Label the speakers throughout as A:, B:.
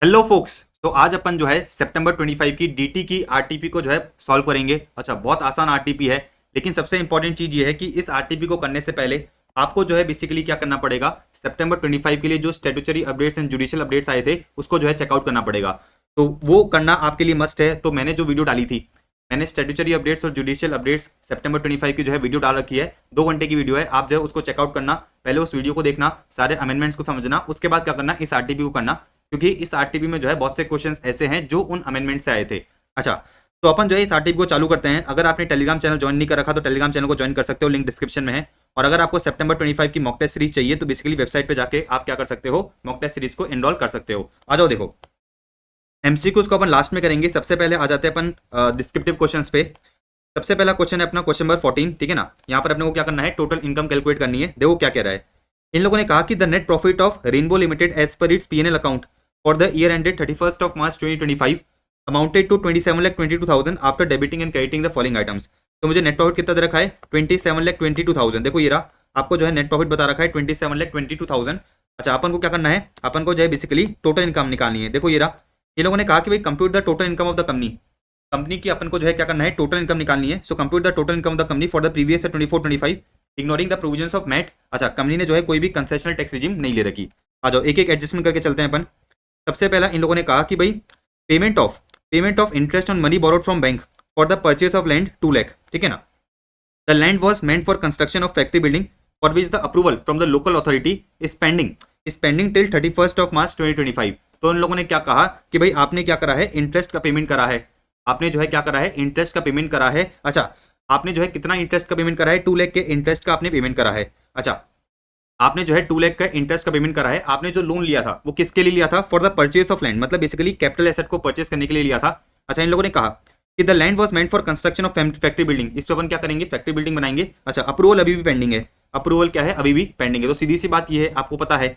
A: Hello focus. तो आज अपन जो है सितंबर 25 की डीटी की आरटीपी को जो है सॉल्व करेंगे। अच्छा, बहुत आसान आरटीपी है, लेकिन सबसे इंपॉर्टेंट चीज ये है कि इस आरटीपी को करने से पहले आपको जो है बेसिकली क्या करना पड़ेगा, सितंबर 25 के लिए जो statutory updates and judicial updates आए थे उसको जो है चेकआउट करना पड़ेगा। तो वो करना आपके लिए मस्ट है। तो मैंने जो वीडियो डाली थी, मैंने स्टेटूटरी अपडेट्स और जुडिशियल अपडेट्स सितंबर 25 की जो है वीडियो डाल रखी है। 2 घंटे की वीडियो है, आप जो है उसको चेकआउट करना। पहले उस वीडियो को देखना, सारे अमेंडमेंट्स को समझना, उसके बाद क्या करना, इस आरटीपी को करना, क्योंकि इस आरटीपी में जो है बहुत से क्वेश्चंस ऐसे हैं जो उन अमेंडमेंट से आए थे। अच्छा, तो अपन जो है इस आरटीपी को चालू करते हैं। अगर आपने टेलीग्राम चैनल ज्वाइन नहीं कर रखा तो टेलीग्राम चैनल को ज्वाइन कर सकते हो, लिंक डिस्क्रिप्शन में है। और अगर आपको सितंबर 25 की मॉक टेस्ट सीरीज चाहिए तो बेसिकली वेबसाइट पे जाके आप क्या कर सकते हो, मॉक टेस्ट सीरीज को एनरोल कर सकते हो। आ जाओ, देखो एमसीक्यूज को अपन लास्ट में करेंगे। सबसे पहले आ जाते हैं अपन डिस्क्रिप्टिव क्वेश्चंस पे। सबसे पहला क्वेश्चन है अपना क्वेश्चन नंबर 14, ठीक है ना। यहाँ पर अपने को क्या करना है, टोटल इनकम कैलकुलेट करनी है। देखो क्या कह रहा है, इन लोगों ने कहा कि the net profit of Rainbow limited as per its PNL account for the year ended 31st of March 2025 amounted to 27,22,000 after debiting and crediting the following items. तो मुझे नेट प्रॉफिट कितना दे रखा है, 27,22,000। देखो ये रहा, आपको जो है नेट प्रॉफिट बता रखा है 27,22,000। अच्छा, अपन को क्या करना है, अपन को जो है बेसिकली टोटल इनकम निकालनी है। देखो ये रहा, ये लोगों ने कहा कि भाई compute the total income of the company. Company की अपन को जो है क्या करना है, टोटल इनकम निकालनी है। So compute the total income of the company for the previous 24-25 ignoring the provisions of MAT. अच्छा, कंपनी ने जो है कोई भी कंसेशनल टैक्स रिजीम नहीं ले रखी। आ जाओ एक एक एडजस्टमेंट करके चलते हैं अपन। सबसे पहला इन लोगों ने कहा कि भाई payment of interest on money borrowed from bank for the purchase of land 2 lakh, ठीक है ना। The land was meant for construction of factory building for which the approval from the local authority is pending till 31st of March 2025। तो इन लोगों ने क्या कहा कि भाई आपने क्या करा है, इंटरेस्ट का पेमेंट करा है। आपने जो है क्या करा है, इंटरेस्ट का पेमेंट करा है। अच्छा, आपने जो है कितना इंटरेस्ट का पेमेंट करा है, 2 लाख के इंटरेस्ट का आपने पेमेंट करा है। अच्छा, आपने जो है 2 लाख का इंटरेस्ट का पेमेंट करा है। आपने जो लोन लिया था वो किसके लिए लिया था, for the purchase of land, मतलब बेसिकली कैपिटल एसेट को परचेज करने के लिए लिया था। अच्छा, इन लोगों ने कहा कि the land was meant for construction of factory building. इस पर अपन क्या करेंगे, फैक्ट्री बिल्डिंग बनाएंगे। अच्छा, अप्रूवल अभी भी पेंडिंग है। अप्रूवल क्या है, अभी भी पेंडिंग है। तो सीधी सी बात ये है, आपको पता है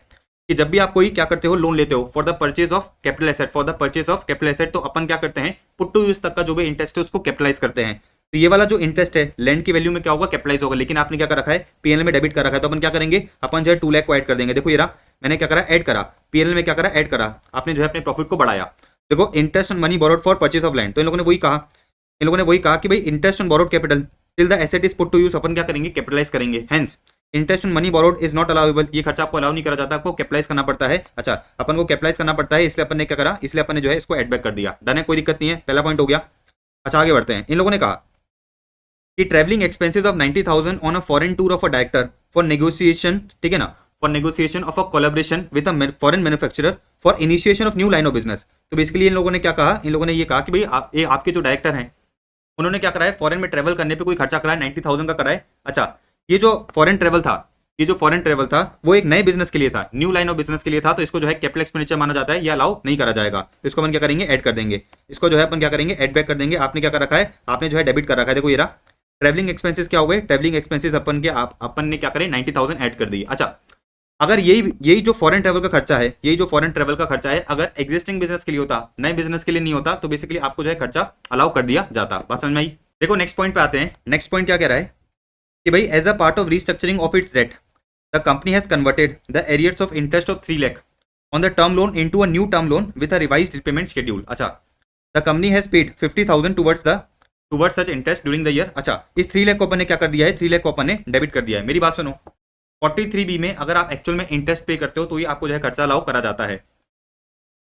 A: कि जब भी आप कोई क्या करते हो, लोन लेते हो for the purchase of capital asset, for the purchase of capital asset, तो अपन क्या करते हैं, पुट टू यूज तक का जो भी इंटरेस्ट है उसको कैपिटलाइज करते हैं। तो ये वाला जो इंटरेस्ट है लैंड की वैल्यू में क्या होगा, कैपिटलाइज होगा। लेकिन आपने क्या कर रखा है, पीएनएल में डेबिट कर रखा है। तो अपन क्या करेंगे, अपन जो है 2 लाख को ऐड कर देंगे। देखो ये रहा, मैंने क्या करा, ऐड करा। पीएनएल में क्या करा, ऐड करा। आपने जो है अपने प्रॉफिट को बढ़ाया। देखो interest on money borrowed for purchase of land, तो इन लोगों ने वही कहा, इन लोगों ने वही कहा कि भाई interest on borrowed capital till the asset is put to use, अपन क्या करेंगे, कैपिटलाइज करेंगे। Hence interest on money borrowed is not allowable, ये खर्चा आपको अलाउ नहीं करा जाता, आपको कैपिटलाइज करना पड़ता है। अच्छा, अपन को कैपिटलाइज करना पड़ता है, इसलिए अपन ने क्या करा, इसलिए अपन ने जो है इसको एड बैक कर दिया। डन है, कोई दिक्कत नहीं है, पहला पॉइंट हो गया। अच्छा, आगे बढ़ते हैं। इन लोगों ने कहा कि travelling expenses of 90,000 on a foreign tour of a director for negotiation, ठीक है ना, for negotiation of a collaboration with a foreign manufacturer for initiation of new line of business. तो बेसिकली इन लोगों ने क्या कहा, इन लोगों ने ये कहा कि भाई आपके जो डायरेक्टर हैं उन्होंने क्या करा है, फॉरेन में ट्रेवल करने पे कोई खर्चा करा है, 90,000 का करा है। अच्छा, ये जो फॉरेन ट्रेवल था, ये जो फॉरेन ट्रेवल था वो एक नए बिजनेस के लिए था, न्यू लाइन ऑफ बिजनेस के लिए था। तो इसको जो है कैपिटल एक्सपेंडिचर माना जाता है, ये अलाउ नहीं करा जाएगा। तो इसको अपन क्या करेंगे, ऐड कर देंगे। इसको जो है अपन क्या करेंगे, ऐड बैक कर देंगे। आपने क्या कर रखा है, आपने जो है डेबिट कर रखा है। देखो ये रहा, ट्रेवलिंग एक्सपेंसेस क्या हो गए, ट्रेवलिंग एक्सपेंसेस अपन ने क्या करें, 90,000 ऐड कर दिए। अच्छा, अगर यही यही जो फॉरेन ट्रेवल का खर्चा है, यही जो फॉरेन ट्रेवल का खर्चा है, अगर एग्जिस्टिंग बिजनेस के लिए होता, नए बिजनेस के लिए नहीं होता, तो बेसिकली आपको जो है खर्चा अलाउ कर दिया जाता। बात समझ में आई। देखो नेक्स्ट पॉइंट पे आते हैं। नेक्स्ट पॉइंट क्या कह रहा है कि भाई as a part of restructuring of its debt the company has converted the arrears of interest of 3 lakh on the term loan into a new term loan with a revised repayment schedule. अच्छा, the company has paid 50,000 towards such interest during the year. अच्छा, इस 3 लाख को अपन ने क्या कर दिया है, 3 लाख को अपन ने डेबिट कर दिया है। मेरी बात सुनो, 43B में अगर आप एक्चुअल में इंटरेस्ट पे करते हो तो ये आपको जो है खर्चा अलाउ करा जाता है।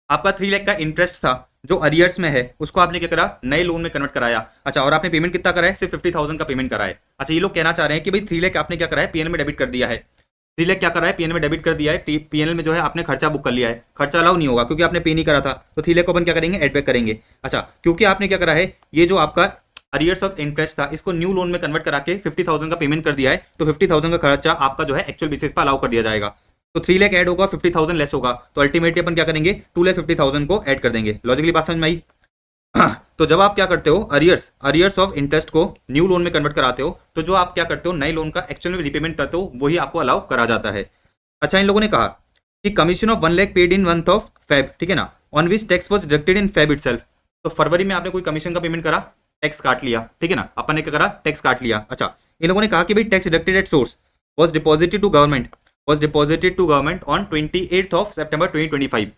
A: आपका 3 लाख का इंटरेस्ट था जो अरियर्स में है, उसको आपने क्या करा, नए लोन में कन्वर्ट कराया। अच्छा, और आपने पेमेंट कितना करा है, सिर्फ 50,000 का पेमेंट करा है। अच्छा, ये लोग कहना चाह रहे हैं कि भाई 3 लाख आपने क्या करा है, पीएनएल में डेबिट कर दिया है। 3 लाख क्या करा है, पीएनएल में डेबिट कर दिया है। पीएनएल में जो है आपने खर्चा बुक कर लिया है, खर्चा अलाउ नहीं होगा क्योंकि आपने पे नहीं करा था। तो 3 लाख को अपन क्या करेंगे, एड बैक करेंगे। अच्छा, क्योंकि आपने क्या करा है, ये जो आपका अरियर्स ऑफ इंटरेस्ट था इसको न्यू लोन में कन्वर्ट करा के 50,000 का पेमेंट कर दिया है, तो 50,000 का खर्चा आपका जो है एक्चुअल बेसिस पर अलाउ कर दिया जाएगा। तो 3 लाख ऐड होगा, 50,000 लेस होगा, तो अल्टीमेटली अपन क्या करेंगे, 2,50,000 को ऐड कर देंगे। लॉजिकली बात समझ में आई। तो जब आप क्या करते हो, अरियर्स ऑफ इंटरेस्ट को न्यू लोन में कन्वर्ट कराते हो, तो जो आप क्या करते हो, नए लोन का एक्चुअल में रिपेमेंट करते हो, वही आपको अलाउ करा जाता है। अच्छा, इन लोगों ने कहा कि commission of 1 lakh paid in month of Feb, ठीक है ना, on which tax was deducted in Feb itself. तो फरवरी में आपने कोई कमीशन का पेमेंट करा, टैक्स काट लिया, ठीक है ना, अपन ने क्या करा, टैक्स काट लिया। अच्छा, इन लोगों ने कहा कि भाई tax deducted at source was deposited to government on 28th of September 2025।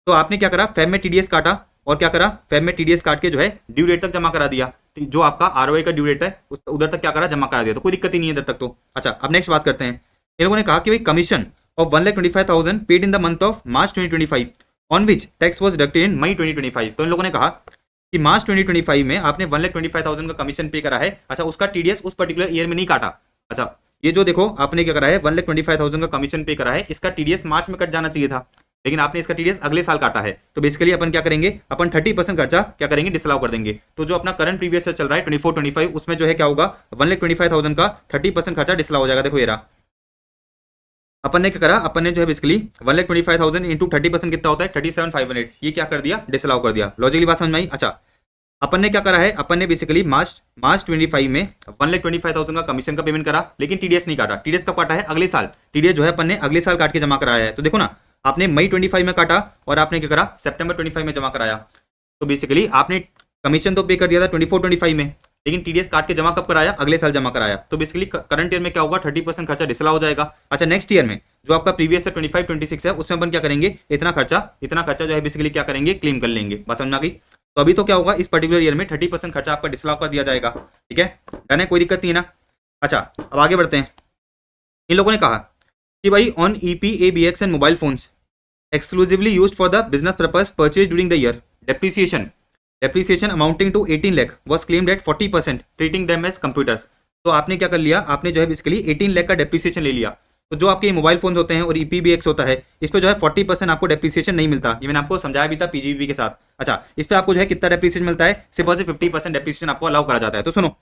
A: तो आपने क्या करा, फेब में टीडीएस काटा और क्या करा, फेब में टीडीएस काट के जो है ड्यू डेट तक जमा करा दिया। जो आपका आरओआई का ड्यू डेट है उधर तक क्या करा, जमा करा दिया, तो कोई दिक्कत ही नहीं है इधर तक तो। अच्छा, अब नेक्स्ट बात करते हैं। इन लोगों ने कहा कि भाई commission of 1,25,000 paid in the month of March 2025 on which tax was deducted in May 2025। तो इन लोगों ने कहा कि मार्च 2025 में आपने 1,25,000 का कमीशन पे करा है। अच्छा, उसका टीडीएस उस पर्टिकुलर ईयर में नहीं काटा। अच्छा, ये जो देखो आपने क्या करा है, 1,25,000 का कमीशन पे करा है, इसका टीडीएस मार्च में कट जाना चाहिए था, लेकिन आपने इसका टीडीएस अगले साल काटा है। तो बेसिकली अपन क्या करेंगे, अपन 30% खर्चा क्या करेंगे, डिसअलाउ कर देंगे। तो जो अपना करंट प्रीवियस चल रहा है 24-25, उसमें जो है क्या होगा, 1,25,000 का 30% खर्चा डिसअलाउ हो जाएगा। देखो ये रहा, अपन ने क्या करा, अपन ने जो है बेसिकली 1,25,000 इंटू 30% कितना होता है, 37,500, ये क्या कर दिया, डिसअलाउ कर दिया। लॉजिकली बात समझ में आई। अच्छा, अपन ने क्या करा है, अपन ने बेसिकली मार्च 25 में 1,25,000 का कमीशन का पेमेंट करा, लेकिन टीडीएस नहीं काटा। टीडीएस कब काटा है, अगले साल। टीडीएस जो है अपन ने अगले साल काट के जमा कराया है। तो देखो ना, आपने मई 25 में काटा और आपने क्या करा, सितंबर 25 में जमा कराया। तो बेसिकली आपने कमीशन तो पे कर दिया था 24-25 में, लेकिन टीडीएस काट के जमा कब कराया, अगले साल जमा कराया। तो बेसिकली करंट ईयर में क्या होगा, 30% खर्चा डिसअलाउ हो जाएगा। अच्छा, नेक्स्ट ईयर में जो आपका प्रीवियस है 25-26 है, उसमें अपन क्या करेंगे, इतना खर्चा जो है बेसिकली क्या करेंगे, क्लेम कर लेंगे। बात समझ आ गई। तो अभी तो क्या होगा, इस पर्टिकुलर ईयर में 30% खर्चा आपका डिसअलाउ कर दिया जाएगा। ठीक है, डन है, कोई दिक्कत नहीं है ना। अच्छा, अब आगे बढ़ते हैं। इन लोगों ने कहा कि भाई on EPABX and mobile phones exclusively used for the business purpose purchase during the year, depreciation amounting to 18 lakh was claimed at 40%, treating them as computers. तो आपने क्या कर लिया, आपने जो है बेसिकली 18 लाख का डेप्रिसिएशन ले लिया। तो जो आपके मोबाइल फोन होते हैं और ईपीबीएक्स होता है, इस पे जो है 40% आपको डेप्रिसिएशन नहीं मिलता। ये मैंने आपको समझाया भी था पीजीबी के साथ। अच्छा, इस पे आपको जो है कितना डेप्रिसिएशन मिलता है, सिर्फ और सिर्फ 50% डेप्रिसिएशन आपको अलाउ करा जाता है। तो सुनो,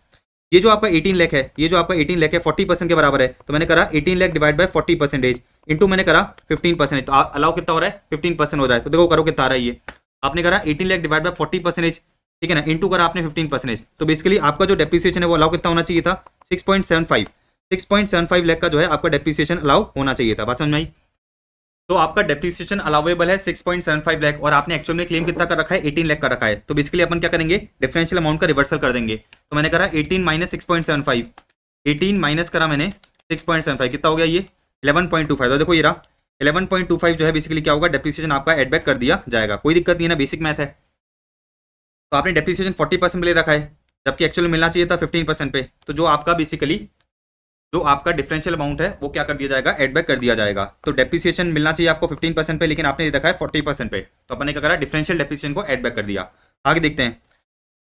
A: ये जो आपका 18 लाख है, ये जो आपका 18 लाख है 40% के बराबर है। तो मैंने करा 18 लाख डिवाइड बाय 40% इंटू मैंने करा 15%। तो अलाउ कितना हो रहा है, 15% हो रहा है। तो देखो करो कितना आ रहा है, ये आपने करा 18 लाख डिवाइड बाय 40%, ठीक है ना, इंटू करा आपने 15%। तो बेसिकली आपका जो डेप्रिसिएशन है वो अलाउ कितना होना चाहिए था, 6.75 लाख का जो है आपका डेप्रिसिएशन अलाउ होना चाहिए था। बात समझ में आई। तो आपका डेप्रिसिएशन अलाउेबल है 6.75 लाख और आपने एक्चुअल में क्लेम कितना कर रखा है, 18 लाख का रखा है। तो बेसिकली अपन क्या करेंगे, डिफरेंशियल अमाउंट का रिवर्सल कर देंगे। तो मैंने करा 18 माइनस 6.75, 18 माइनस करा मैंने 6.75, कितना हो गया ये 11.25। तो देखो ये रहा 11.25 जो है बेसिकली क्या होगा, डेप्रिसिएशन आपका एड बैक कर दिया जाएगा। कोई दिक्कत नहीं है ना, बेसिक मैथ है। तो आपने डेप्रिसिएशन 40% ले रखा है, जबकि एक्चुअल में मिलना चाहिए था 15% पे। तो जो आपका बेसिकली जो आपका डिफरेंशियल अमाउंट है वो क्या कर दिया जाएगा, एड बैक कर दिया जाएगा। तो डेप्रिसिएशन मिलना चाहिए आपको 15% पे, लेकिन आपने ले रखा है 40% पे। तो अपन ने क्या करा, डिफरेंशियल डेप्रिसिएशन को एड बैक कर दिया। आगे देखते हैं।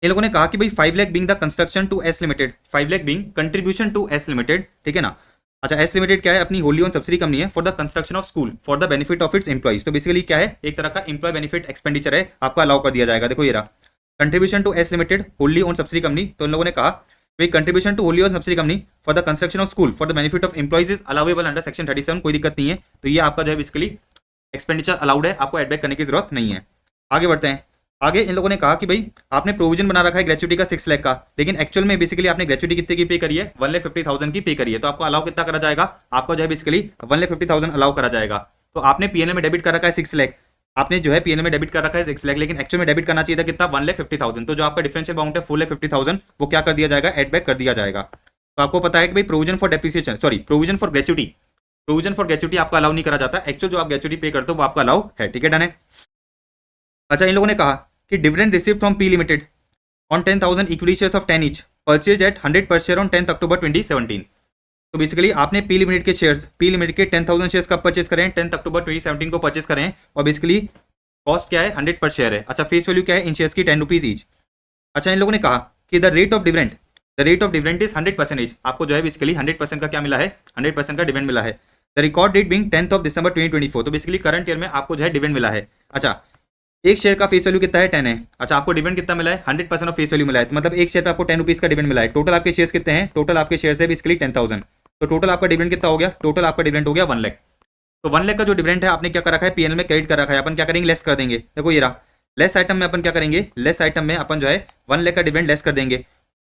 A: इन लोगों ने कहा कि भाई 5 lakh being the construction to S limited, 5 lakh being contribution to S limited, ठीक है ना। अच्छा, एस लिमिटेड क्या है, अपनी होली ओन सब्सिडी कंपनी है, for the construction of school for the benefit of its employees. तो बेसिकली क्या है, एक तरह का एम्प्लॉय बेनिफिट एक्सपेंडिचर है, आपका अलाउ कर दिया जाएगा। देखो ये रहा contribution to S limited wholly own subsidy company. तो इन लोगों ने कहा भाई contribution to wholly own subsidy company for the construction of school for the benefit of employees is allowable under section 37, कोई दिक्कत नहीं है। तो ये आपका जो है बेसिकली एक्सपेंडिचर अलाउड है, आपको एडबैक करने की जरूरत नहीं है। आगे बढ़ते हैं। आगे इन लोगों ने कहा कि भाई आपने प्रोविजन बना रखा है ग्रेचुटी का 6 लाख का, लेकिन एक्चुअल में बेसिकली आपने ग्रेचुटी कितने की पे करी है, 1,50,000 की पे करी है। तो आपको अलाउ कितना करा जाएगा, आपको जो है बेसिकली 1,50,000 अलाउ करा जाएगा। तो आपने पीएनएल में डेबिट कर रखा है 6 लाख, आपने जो है पीएनएल में डेबिट कर रखा है 6 लाख, लेकिन एक्चुअल में डेबिट करना चाहिए था कितना, 1,50,000। तो जो आपका डिफरेंशियल अमाउंट है 4,50,000 वो क्या कर दिया जाएगा, एड बैक कर दिया जाएगा। तो आपको पता है कि भाई provision for depreciation, sorry provision for gratuity आपका अलाउ नहीं करा जाता। एक्चुअल जो आप ग्रेचुटी पे करते हो वो आपका अलाउ है, ठीक है, डन है। अच्छा, इन लोगों ने कहा कि dividend received from P limited on 10,000 equity shares of 10 each purchase at 100 per share on 10 अक्टूबर 2017। तो बेसिकली आपने पी लिमिटेड के शेयर्स, पी लिमिटेड के 10,000 शेयर्स कब परचेज करें, 10 अक्टूबर 2017 को परचेज करें, और बेसिकली कॉस्ट क्या है, 100 पर शेयर है। अच्छा, फेस वैल्यू क्या है इन शेयर्स की, 10 रुपीज ईच। अच्छा, इन लोगों ने कहा कि the rate of dividend is 100%, आपको जो है बेसिकली 100% का क्या मिला है, 100% का डिविडेंड मिला है। द रिकॉर्ड डेट बिंग 10 दिसंबर 2024। तो बेसिकली करंट ईयर में आपको जो है डिविडेंड मिला है। अच्छा, एक शेयर का फेस वैल्यू कितना है, 10 है। अच्छा, आपको डिविडेंड कितना मिला है, 100% ऑफ फेस वैल्यू मिला है। तो मतलब एक शेयर पे आपको 10 रुपीज का डिविडेंड मिला है। टोटल आपके शेयर्स कितने हैं, टोटल आपके शेयर्स है बेसिकली 10,000। तो टोटल आपका डिविडेंड कितना हो गया, टोटल आपका डिविडेंड हो गया 1 लाख। तो 1 लाख का जो डिविडेंड है आपने क्या कर रखा है, पीएनएल में क्रेडिट कर रखा है। अपन क्या करेंगे, लेस कर देंगे। देखो ये रहा लेस आइटम में अपन क्या करेंगे, लेस आइटम में अपन जो है 1 लाख का डिविडेंड लेस कर देंगे।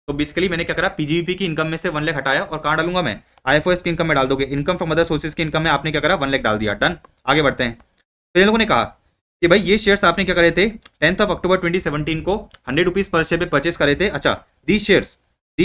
A: तो बेसिकली मैंने क्या करा, पीजीपी की इनकम में से 1 लाख हटाया और कहाँ डालूंगा मैं, आईएफओएस की इनकम में डाल दोगे, इनकम फ्रॉम अदर सोर्सेज की इनकम में आपने क्या करा, 1 लाख डाल दिया, डन। आगे बढ़ते हैं। तो इन लोगों ने कहा कि भाई ये शेयर्स आपने क्या करे थे, 10 अक्टूबर 2017 को 100 रुपीज पर शेयर पे परचेस करे थे। अच्छा, these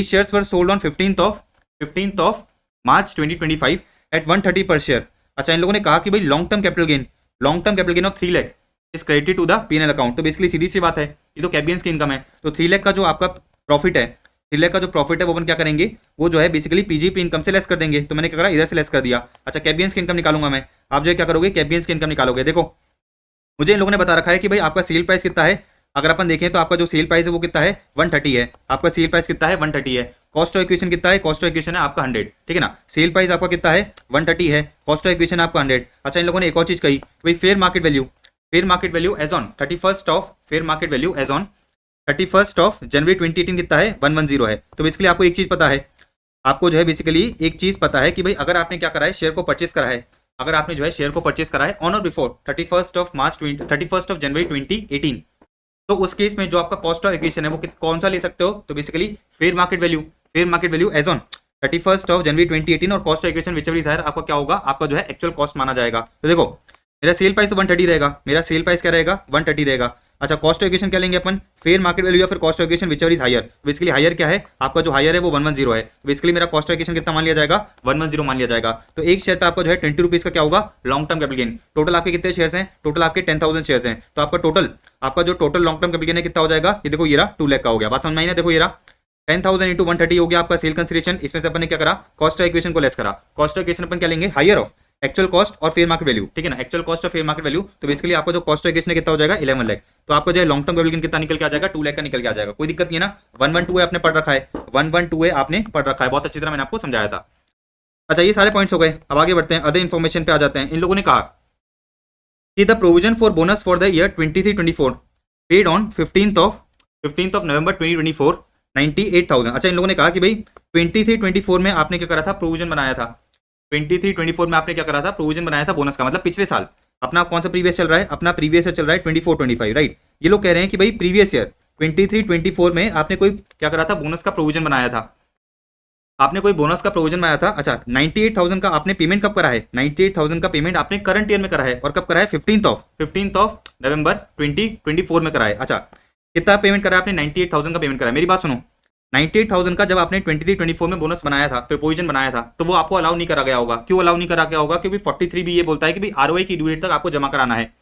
A: shares were sold on 15th of March 2025 at 130 per share. अच्छा, इन लोगों ने कहा कि भाई long term capital gain of 3 lakh, is credited to the P&L account. तो बेसिकली सीधी सी बात है, ये तो कैबियंस की इनकम है। तो 3 लाख का जो आपका प्रॉफिट है, 3 लाख का जो प्रॉफिट है वो अपन क्या करेंगे, वो जो है बेसिकली पीजीपी इनकम से लेस कर देंगे। तो मैंने क्या करा, इधर से लेस कर दिया। अच्छा, कैबियंस की इनकम निकालूंगा मैं। आप जो है क्या करोगे, कैबियंस की इनकम निकालोगे। देखो मुझे इन लोगों ने बता रखा है कि भाई आपका सेल प्राइस कितना है। अगर अपन देखें तो आपका जो सेल प्राइस है वो कितना है, 130 है। आपका सेल प्राइस कितना है, 130 है। कॉस्ट ऑफ एक्विजिशन कितना है, कॉस्ट ऑफ एक्विजिशन है आपका 100, ठीक है ना। सेल प्राइस आपका कितना है, 130 है। कॉस्ट ऑफ एक्विजिशन आपका 100। अच्छा, इन लोगों ने एक और चीज कही, भाई fair market value, fair market value as on 31st of, fair market value as on 31st of January 2018 कितना है, 110 है। तो बेसिकली आपको एक चीज पता है, आपको जो है बेसिकली एक चीज पता है कि भाई अगर आपने क्या करा है, शेयर को परचेस करा है, अगर आपने जो है शेयर को परचेस करा है ऑन और बिफोर 31st ऑफ जनवरी 2018, तो उस केस में जो आपका कॉस्ट ऑफ एक्विजिशन है वो कौन सा ले सकते हो, तो basically fair market value, fair market value as on 31st of January 2018 और cost of acquisition whichever is higher, आपका क्या होगा, आपका जो है एक्चुअल कॉस्ट माना जाएगा। तो देखो मेरा सेल प्राइस तो 130 रहेगा, मेरा सेल प्राइस क्या रहेगा, 130 रहेगा। अच्छा, कॉस्ट ऑफ एक्विजिशन क्या लेंगे अपन, फेयर मार्केट वैल्यू या फिर cost of acquisition whichever is higher. Basically higher क्या है, आपका जो हायर है वो 110 है। बेसिकली मेरा कॉस्ट ऑफ एक्विजिशन कितना मान लिया जाएगा, 110 मान लिया जाएगा। तो एक शेयर पे आपका जो है 20 रुपीज का क्या होगा, long term capital gain. Total आपके कितने शेयर्स हैं, टोटल आपके 10,000 शेयर्स हैं। तो आपका टोटल, आपका जो total long term capital gain है कितना हो जाएगा, ये देखो ये रहा 2 लाख का हो गया। बात समझ में आई ना, देखो ये रहा 10,000 इंटू 130 हो गया आपका सेल कंसिडरेशन। इसमें से अपन ने क्या करा, कॉस्ट ऑफ एक्विजिशन को लेस करा। कॉस्ट ऑफ एक्विजिशन अपन क्या लेंगे, हायर ऑफ एक्चुअल कॉस्ट और फेयर मार्केट वैल्यू, ठीक है ना, एक्चुअल कॉस्ट और फेयर मार्केट वैल्यू। तो बेसिकली आपको जो कॉस्ट ऑफ एक्विजिशन कितना हो जाएगा, 11 लाख। तो आपको जो है लॉन्ग टर्म कैपिटल गेन कितना निकल के आ जाएगा, 2 लाख का निकल के आ जाएगा। कोई दिक्कत नहीं है ना, 112 है आपने पढ़ रखा है, 112 है आपने पढ़ रखा है, बहुत अच्छी तरह मैंने आपको समझाया था। अच्छा, ये सारे पॉइंट्स हो गए। अब आगे बढ़ते हैं, अदर इन्फॉर्मेशन पे आ जाते हैं। इन लोगों ने कहा कि the provision for bonus for the year 23-24 paid on 15th of November 2024 98,000। अच्छा, इन लोगों ने कहा कि भाई 23-24 में आपने क्या करा था, प्रोविजन बनाया था। 23-24 में आपने क्या करा था, प्रोविजन बनाया था बोनस का, मतलब पिछले साल। अपना कौन सा प्रीवियस चल रहा है, अपना प्रीवियस चल रहा है 24-25, राइट। ये लोग कह रहे हैं कि भाई प्रीवियस ईयर 23-24 में आपने कोई क्या करा था, बोनस का प्रोविजन बनाया था, आपने कोई बोनस का प्रोविजन बनाया था। अच्छा, 98,000 का आपने पेमेंट कब करा है, 98,000 का पेमेंट आपने करंट ईयर में करा है, और कब करा है, 15th ऑफ नवंबर 2024 में करा है। अच्छा, कितना पेमेंट करा है आपने, 98,000 का पेमेंट करा है। मेरी बात सुनो, 98,000 का जब आपने 23-24 में बोनस बनाया था, प्रोविजन बनाया था, तो वो आपको अलाउ नहीं करा गया होगा। क्यों अलाउ नहीं करा गया होगा, क्योंकि 43 भी ये बोलता है कि भाई आरओआई की ड्यू डेट तक आपको जमा कराना है।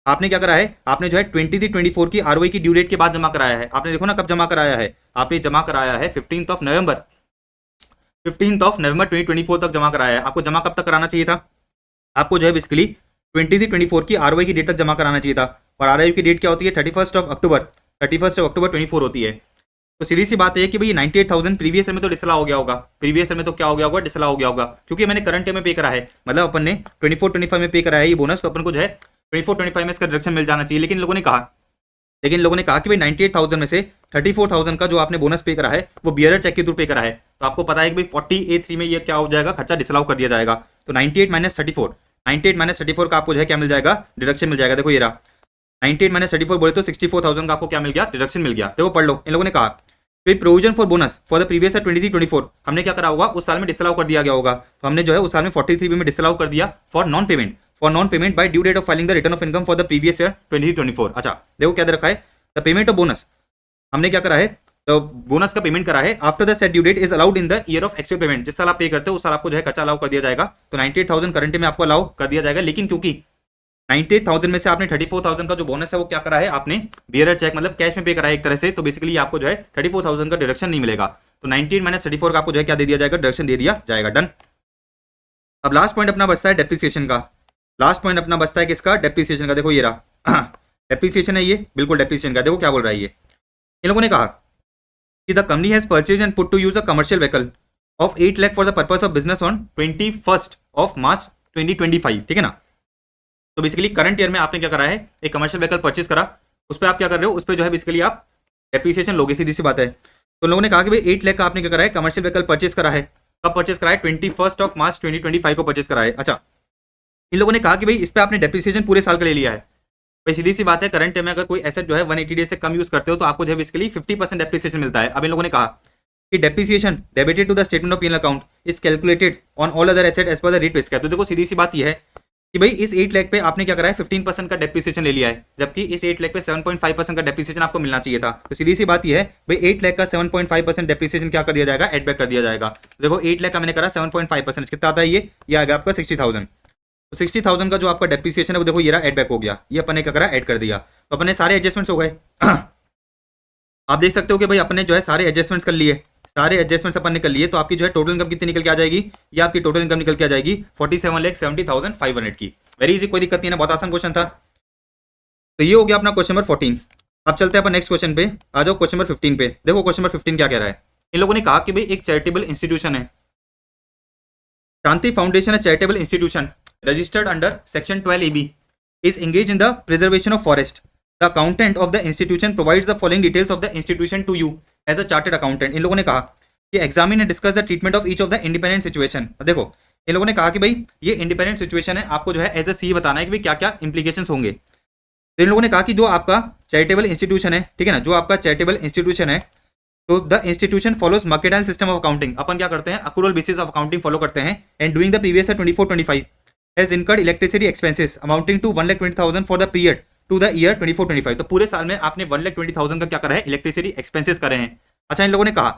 A: आपने क्या करा है, आपने जो है 23-24 की आरओआई की ड्यू डेट के बाद जमा कराया है। आपने देखो ना कब जमा कराया है, आपने जमा कराया है 15th ऑफ नवंबर 2024 तक जमा कराया है। आपको जमा कब तक कराना चाहिए था, आपको जो है बेसिकली 23-24 की आरओआई की डेट तक जमा कराना चाहिए था। और आरओआई की डेट क्या होती है, 31st ऑफ अक्टूबर 24 होती है। तो सीधी सी बात है कि भाई 98,000 प्रीवियस ईयर में तो डिसला हो गया होगा, प्रीवियस ईयर में तो क्या हो गया होगा, डिसला हो गया होगा, क्योंकि मैंने करंट ईयर में पे करा है, मतलब अपन ने 24-25 में पे करा है ये बोनस, तो अपन को जो है 24-25 में इसका डिडक्शन मिल जाना चाहिए। लेकिन लोगों ने कहा कि भाई 98,000 में से 34,000 का जो आपने बोनस पे करा है वो बियरर चेक के थ्रू पे करा है। तो आपको पता है कि भाई 40A3 में ये क्या हो जाएगा, खर्चा डिसलाउ कर दिया जाएगा। तो 98 - 34 का आपको जो है क्या मिल जाएगा, डिडक्शन मिल जाएगा। देखो ये रहा 98 - 34 बोले तो 64,000 का आपको क्या मिल गया, डिडक्शन मिल गया। देखो पढ़ लो, इन लोगों ने कहा provision for bonus for the previous year 23-24 हमने क्या करा होगा, उस साल में डिसलाउ कर दिया गया होगा। तो हमने जो है उस साल में 43 में डिसलाउ कर दिया for non payment by due date of filing the return of income for the previous year 23-24। अच्छा देखो क्या दे रखा है, द पेमेंट ऑफ बोनस, हमने क्या करा है, तो बोनस का पेमेंट करा है after the said due date is allowed in the year of actual payment. जिस साल आप पे करते हो उस साल आपको जो है खर्चा अलाउ कर दिया जाएगा। तो 98,000 करंट में आपको अलाउ कर दिया जाएगा। लेकिन क्योंकि 98,000 में से आपने 34,000 का जो बोनस है वो क्या करा है, आपने बियरर चेक मतलब कैश में पे करा है एक तरह से, तो बेसिकली आपको जो है 34,000 का डिडक्शन नहीं मिलेगा। तो 98 - 34 का आपको जो है क्या दे दिया जाएगा, डिडक्शन दे दिया जाएगा। डन। अब लास्ट पॉइंट अपना बचता है डेप्रिसिएशन का। लास्ट पॉइंट अपना बचता है किसका, डेप्रिसिएशन का। देखो ये रहा डेप्रिसिएशन है ये, बिल्कुल डेप्रिसिएशन का। देखो क्या बोल रहा है ये, इन लोगों ने कहा कि the company has purchase and put to use a commercial vehicle of 8 lakh for the purpose of business on 21st of March 2025, ठीक है ना। तो बेसिकली करंट ईयर में आपने क्या करा है, एक कमर्शियल व्हीकल परचेज करा, उस पर आप क्या कर रहे हो, उस पर जो है बेसिकली आप डेप्रिसिएशन लोगे, सीधी सी बात है। तो लोगों ने कहा कि भाई 8 लाख का आपने क्या करा है, कमर्शियल व्हीकल परचेज करा है। कब परचेज करा है, 21st ऑफ मार्च 2025 को परचेज करा है। अच्छा, इन लोगों ने कहा कि भाई इस पर आपने डेप्रिसिएशन पूरे साल का ले लिया है। भाई सीधी सी बात है, करंट में अगर कोई एसेट जो है 180 डेज से कम यूज करते हो तो आपको जो है बेसिकली 50% डेप्रिसिएशन मिलता है। अब इन लोगों ने कहा कि depreciation debited to the statement of PNL account is calculated on all other asset as per the rate prescribed. तो देखो सीधी सी बात यह है कि भाई इस 8 लाख पे आपने क्या करा है, 15% का डेप्रिसिएशन ले लिया है, जबकि इस 8 लाख पे 7.5% का डेप्रिसिएशन आपको मिलना चाहिए था। तो सीधी सी बात यह है भाई 8 लाख का 7.5% डेप्रिसिएशन क्या कर दिया जाएगा, एड बैक कर दिया जाएगा। देखो 8 लाख का मैंने करा 7.5%, कितना आता है ये आ गया आपका 60,000। तो 60,000 का जो आपका डेप्रिसिएशन है वो देखो ये रहा, एड बैक हो गया, ये अपन ने क्या करा, ऐड कर दिया, तो अपने सारे एडजस्टमेंट्स हो गए। आप देख सकते हो कि भाई अपने जो है सारे एडजस्टमेंट्स कर लिए, सारे एडजस्टमेंट्स अपन ने कर लिए, तो आपकी जो है टोटल इनकम कितनी निकल के आ जाएगी, ये आपकी टोटल इनकम निकल के आ जाएगी 47,70,500 की। वेरी इजी, कोई दिक्कत नहीं है, बहुत आसान क्वेश्चन था। तो ये हो गया अपना क्वेश्चन नंबर 14। अब चलते हैं अपन नेक्स्ट क्वेश्चन पे, आ जाओ क्वेश्चन नंबर 15 पे। देखो क्वेश्चन नंबर 15 क्या कह रहा है। इन लोगों ने कहा कि भाई एक चैरिटेबल इंस्टीट्यूशन है, शांति foundation, a charitable institution registered under section 12AB is engaged in the preservation of forest. The accountant of the institution provides the following details of the institution to you as a chartered accountant. इन लोगों ने कहा कि examine and discuss the treatment of each of the independent situation. देखो इन लोगों ने कहा कि भाई ये इंडिपेंडेंट सिचुएशन है, आपको जो है एज अ सी बताना है कि भाई क्या क्या इंप्लीकेशंस होंगे। तो इन लोगों ने कहा कि जो आपका चैरिटेबल इंस्टीट्यूशन है, ठीक है ना, जो आपका चैरिटेबल इंस्टीट्यूशन है, तो the institution follows mercantile system of accounting. अपन क्या करते हैं, accrual basis of accounting follow करते हैं। And during the previous 24-25 has incurred electricity expenses amounting to 1,20,000 for the period to the year 24-25। तो पूरे साल में आपने 1,20,000 का क्या करा है, इलेक्ट्रिसिटी एक्सपेंसेस करे हैं। अच्छा, इन लोगों ने कहा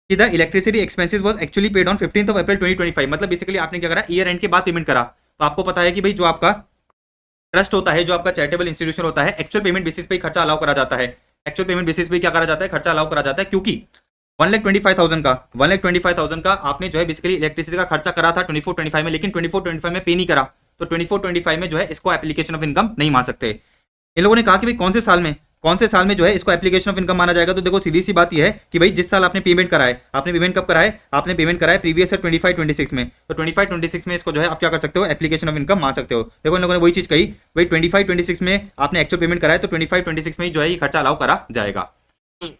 A: कि the electricity expenses was actually paid on 15 अप्रैल 2025। मतलब बेसिकली आपने क्या करा, ईयर एंड के बाद पेमेंट करा। तो आपको पता है कि भाई जो आपका ट्रस्ट होता है, जो आपका चैरिटेबल इंस्टीट्यूशन होता है, एक्चुअल पेमेंट बेसिस पे खर्चा अलाउ करा जाता है, एक्चुअल पेमेंट बेसिस पे क्या करा जाता है, खर्चा अलाउ करा जाता है। क्योंकि 1,25,000 का आपने जो है बेसिकली इलेक्ट्रिसिटी का खर्चा करा था 24-25 में, लेकिन 24-25 में पे नहीं करा, तो 24-25 में जो है इसको एप्लीकेशन ऑफ इनकम नहीं मान सकते। इन लोगों ने कहा कि भाई कौन से साल में जो है इसको एप्लीकेशन ऑफ इनकम माना जाएगा। तो देखो सीधी सी बात यह है कि भाई जिस साल आपने पेमेंट करा है, आपने पेमेंट कब करा है, आपने पेमेंट करा है प्रीवियस ईयर 25-26 में, तो 25-26 में इसको जो है आप क्या कर सकते हो, एप्लीकेशन ऑफ इनकम मान सकते हो। देखो इन लोगों ने वही चीज कही, भाई 25-26 में आपने एक्चुअल पेमेंट करा है, तो 25-26 में ही जो है ये खर्चा अलाउ करा जाएगा। ठीक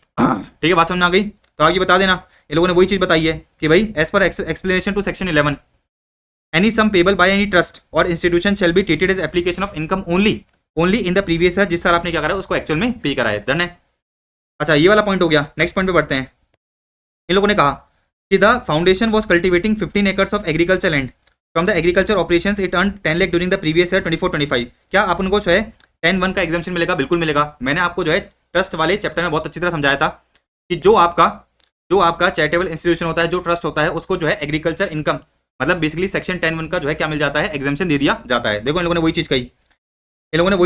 A: है, बात समझ आ गई। तो आगे बता देना, इन लोगों ने वही चीज बताई है कि भाई as per explanation to section 11 any sum payable by any trust और institution shall be treated as application of income only in the previous year. जिस साल आपने क्या करा है उसको एक्चुअल में पे करा है। डन है। अच्छा, ये वाला पॉइंट हो गया। नेक्स्ट पॉइंट पे बढ़ते हैं। इन लोगों ने कहा कि the foundation was cultivating 15 acres of agriculture land from the agriculture operations, it earn 10 lakh during the previous year 24-25। क्या आप उनको जो है 10(1) का एग्जाम्पशन मिलेगा? बिल्कुल मिलेगा। मैंने आपको जो है ट्रस्ट वाले चैप्टर में बहुत अच्छी तरह समझाया था कि जो आपका चैरिटेबल इंस्टीट्यूशन होता है, जो ट्रस्ट होता है, उसको जो है एग्रीकल्चर इनकम मतलब बेसिकली सेक्शन 10(1) का जो है क्या मिल जाता है, एग्जाम्पशन दे दिया जाता है। देखो इन लोगों ने वही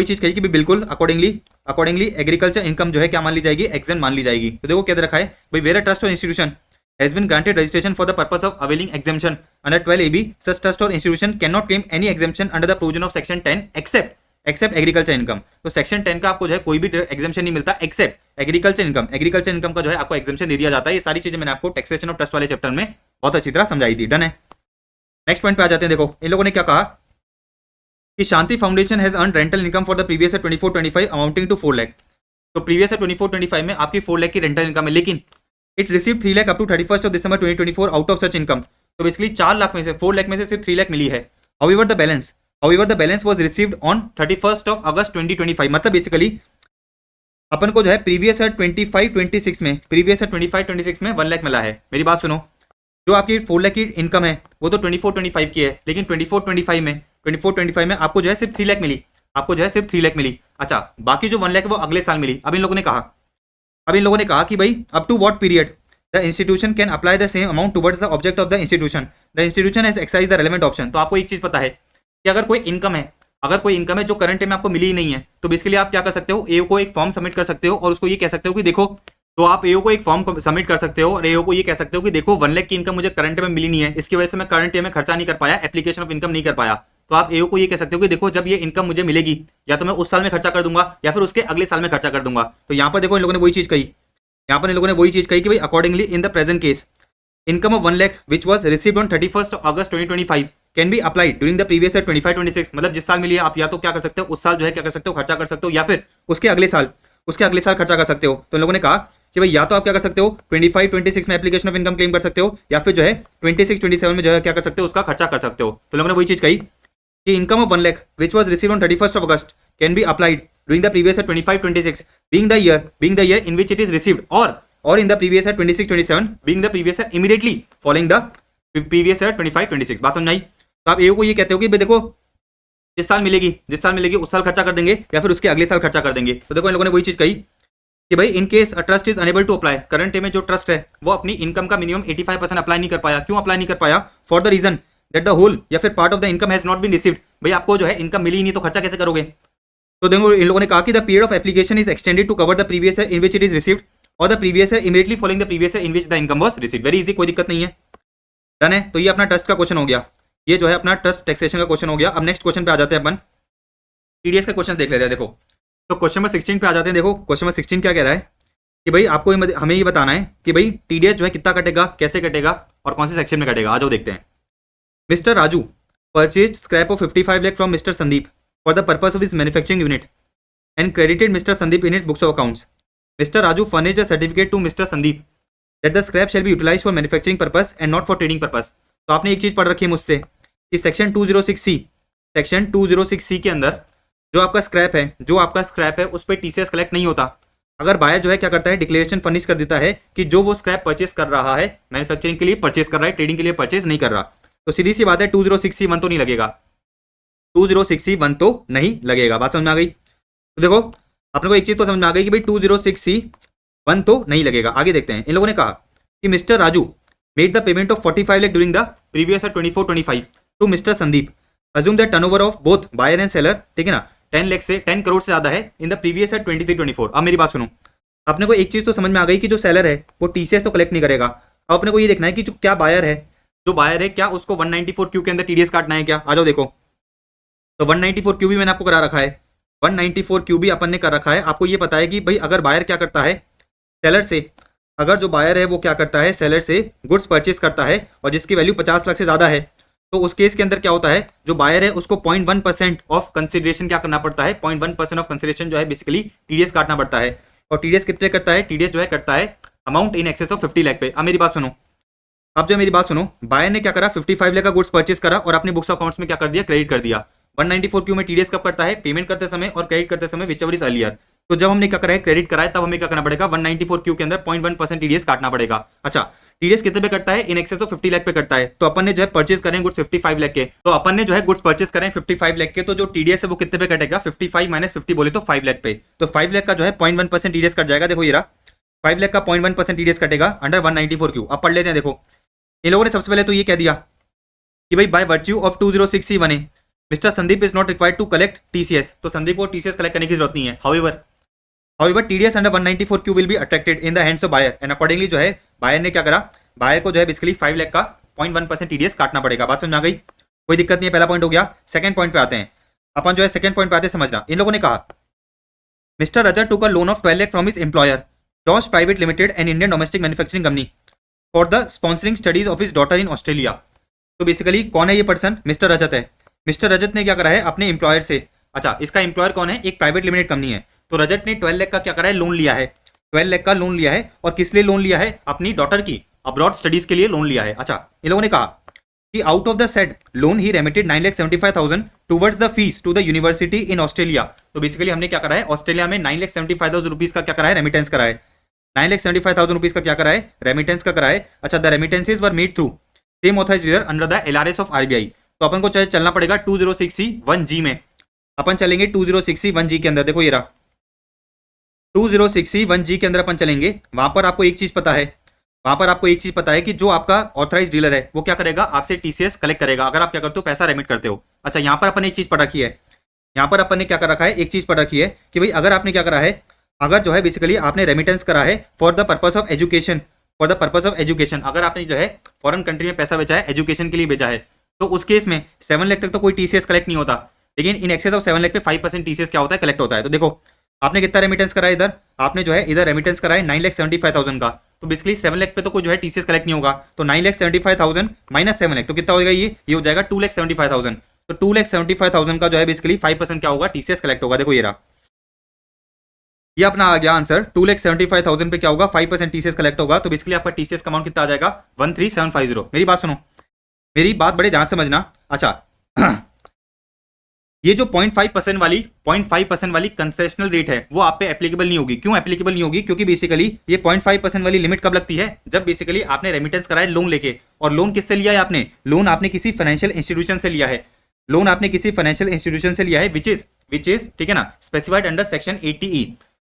A: चीज कही, कि बिल्कुल अकॉर्डिंगली एग्रीकल्चर इनकम जो है क्या मान ली जाएगी, एग्जाम मान ली जाएगी। तो देखो क्या दे रखा है भाई, वेयर अ ट्रस्ट और institution has been granted registration for the purpose of availing exemption under 12AB, such trust और institution can not claim any exemption under the provision of section 10 except agriculture income. तो section 10 का आपको जो है कोई भी exemption नहीं मिलता एक्सेप्ट एग्रीकल्चर इनकम का जो है आपको एग्जाम्पशन दे दिया जाता है। ये सारी चीजें मैंने आपको टैक्सेशन ऑफ ट्रस्ट वाले चैप्टर में बहुत अच्छी तरह समझाई थी। डन है। नेक्स्ट पॉइंट पे आ जाते हैं। देखो इन लोगों ने क्या कहा कि Shanti foundation has earned rental income for the previous year 24-25 amounting to 4 lakh. तो प्रीवियस ईयर 24-25 में आपकी 4 लाख की रेंटल इनकम है, लेकिन it receive 3 lakh up to 31st of December 2024 out of such income. तो बेसिकली 4 लाख में से 4 लाख में से सिर्फ 3 लाख मिली है। However the balance was received on 31st of अगस्त 2025। मतलब बेसिकली अपन को जो है प्रीवियस ईयर 25-26 में 1 लाख मिला है। मेरी बात सुनो, जो आपकी 4 लाख की इनकम है वो तो 24-25 की है, लेकिन 24-25 में आपको जो है सिर्फ 3 लाख मिली। अच्छा, बाकी जो 1 लाख है वो अगले साल मिली। अब इन लोगों ने कहा कि भाई up to what period the institution can apply the same amount towards the object of the institution has exercise the relevant option. तो आपको एक चीज पता है कि अगर कोई इनकम है जो करंट में आपको मिली ही नहीं है, तो बेसिकली आप क्या कर सकते हो, एओ को एक फॉर्म सबमिट कर सकते हो और उसको ये कह सकते हो कि देखो, तो आप एओ को एक फॉर्म सबमिट कर सकते हो और एओ को ये कह सकते हो कि देखो 1 लाख की इनकम मुझे करंट में मिली नहीं है, इसकी वजह से मैं करंट ईयर में खर्चा नहीं कर पाया, एप्लीकेशन ऑफ इनकम नहीं कर पाया। तो आप एओ को ये कह सकते हो कि देखो जब ये इनकम मुझे मिलेगी या तो मैं उस साल में खर्चा कर दूंगा या फिर उसके अगले साल में खर्चा कर दूंगा। तो यहाँ पर देखो इन लोगों ने वही चीज कही कि भाई accordingly in the present case income of 1 lakh which was received on 31st August 2025 can be applied during the previous year 25-26। मतलब जिस साल मिली है आप या तो क्या कर सकते हो, उस साल जो है क्या कर सकते हो, खर्चा कर सकते हो, या फिर उसके अगले साल खर्चा कर सकते हो। तो इन लोगों ने कहा कि भाई या तो आप क्या कर सकते हो 25-26 में एप्लीकेशन ऑफ इनकम क्लेम कर सकते हो, या फिर जो है 26-27 में जो है क्या कर सकते हो, उसका खर्चा कर सकते हो। तो लोगों ने वही चीज कही कि income of 1 lakh which was received on 31st of August can be applied during the previous year 25-26 being the year in which it is received और in the previous year 26-27 being the previous year immediately following the previous year 25-26। बात समझ आई? तो आप एओ को ये कहते हो कि भाई देखो जिस साल मिलेगी उस साल खर्चा कर देंगे या फिर उसके अगले साल खर्चा कर देंगे। तो देखो इन लोगों ने वही चीज कही कि भाई in case a trust is unable to apply, current में जो ट्रस्ट है वो अपनी इनकम का मिनिमम 85% अप्लाई नहीं कर पाया। क्यों अप्लाई नहीं कर पाया? For the reason that the whole या फिर part of the income has not been received भाई आपको जो है इनकम मिली नहीं तो खर्चा कैसे करोगे। तो देखो इन लोगों ने कहा कि the period of application is extended to cover the previous year in which it is received और the previous year immediately following the previous year in which the income was received. Very easy, कोई दिक्कत नहीं है, done है। तो ये अपना trust का क्वेश्चन हो गया, ये जो है अपना ट्रस्ट टैक्सेशन का क्वेश्चन हो गया। अब नेक्स्ट क्वेश्चन पे आ जाते हैं अपन, टीडीएस का क्वेश्चन देख लेते हैं। देखो तो क्वेश्चन नंबर 16 पे आ जाते हैं। देखो क्वेश्चन नंबर 16 क्या कह रहा है कि भाई आपको हमें ये बताना है कि भाई टीडीएस जो है कितना कटेगा, कैसे कटेगा और कौन से सेक्शन में कटेगा। आ जाओ देखते हैं। Mister Raju purchased scrap of 55 lakh from mister Sandeep for the purpose of his manufacturing unit and credited Mr. Sandeep in his books of accounts. Mr. Raju furnished a certificate to Mr. Sandeep that the scrap shall be utilized for manufacturing purpose and not for trading purpose. तो आपने एक चीज पढ़ रखी है मुझसे कि section 206C के अंदर जो आपका स्क्रैप है उस पर टीसीएस कलेक्ट नहीं होता। अगर बायर जो है क्या करता है, डिक्लेरेशन फर्निश कर देता है कि जो वो स्क्रैप परचेस कर रहा है मैन्युफैक्चरिंग के लिए परचेस कर रहा है, ट्रेडिंग के लिए परचेस नहीं कर रहा, तो सीधी सी बात है 206C1 तो नहीं लगेगा, 206C1 तो नहीं लगेगा। बात समझ में आ गई। तो देखो अपने को एक चीज तो समझ में आ गई कि भाई 206C1 तो नहीं लगेगा। आगे देखते हैं। इन लोगों ने कहा कि mister Raju made the payment of 45 lakh during the previous 24-25 to mister Sandeep. Assume that turnover of both buyer and seller, ठीक है ना, 10 करोड़ से ज्यादा है इन द प्रीवियस 23-24। अब मेरी बात सुनो, अपने को एक चीज तो समझ में आ गई कि जो सेलर है वो टीसीएस तो कलेक्ट नहीं करेगा। अब अपने को ये देखना है कि जो बायर है क्या उसको 194Q के अंदर टीडीएस काटना है क्या। आ जाओ देखो, तो 194Q भी मैंने आपको करा रखा है, 194Q भी अपन ने कर रखा है। आपको ये पता है कि भाई अगर बायर क्या करता है, सेलर से, अगर जो बायर है वो क्या करता है, सेलर से गुड्स परचेस करता है और जिसकी वैल्यू 50 लाख से ज़्यादा है, तो उस केस के अंदर क्या होता है, जो बायर है उसको 0.1% ऑफ कंसिडरेशन क्या करना पड़ता है, 0.1% ऑफ कंसिडरेशन जो है बेसिकली टीडीएस काटना पड़ता है। और टीडीएस कितने करता है, टीडीएस जो है करता है amount in excess of 50 lakh पे। अब मेरी बात सुनो, बायर ने क्या करा, 55 लाख का गुड्स परचेस करा और अपने बुक्स अकाउंट्स में क्या कर दिया, क्रेडिट कर दिया। 194Q में टीडीएस कब करता है, पेमेंट करते समय और क्रेडिट करते समय, विचएवर इज अर्लियर। तो जब हमने क्या करा है, क्रेडिट करा है, तब हमें क्या करना पड़ेगा, 194Q के अंदर 0.1% टीडीएस काटना पड़ेगा। अच्छा, टीडीएस कितने पे करता है, इन एक्सेस ऑफ 50 लाख पे करता है। तो अपन ने जो है परचेस करें गुड्स 55 लाख के, तो अपन ने जो है गुड्स परचेस करें 55 लाख के, तो जो टीडीएस है वो कितने पे कटेगा, 55 माइनस 50 बोले तो 5 लाख पे। तो 5 लाख का जो है 0.1% टीडीएस कट जाएगा। देखो ये रहा 5 लाख का 0.1% टीडीएस कटेगा अंडर 194Q। अब पढ़ लेते हैं। देखो इन लोगों ने सबसे पहले तो ये कह दिया कि भाई by virtue of 206C1 mister Sandeep is not required to collect TCS. तो संदीप को टीसीएस कलेक्ट करने की जरूरत नहीं है। However TDS under 194Q will be attracted in the hands of buyer and accordingly जो है बायर ने क्या करा, बायर को जो है बेसिकली 5 लाख का 0.1% टीडीएस काटना पड़ेगा। बात समझ आ गई, कोई दिक्कत नहीं है। पहला पॉइंट हो गया। सेकंड पॉइंट पे आते हैं अपन, जो है सेकंड पॉइंट पे आते हैं, समझना। इन लोगों ने कहा mister Rajat took a loan of 12 lakh from his employer Jos private limited and Indian domestic manufacturing company for the sponsoring studies of his daughter in Australia. तो बेसिकली कौन है ये पर्सन, मिस्टर रजत है। मिस्टर रजत ने क्या करा है अपने एम्प्लॉयर से, अच्छा इसका एम्प्लॉयर कौन है, एक प्राइवेट लिमिटेड कंपनी है। तो रजत ने 12 लाख का क्या करा है, लोन लिया है, 12 लाख का लोन लिया है। और किस लिए लोन लिया है, अपनी डॉटर की अब्रॉड स्टडीज के लिए लोन लिया है। अच्छा, इन लोगों ने कहा कि out of the said loan he remitted 9,75,000 towards the fees to the university in Australia. तो बेसिकली हमने क्या करा है, ऑस्ट्रेलिया में 9,75,000 रुपीज का क्या करा है, रेमिटेंस करा है। 9,75,000 रुपीज का क्या करा है, रेमिटेंस का करा है। अच्छा, the remittances were made through same authorised dealer under the LRS of RBI। तो अपन को चलना पड़ेगा 206C1G में, अपन चलेंगे 206C1G के अंदर। देखो ये रहा 206C1G के अंदर अपन चलेंगे। वहां पर आपको एक चीज पता है, कि जो आपका ऑथराइज्ड डीलर है वो क्या करेगा, आपसे टीसीएस कलेक्ट करेगा अगर आप क्या करते हो, पैसा रेमिट करते हो। अच्छा, यहाँ पर अपन एक चीज पढ़ रखी है, यहाँ पर अपन ने क्या कर रखा है, एक चीज पढ़ रखी है कि भाई अगर आपने क्या करा है, अगर जो है बेसिकली आपने रेमिटेंस करा है for the purpose of education, अगर आपने जो है फॉरेन कंट्री में पैसा बेचा है, एजुकेशन के लिए बेचा है, तो उस केस में 7 लाख तक तो कोई टीसीएस कलेक्ट नहीं होता। लेकिन इन एक्सेस ऑफ 7 लाख पे 5% टीसीएस क्या होता है, कलेक्ट होता है। तो देखो आपने कितना रेमिटेंस करा है, इधर आपने जो है इधर रेमिटेंस करा है 9,75,000 का। तो बेसिकली 7 लाख पे तो कोई जो है टीसीएस कलेक्ट नहीं होगा। तो 9,75,000 माइनस 7 लाख तो कितना होगा, ये हो जाएगा 2,75,000। तो 2,75,000 का जो है बेसिकली 5% क्या होगा, टीसीएस कलेक्ट होगा। देखो ये रहा, ये अपना आ गया आंसर। 2,75,000 पे क्या होगा, 5% टीसीएस कलेक्ट होगा। तो बेसिकली आपका टीसीएस का अमाउंट कितना आ जाएगा, 13,750। मेरी बात सुनो, मेरी बात बड़े ध्यान से समझना। अच्छा ये जो 0.5% वाली कंसेशनल रेट है वो आप पे एप्लीकेबल नहीं होगी। क्यों एप्लीकेबल नहीं होगी, क्योंकि बेसिकली ये 0.5% वाली लिमिट कब लगती है, जब बेसिकली आपने रेमिटेंस कराया लोन लेके। और लोन किससे लिया है आपने, लोन आपने किसी फाइनेंशियल इंस्टीट्यूशन से लिया है, विच इज ठीक है ना, स्पेसिफाइड अंडर सेक्शन 80E।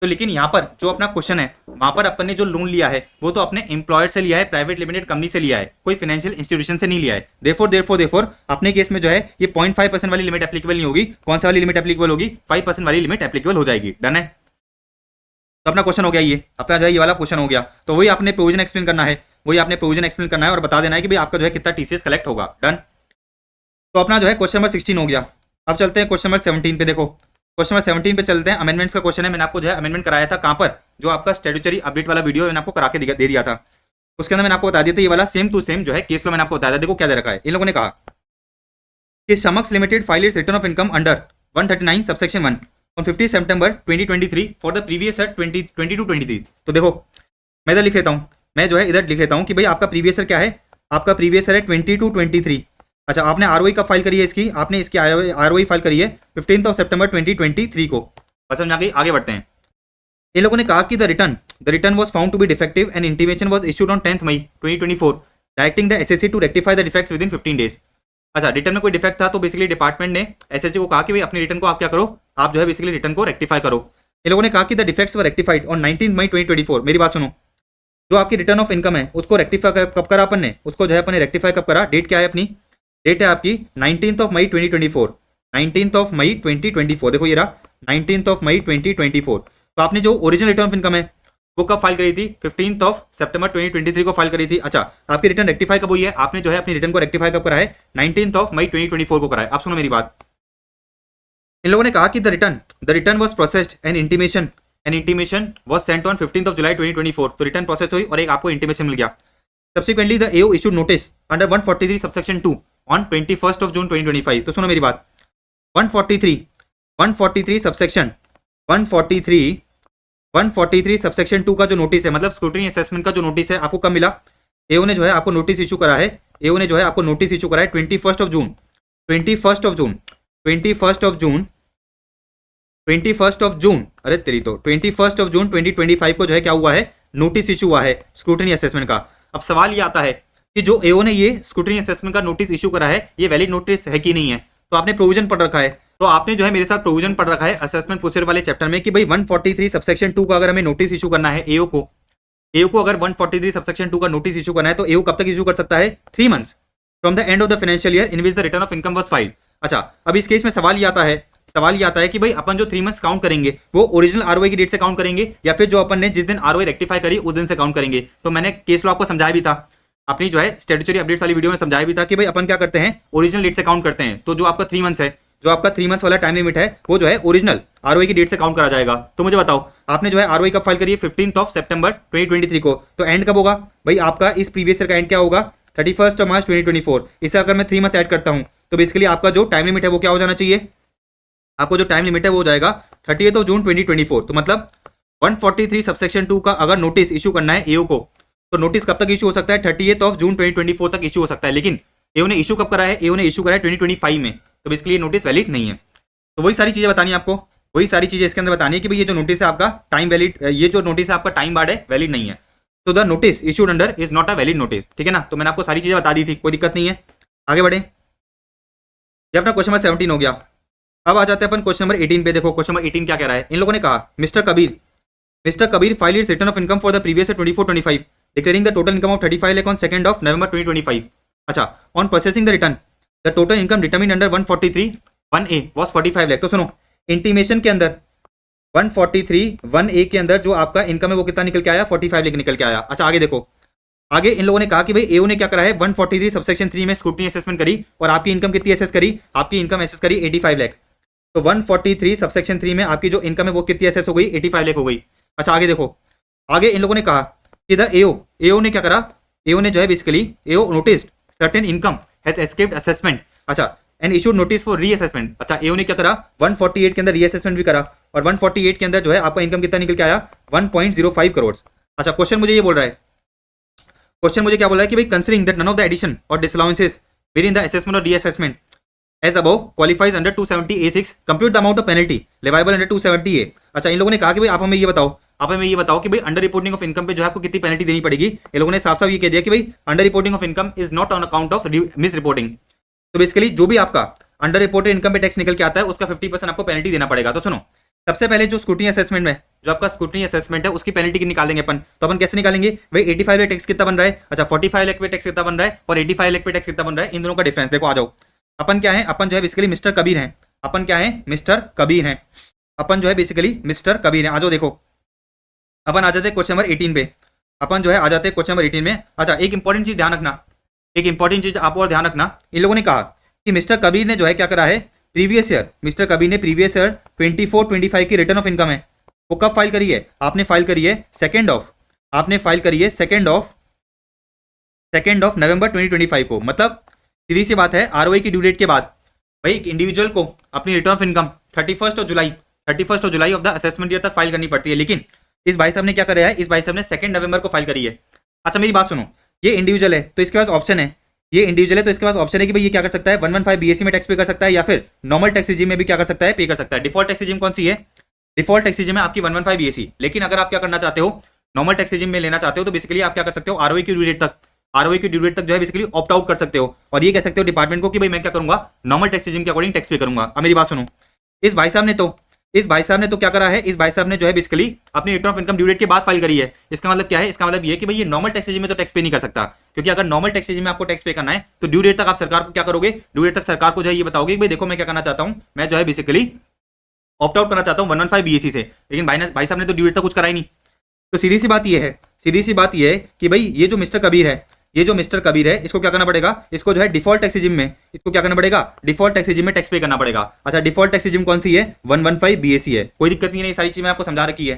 A: तो तो लेकिन यहाँ पर जो अपना क्वेश्चन है वहां पर अपन ने जो लोन लिया है वो तो अपने एम्प्लॉयर से लिया है, प्राइवेट लिमिटेड कंपनी से लिया है, कोई फाइनेंशियल इंस्टीट्यूशन से नहीं लिया है। देयरफॉर अपने केस में जो है ये 0.5% वाली लिमिट एप्लीकेबल नहीं होगी। कौन सा वाली लिमिट एप्लीकेबल होगी? 5% वाली लिमिट एप्लीकेबल हो जाएगी। डन है? तो अपना क्वेश्चन हो गया, ये अपना जो है ये वाला क्वेश्चन हो गया। तो वही आपने प्रोविजन एक्सप्लेन करना है, वही आपने प्रोविजन एक्सप्लेन करना है और बता देना है कि भाई आपका जो है कितना टीसीएस कलेक्ट होगा। डन? तो अपना जो है क्वेश्चन नंबर 16 हो गया। अब चलते हैं क्वेश्चन नंबर 17 पे। देखो क्वेश्चन नंबर 17 पे चलते हैं। अमेंडमेंट्स का क्वेश्चन है। मैंने आपको जो है अमेंडमेंट कराया था कहां पर? जो आपका स्टैट्यूटरी अपडेट वाला वीडियो मैंने आपको करा के दे दिया था, उसके अंदर मैंने आपको बता दिया था ये वाला सेम टू सेम जो है केस लो मैंने आपको बताया था। देखो क्या दे रखा है, इन लोगों ने कहा कि समक्स limited file its return of income under 139 subsection 1 on 50 September 2023 for the previous year 2022-23। तो देखो मैं इधर लिख लेता हूँ, मैं जो है इधर लिख लेता हूँ कि भाई आपका प्रीवियस ईयर क्या है? आपका प्रीवियस ईयर है 22-23। अच्छा, आपने आरओई कब फाइल करी है इसकी? आपने इसकी आरओई फाइल करी है 15 सितंबर 2023 को। बस समझ आ गई? आगे बढ़ते हैं। इन लोगों ने कहा कि the return was found to be defective and intimation was issued on 10 May 2024 directing the SSC to rectify the defects within 15 days. अच्छा, रिटर्न में कोई डिफेक्ट था तो बेसिकली डिपार्टमेंट ने एसएससी को कहा कि भाई अपनी रिटर्न को आप क्या करो, आप जो है बेसिकली रिटर्न को रेक्टिफाई करो। इन लोगों ने कहा कि the defects were rectified on 19 मई 2024। मेरी बात सुनो, जो आपकी रिटर्न ऑफ इनकम है उसको रेक्टिफाई कब करा अपन ने? उसको जो है अपन ने रेक्टिफाई कब करा? डेट क्या है अपनी? डेट है आपकी 19 मई 2024। 19 मई 2024। देखो ये रहा 19 मई 2024। तो आपने जो ओरिजिनल रिटर्न ऑफ इनकम है वो कब फाइल करी थी? 15 सितंबर 2023 को फाइल करी थी। अच्छा, आपकी रिटर्न रेक्टिफाई कब हुई है? आपने जो है अपनी रिटर्न को रेक्टिफाई कब करा है? 19 मई 2024 को करा है। आप सुनो मेरी बात। इन लोगों ने कहा कि the return was processed and intimation was sent on 15 जुलाई 2024। तो रिटर्न प्रोसेस हुई और एक आपको इंटीमेशन मिल गया। Subsequently the AO issued notice under 143 subsection 2 on 21 जून 2025। तो सुनो मेरी बात, 143 सबसेक्शन 143 सबसेक्शन 2 का जो नोटिस है, मतलब स्क्रूटनी असेसमेंट का जो नोटिस है, आपको कब मिला? एओ ने जो है आपको नोटिस इशू करा है। एओ ने जो है आपको नोटिस इशू करा है 21 जून 2025 को जो है क्या हुआ है? नोटिस इशू हुआ है स्क्रूटनी असेसमेंट का। अब सवाल ये आता है कि जो एओ ने ये स्क्रूटनी असेसमेंट का नोटिस इशू करा है ये वैलिड नोटिस है कि नहीं है? तो आपने प्रोविजन पढ़ रखा है, तो आपने जो है मेरे साथ प्रोविजन पढ़ रखा है असेसमेंट प्रोसीजर वाले चैप्टर में कि भाई 143 सबसेक्शन 2 का अगर हमें नोटिस इशू करना है एओ को अगर 143 सबसेक्शन 2 का नोटिस इशू करना है तो एओ कब तक इशू कर सकता है? 3 months from the end of the financial year in which the return of income was filed. अच्छा, अब इस केस में सवाल ये आता है कि भाई अपन जो 3 मंथ्स काउंट करेंगे वो ओरिजिनल आरओआई की डेट से काउंट करेंगे या फिर जो अपन ने जिस दिन आरओआई रेक्टिफाई करी उस दिन से काउंट करेंगे? तो मैंने केस लॉ आपको समझाया भी था, अपनी जो है स्टैट्यूटरी अपडेट्स वाली वीडियो में समझाया भी था कि भाई अपन क्या करते हैं, ओरिजिनल डेट से काउंट करते हैं। तो जो आपका 3 मंथ्स है, जो आपका 3 मंथ्स वाला टाइम लिमिट है वो जो है ओरिजिनल आरओआई की डेट से काउंट करा जाएगा। तो मुझे बताओ, आपने जो है आरओआई कब फाइल करी है? 15 सितंबर 2023 को। तो एंड कब होगा भाई आपका? इस प्रीवियस ईयर का एंड क्या होगा? 31 मार्च 2024। इसे अगर मैं 3 मंथ ऐड करता हूं तो बेसिकली आपका जो टाइम लिमिट है वो क्या हो जाना चाहिए? आपको जो टाइम लिमिट है वो हो जाएगा 30 जून 2024। तो मतलब 143 सबसेक्शन 2 का अगर नोटिस इशू करना है एओ को तो नोटिस कब तक इशू हो सकता है? 30 जून 2024 तक इशू हो सकता है। लेकिन एओ ने इशू कब करा है? एओ ने इशू करा है 2025 में। तो बेसिकली ये नोटिस वैलिड नहीं है। तो वही सारी चीजें बतानी है आपको, वही सारी चीजें इसके अंदर बतानी है कि भाई ये जो नोटिस है आपका टाइम वैलिड, ये जो नोटिस है आपका टाइम बार्ड है, वैलिड नहीं है। तो the notice issued under is not a valid notice. ठीक है ना? तो मैंने आपको सारी चीजें बता दी थी, कोई दिक्कत नहीं है। आगे बढ़े, ये अपना क्वेश्चन नंबर 17 हो गया। अब आ जाते हैं अपन क्वेश्चन नंबर 18 पे। देखो क्वेश्चन नंबर 18 क्या कह रहा है। इन लोगों ने कहा mister Kabir file its return of income for the previous 24-25 declaring the total income of 35 lakh on 2 नवंबर 2025। अच्छा, on processing the return the total income determined under 143(1)(a was 45 lakh. तो सुनो, इंटीमेशन के अंदर 143(1)(a के अंदर जो आपका इनकम है वो कितना निकल के आया? 45 लाख निकल के आया। अच्छा, आगे देखो, आगे इन लोगों ने कहा कि भाई एओ ने क्या करा है? 143 सबसेक्शन 3 में स्क्रूटनी असेसमेंट करी और आपकी इनकम कितनी असेस करी? आपकी इनकम असेस करी 85 लाख। तो 143 सबसेक्शन 3 में आपकी जो इनकम है वो कितनी असेस हो गई? 85 लाख हो गई। अच्छा, आगे देखो, आगे इन लोगों ने कहा कि द एओ ने क्या करा? एओ ने जो है basically AO noticed certain income has escaped assessment. अच्छा, and issued notice for reassessment. अच्छा, एओ ने क्या करा? 148 के अंदर रीअसेसमेंट भी करा और 148 के अंदर जो है आपका इनकम कितना निकल के आया? 1.05 करोड़। अच्छा, क्वेश्चन मुझे ये बोल रहा है, क्वेश्चन मुझे क्या बोल रहा है कि भाई considering that none of the addition और disallowances very in the assessment और reassessment as above qualifies under 270(a)(6 compute the amount of penalty leviable under 270(a)। अच्छा, इन लोगों ने कहा कि भाई आप हमें ये बताओ कि भाई अंडर रिपोर्टिंग ऑफ इनकम पे जो है आपको कितनी पेनल्टी देनी पड़ेगी। इन लोगों ने साफ साफ ये कह दिया कि भाई under reporting of income is not on account of miss reporting. तो बेसिकली जो भी आपका अंडर रिपोर्टेड इनकम पे टैक्स निकल के आता है उसका 50% आपको पेनल्टी देना पड़ेगा। तो सुनो, सबसे पहले जो स्क्रूटनी असेसमेंट में जो आपका स्क्रूटनी असेसमेंट है उसकी पेनल्टी की निकालेंगे अपन। तो अपन कैसे निकालेंगे भाई, 85 लाख टैक्स कितना बन रहा है, अच्छा 45 लाख पे टैक्स कितना बन रहा है और 85 लाख पे टैक्स कितना बन रहा है, इन दोनों का डिफरेंस देखो। आ जाओ, अपन क्या है, अपन जो है बेसिकली मिस्टर कबीर हैं, अपन क्या है मिस्टर कबीर हैं, अपन जो है बेसिकली मिस्टर कबीर हैं। आ जाओ देखो, अपन आ जाते हैं क्वेश्चन नंबर 18 पे, अपन जो है आ जाते हैं क्वेश्चन नंबर 18 में। अच्छा एक इंपॉर्टेंट चीज ध्यान रखना, एक इंपॉर्टेंट चीज आप और ध्यान रखना, इन लोगों ने कहा कि मिस्टर कबीर ने जो है क्या करा है, प्रीवियस ईयर, मिस्टर कबीर ने प्रीवियस ईयर 24-25 की रिटर्न ऑफ इनकम है, वो कब फाइल करी है, आपने फाइल करी है आपने फाइल करी है सेकेंड ऑफ नवंबर 2025 को। मतलब सीधी सी बात है, आरओआई की ड्यू डेट के बाद भाई एक इंडिविजुअल को अपनी return of income 31 July of the assessment year तक फाइल करनी पड़ती है। लेकिन इस भाई साहब ने क्या करा है, इस भाई साहब ने 2 नवंबर को फाइल करी है। अच्छा मेरी बात सुनो, ये इंडिविजुअल है तो इसके पास ऑप्शन है, ये इंडिविजुअल है तो इसके पास ऑप्शन है कि भाई ये क्या कर सकता है, 115 बीएससी में टैक्स पे कर सकता है या फिर नॉर्मल टैक्स रिजीम में भी क्या कर सकता है, पे कर सकता है। डिफॉल्ट टैक्स रिजीम कौन सी है, डिफॉल्ट टैक्स रिजीम है आपकी 115 बीएससी। लेकिन अगर आप क्या करना चाहते हो, नॉर्मल टैक्स रिजीम में लेना चाहते हो, तो बेसिकली आप क्या कर सकते हो, आरओआई की ड्यू डेट तक जो है बेसिकली ऑप्ट आउट कर सकते हो और ये कह सकते हो डिपार्टमेंट को कि भाई मैं क्या करूंगा, नॉर्मल टैक्स रिजीम के अकॉर्डिंग टैक्स पे करूंगा। अब मेरी बात सुनो, इस भाई साहब ने तो क्या करा है, इस भाई साहब ने जो है बेसिकली अपनी return of income due date के बाद फाइल करी है। इसका मतलब क्या है, इसका मतलब ये कि भाई ये नॉर्मल टैक्स रिजीम में तो टैक्स पे नहीं कर सकता, क्योंकि अगर नॉर्मल टैक्स रिजीम में आपको टैक्स पे करना है तो ड्यू डेट तक आप सरकार को क्या करोगे, ड्यू डेट तक सरकार को जो है ये बताओगे कि भाई देखो मैं क्या करना चाहता हूं, मैं जो है बेसिकली ऑप्ट आउट करना चाहता हूं 115 बीएससी से। लेकिन भाई साहब ने तो ड्यू डेट तक कुछ करा ही नहीं। तो सीधी सी बात यह है कि भाई ये जो मिस्टर कबीर है, इसको क्या करना पड़ेगा, इसको जो है डिफॉल्ट टैक्स रिजीम में, इसको क्या करना पड़ेगा, डिफॉल्ट टैक्स रिजीम में टैक्स पे करना पड़ेगा। अच्छा डिफॉल्ट टैक्स रिजीम कौन सी है, 115 बीएससी है, कोई दिक्कत नहीं है, सारी चीज मैं आपको समझा रखी है।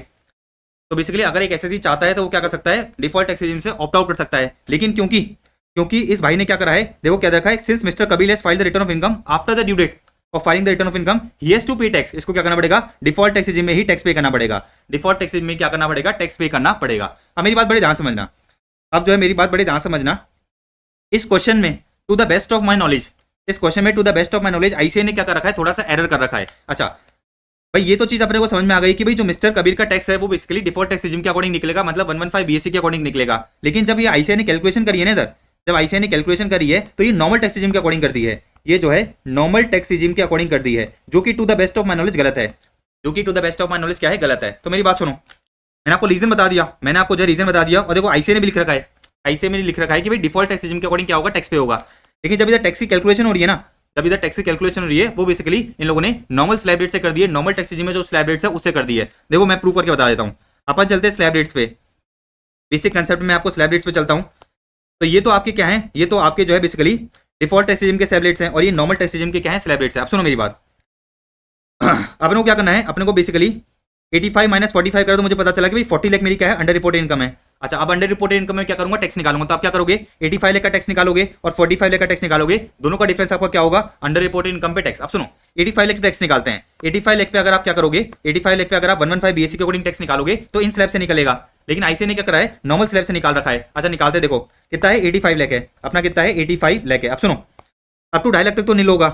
A: तो बेसिकली अगर एक एसएससी चाहता है तो वो क्या कर सकता है, डिफॉल्ट टैक्स रिजीम से ऑप्ट आउट कर सकता है। लेकिन क्योंकि इस भाई ने क्या करा है, देखो क्या रखा है, since mister Kabir has filed the return of income after the due date of filing the return of income he has to pay tax. इसको क्या करना पड़ेगा, डिफॉल्ट टैक्स रिजीम में ही टैक्स पे करना पड़ेगा, डिफॉल्ट टैक्स रिजीम में क्या करना पड़ेगा, टैक्स पे करना पड़ेगा। अब मेरी बात बड़े ध्यान समझना, अब जो है मेरी बात बड़े ध्यान समझना, इस क्वेश्चन में to the best of my knowledge ICA ने क्या कर रखा है, थोड़ा सा एरर कर रखा है। अच्छा भाई ये तो चीज अपने को समझ में आ गई कि भाई जो मिस्टर कबीर का टैक्स है वो बेसिकली डिफॉल्ट टैक्स रिजीम के अकॉर्डिंग निकलेगा, मतलब 115 बीएससी के अकॉर्डिंग निकलेगा। लेकिन जब ये आईसीए ने कैलकुलेशन करी है ना इधर, जब आईसीए ने कैलकुलेशन करी है तो ये नॉर्मल टैक्स रिजीम के अकॉर्डिंग कर दी है, ये जो है नॉर्मल टैक्स रिजीम के अकॉर्डिंग कर दी है, जो कि to the best of my knowledge गलत है, क्या है, गलत है। तो मेरी बात सुनो, मैंने आपको रीजन बता दिया, और देखो आईसीए ने भी लिख रखा है, आईसीए में लिख रखा है कि भाई डिफॉल्ट टैक्स रिजीम के अकॉर्डिंग क्या होगा, टैक्स पे होगा। लेकिन जब इधर टैक्स की कैलकुलेशन हो रही है ना, वो बेसिकली इन लोगों ने नॉर्मल स्लैब रेट से कर दी है, नॉर्मल टैक्स रिजीम में जो स्लैब रेट्स है उससे कर दी है। देखो मैं प्रूव करके बता देता हूँ, अपन चलते हैं स्लैब रेट्स पे, बेसिक कंसेप्ट में आपको स्लैब रेट्स पे चलता हूँ। तो ये तो आपके क्या है, ये तो आपके जो है बेसिकली डिफॉल्ट टैक्स रिजीम के स्लैब रेट्स हैं और ये नॉर्मल टैक्स रिजीम के क्या है, स्लैब रेट्स है। अब सुनो मेरी बात, अपने को क्या करना है, अपने को बेसिकली 85 - 45 करो तो मुझे पता चला कि भाई 40 लाख मेरी क्या है, अंडर रिपोर्टेड इनकम है। अच्छा अब अंडर रिपोर्टेड इनकम में क्या करूंगा, टैक्स निकालूंगा। तो आप क्या करोगे, 85 लाख का टैक्स निकालोगे और 45 लाख का टैक्स निकालोगे, दोनों का डिफरेंस आपका क्या होगा, अंडर रिपोर्टेड इनकम पे टैक्स। अब सुनो 85 लाख टैक्स निकालते हैं, 85 लाख पे अगर आप क्या करोगे, 85 लाख पे अगर आप 115 बीएससी के अकॉर्डिंग टैक्स निकालोगे तो इन स्लैब से निकलेगा। लेकिन आईसीए ने क्या करा है, नॉर्मल स्लैब से निकाल रखा है। अच्छा निकालते देखो कितना है, 85 लाख है अपना, कितना है 85 लाख है। अब सुनो अप टू 2.5 लाख तक तो नील होगा,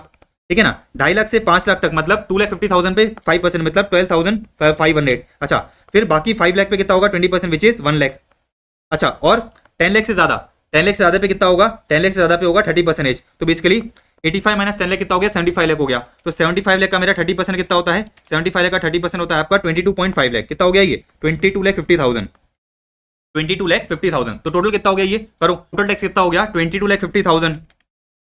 A: ठीक है ना, 2.5 लाख से 5 लाख तक मतलब 2,50,000 पे 5% मतलब 12,500। अच्छा फिर बाकी 5 लाख पे कितना होगा, 20% विच इज 1 लाख। अच्छा और 10 लाख से ज्यादा पे कितना होगा, 10 लाख से ज्यादा पे होगा 30%। तो बेसिकली 85 - 10 लाख कितना हो गया, 75 लाख हो गया। तो 75 लाख का मेरा 30% कितना होता है, 75 लाख का 30% होता है आपका 22.5 लाख। कितना हो गया ये, 22,50,000, 22,50,000। तो टोटल कितना हो गया ये, करो टोटल टैक्स कितना हो गया, 22,50,000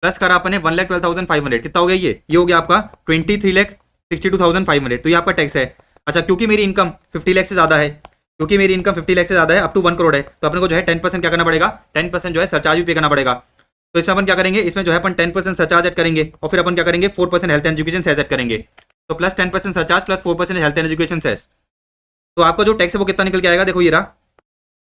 A: प्लस करा अपने 1,12,500, कितना हो गया ये हो गया आपका 23,62,500। तो ये आपका टैक्स है। अच्छा क्योंकि मेरी इनकम 50 लाख से ज्यादा है, अप टू 1 करोड़ है, तो अपने को जो है 10% क्या करना पड़ेगा, 10% जो है सरचार्ज भी पे करना पड़ेगा। तो इसमें अपन क्या करेंगे, इसमें जो है अपन 10% सरचार्ज ऐड करेंगे और फिर अपन क्या करेंगे 4% health and education cess add करेंगे। तो plus 10% surcharge plus 4% health and education cess. तो आपका जो टैक्स है वो कितना निकल के आएगा, देखो ये रहा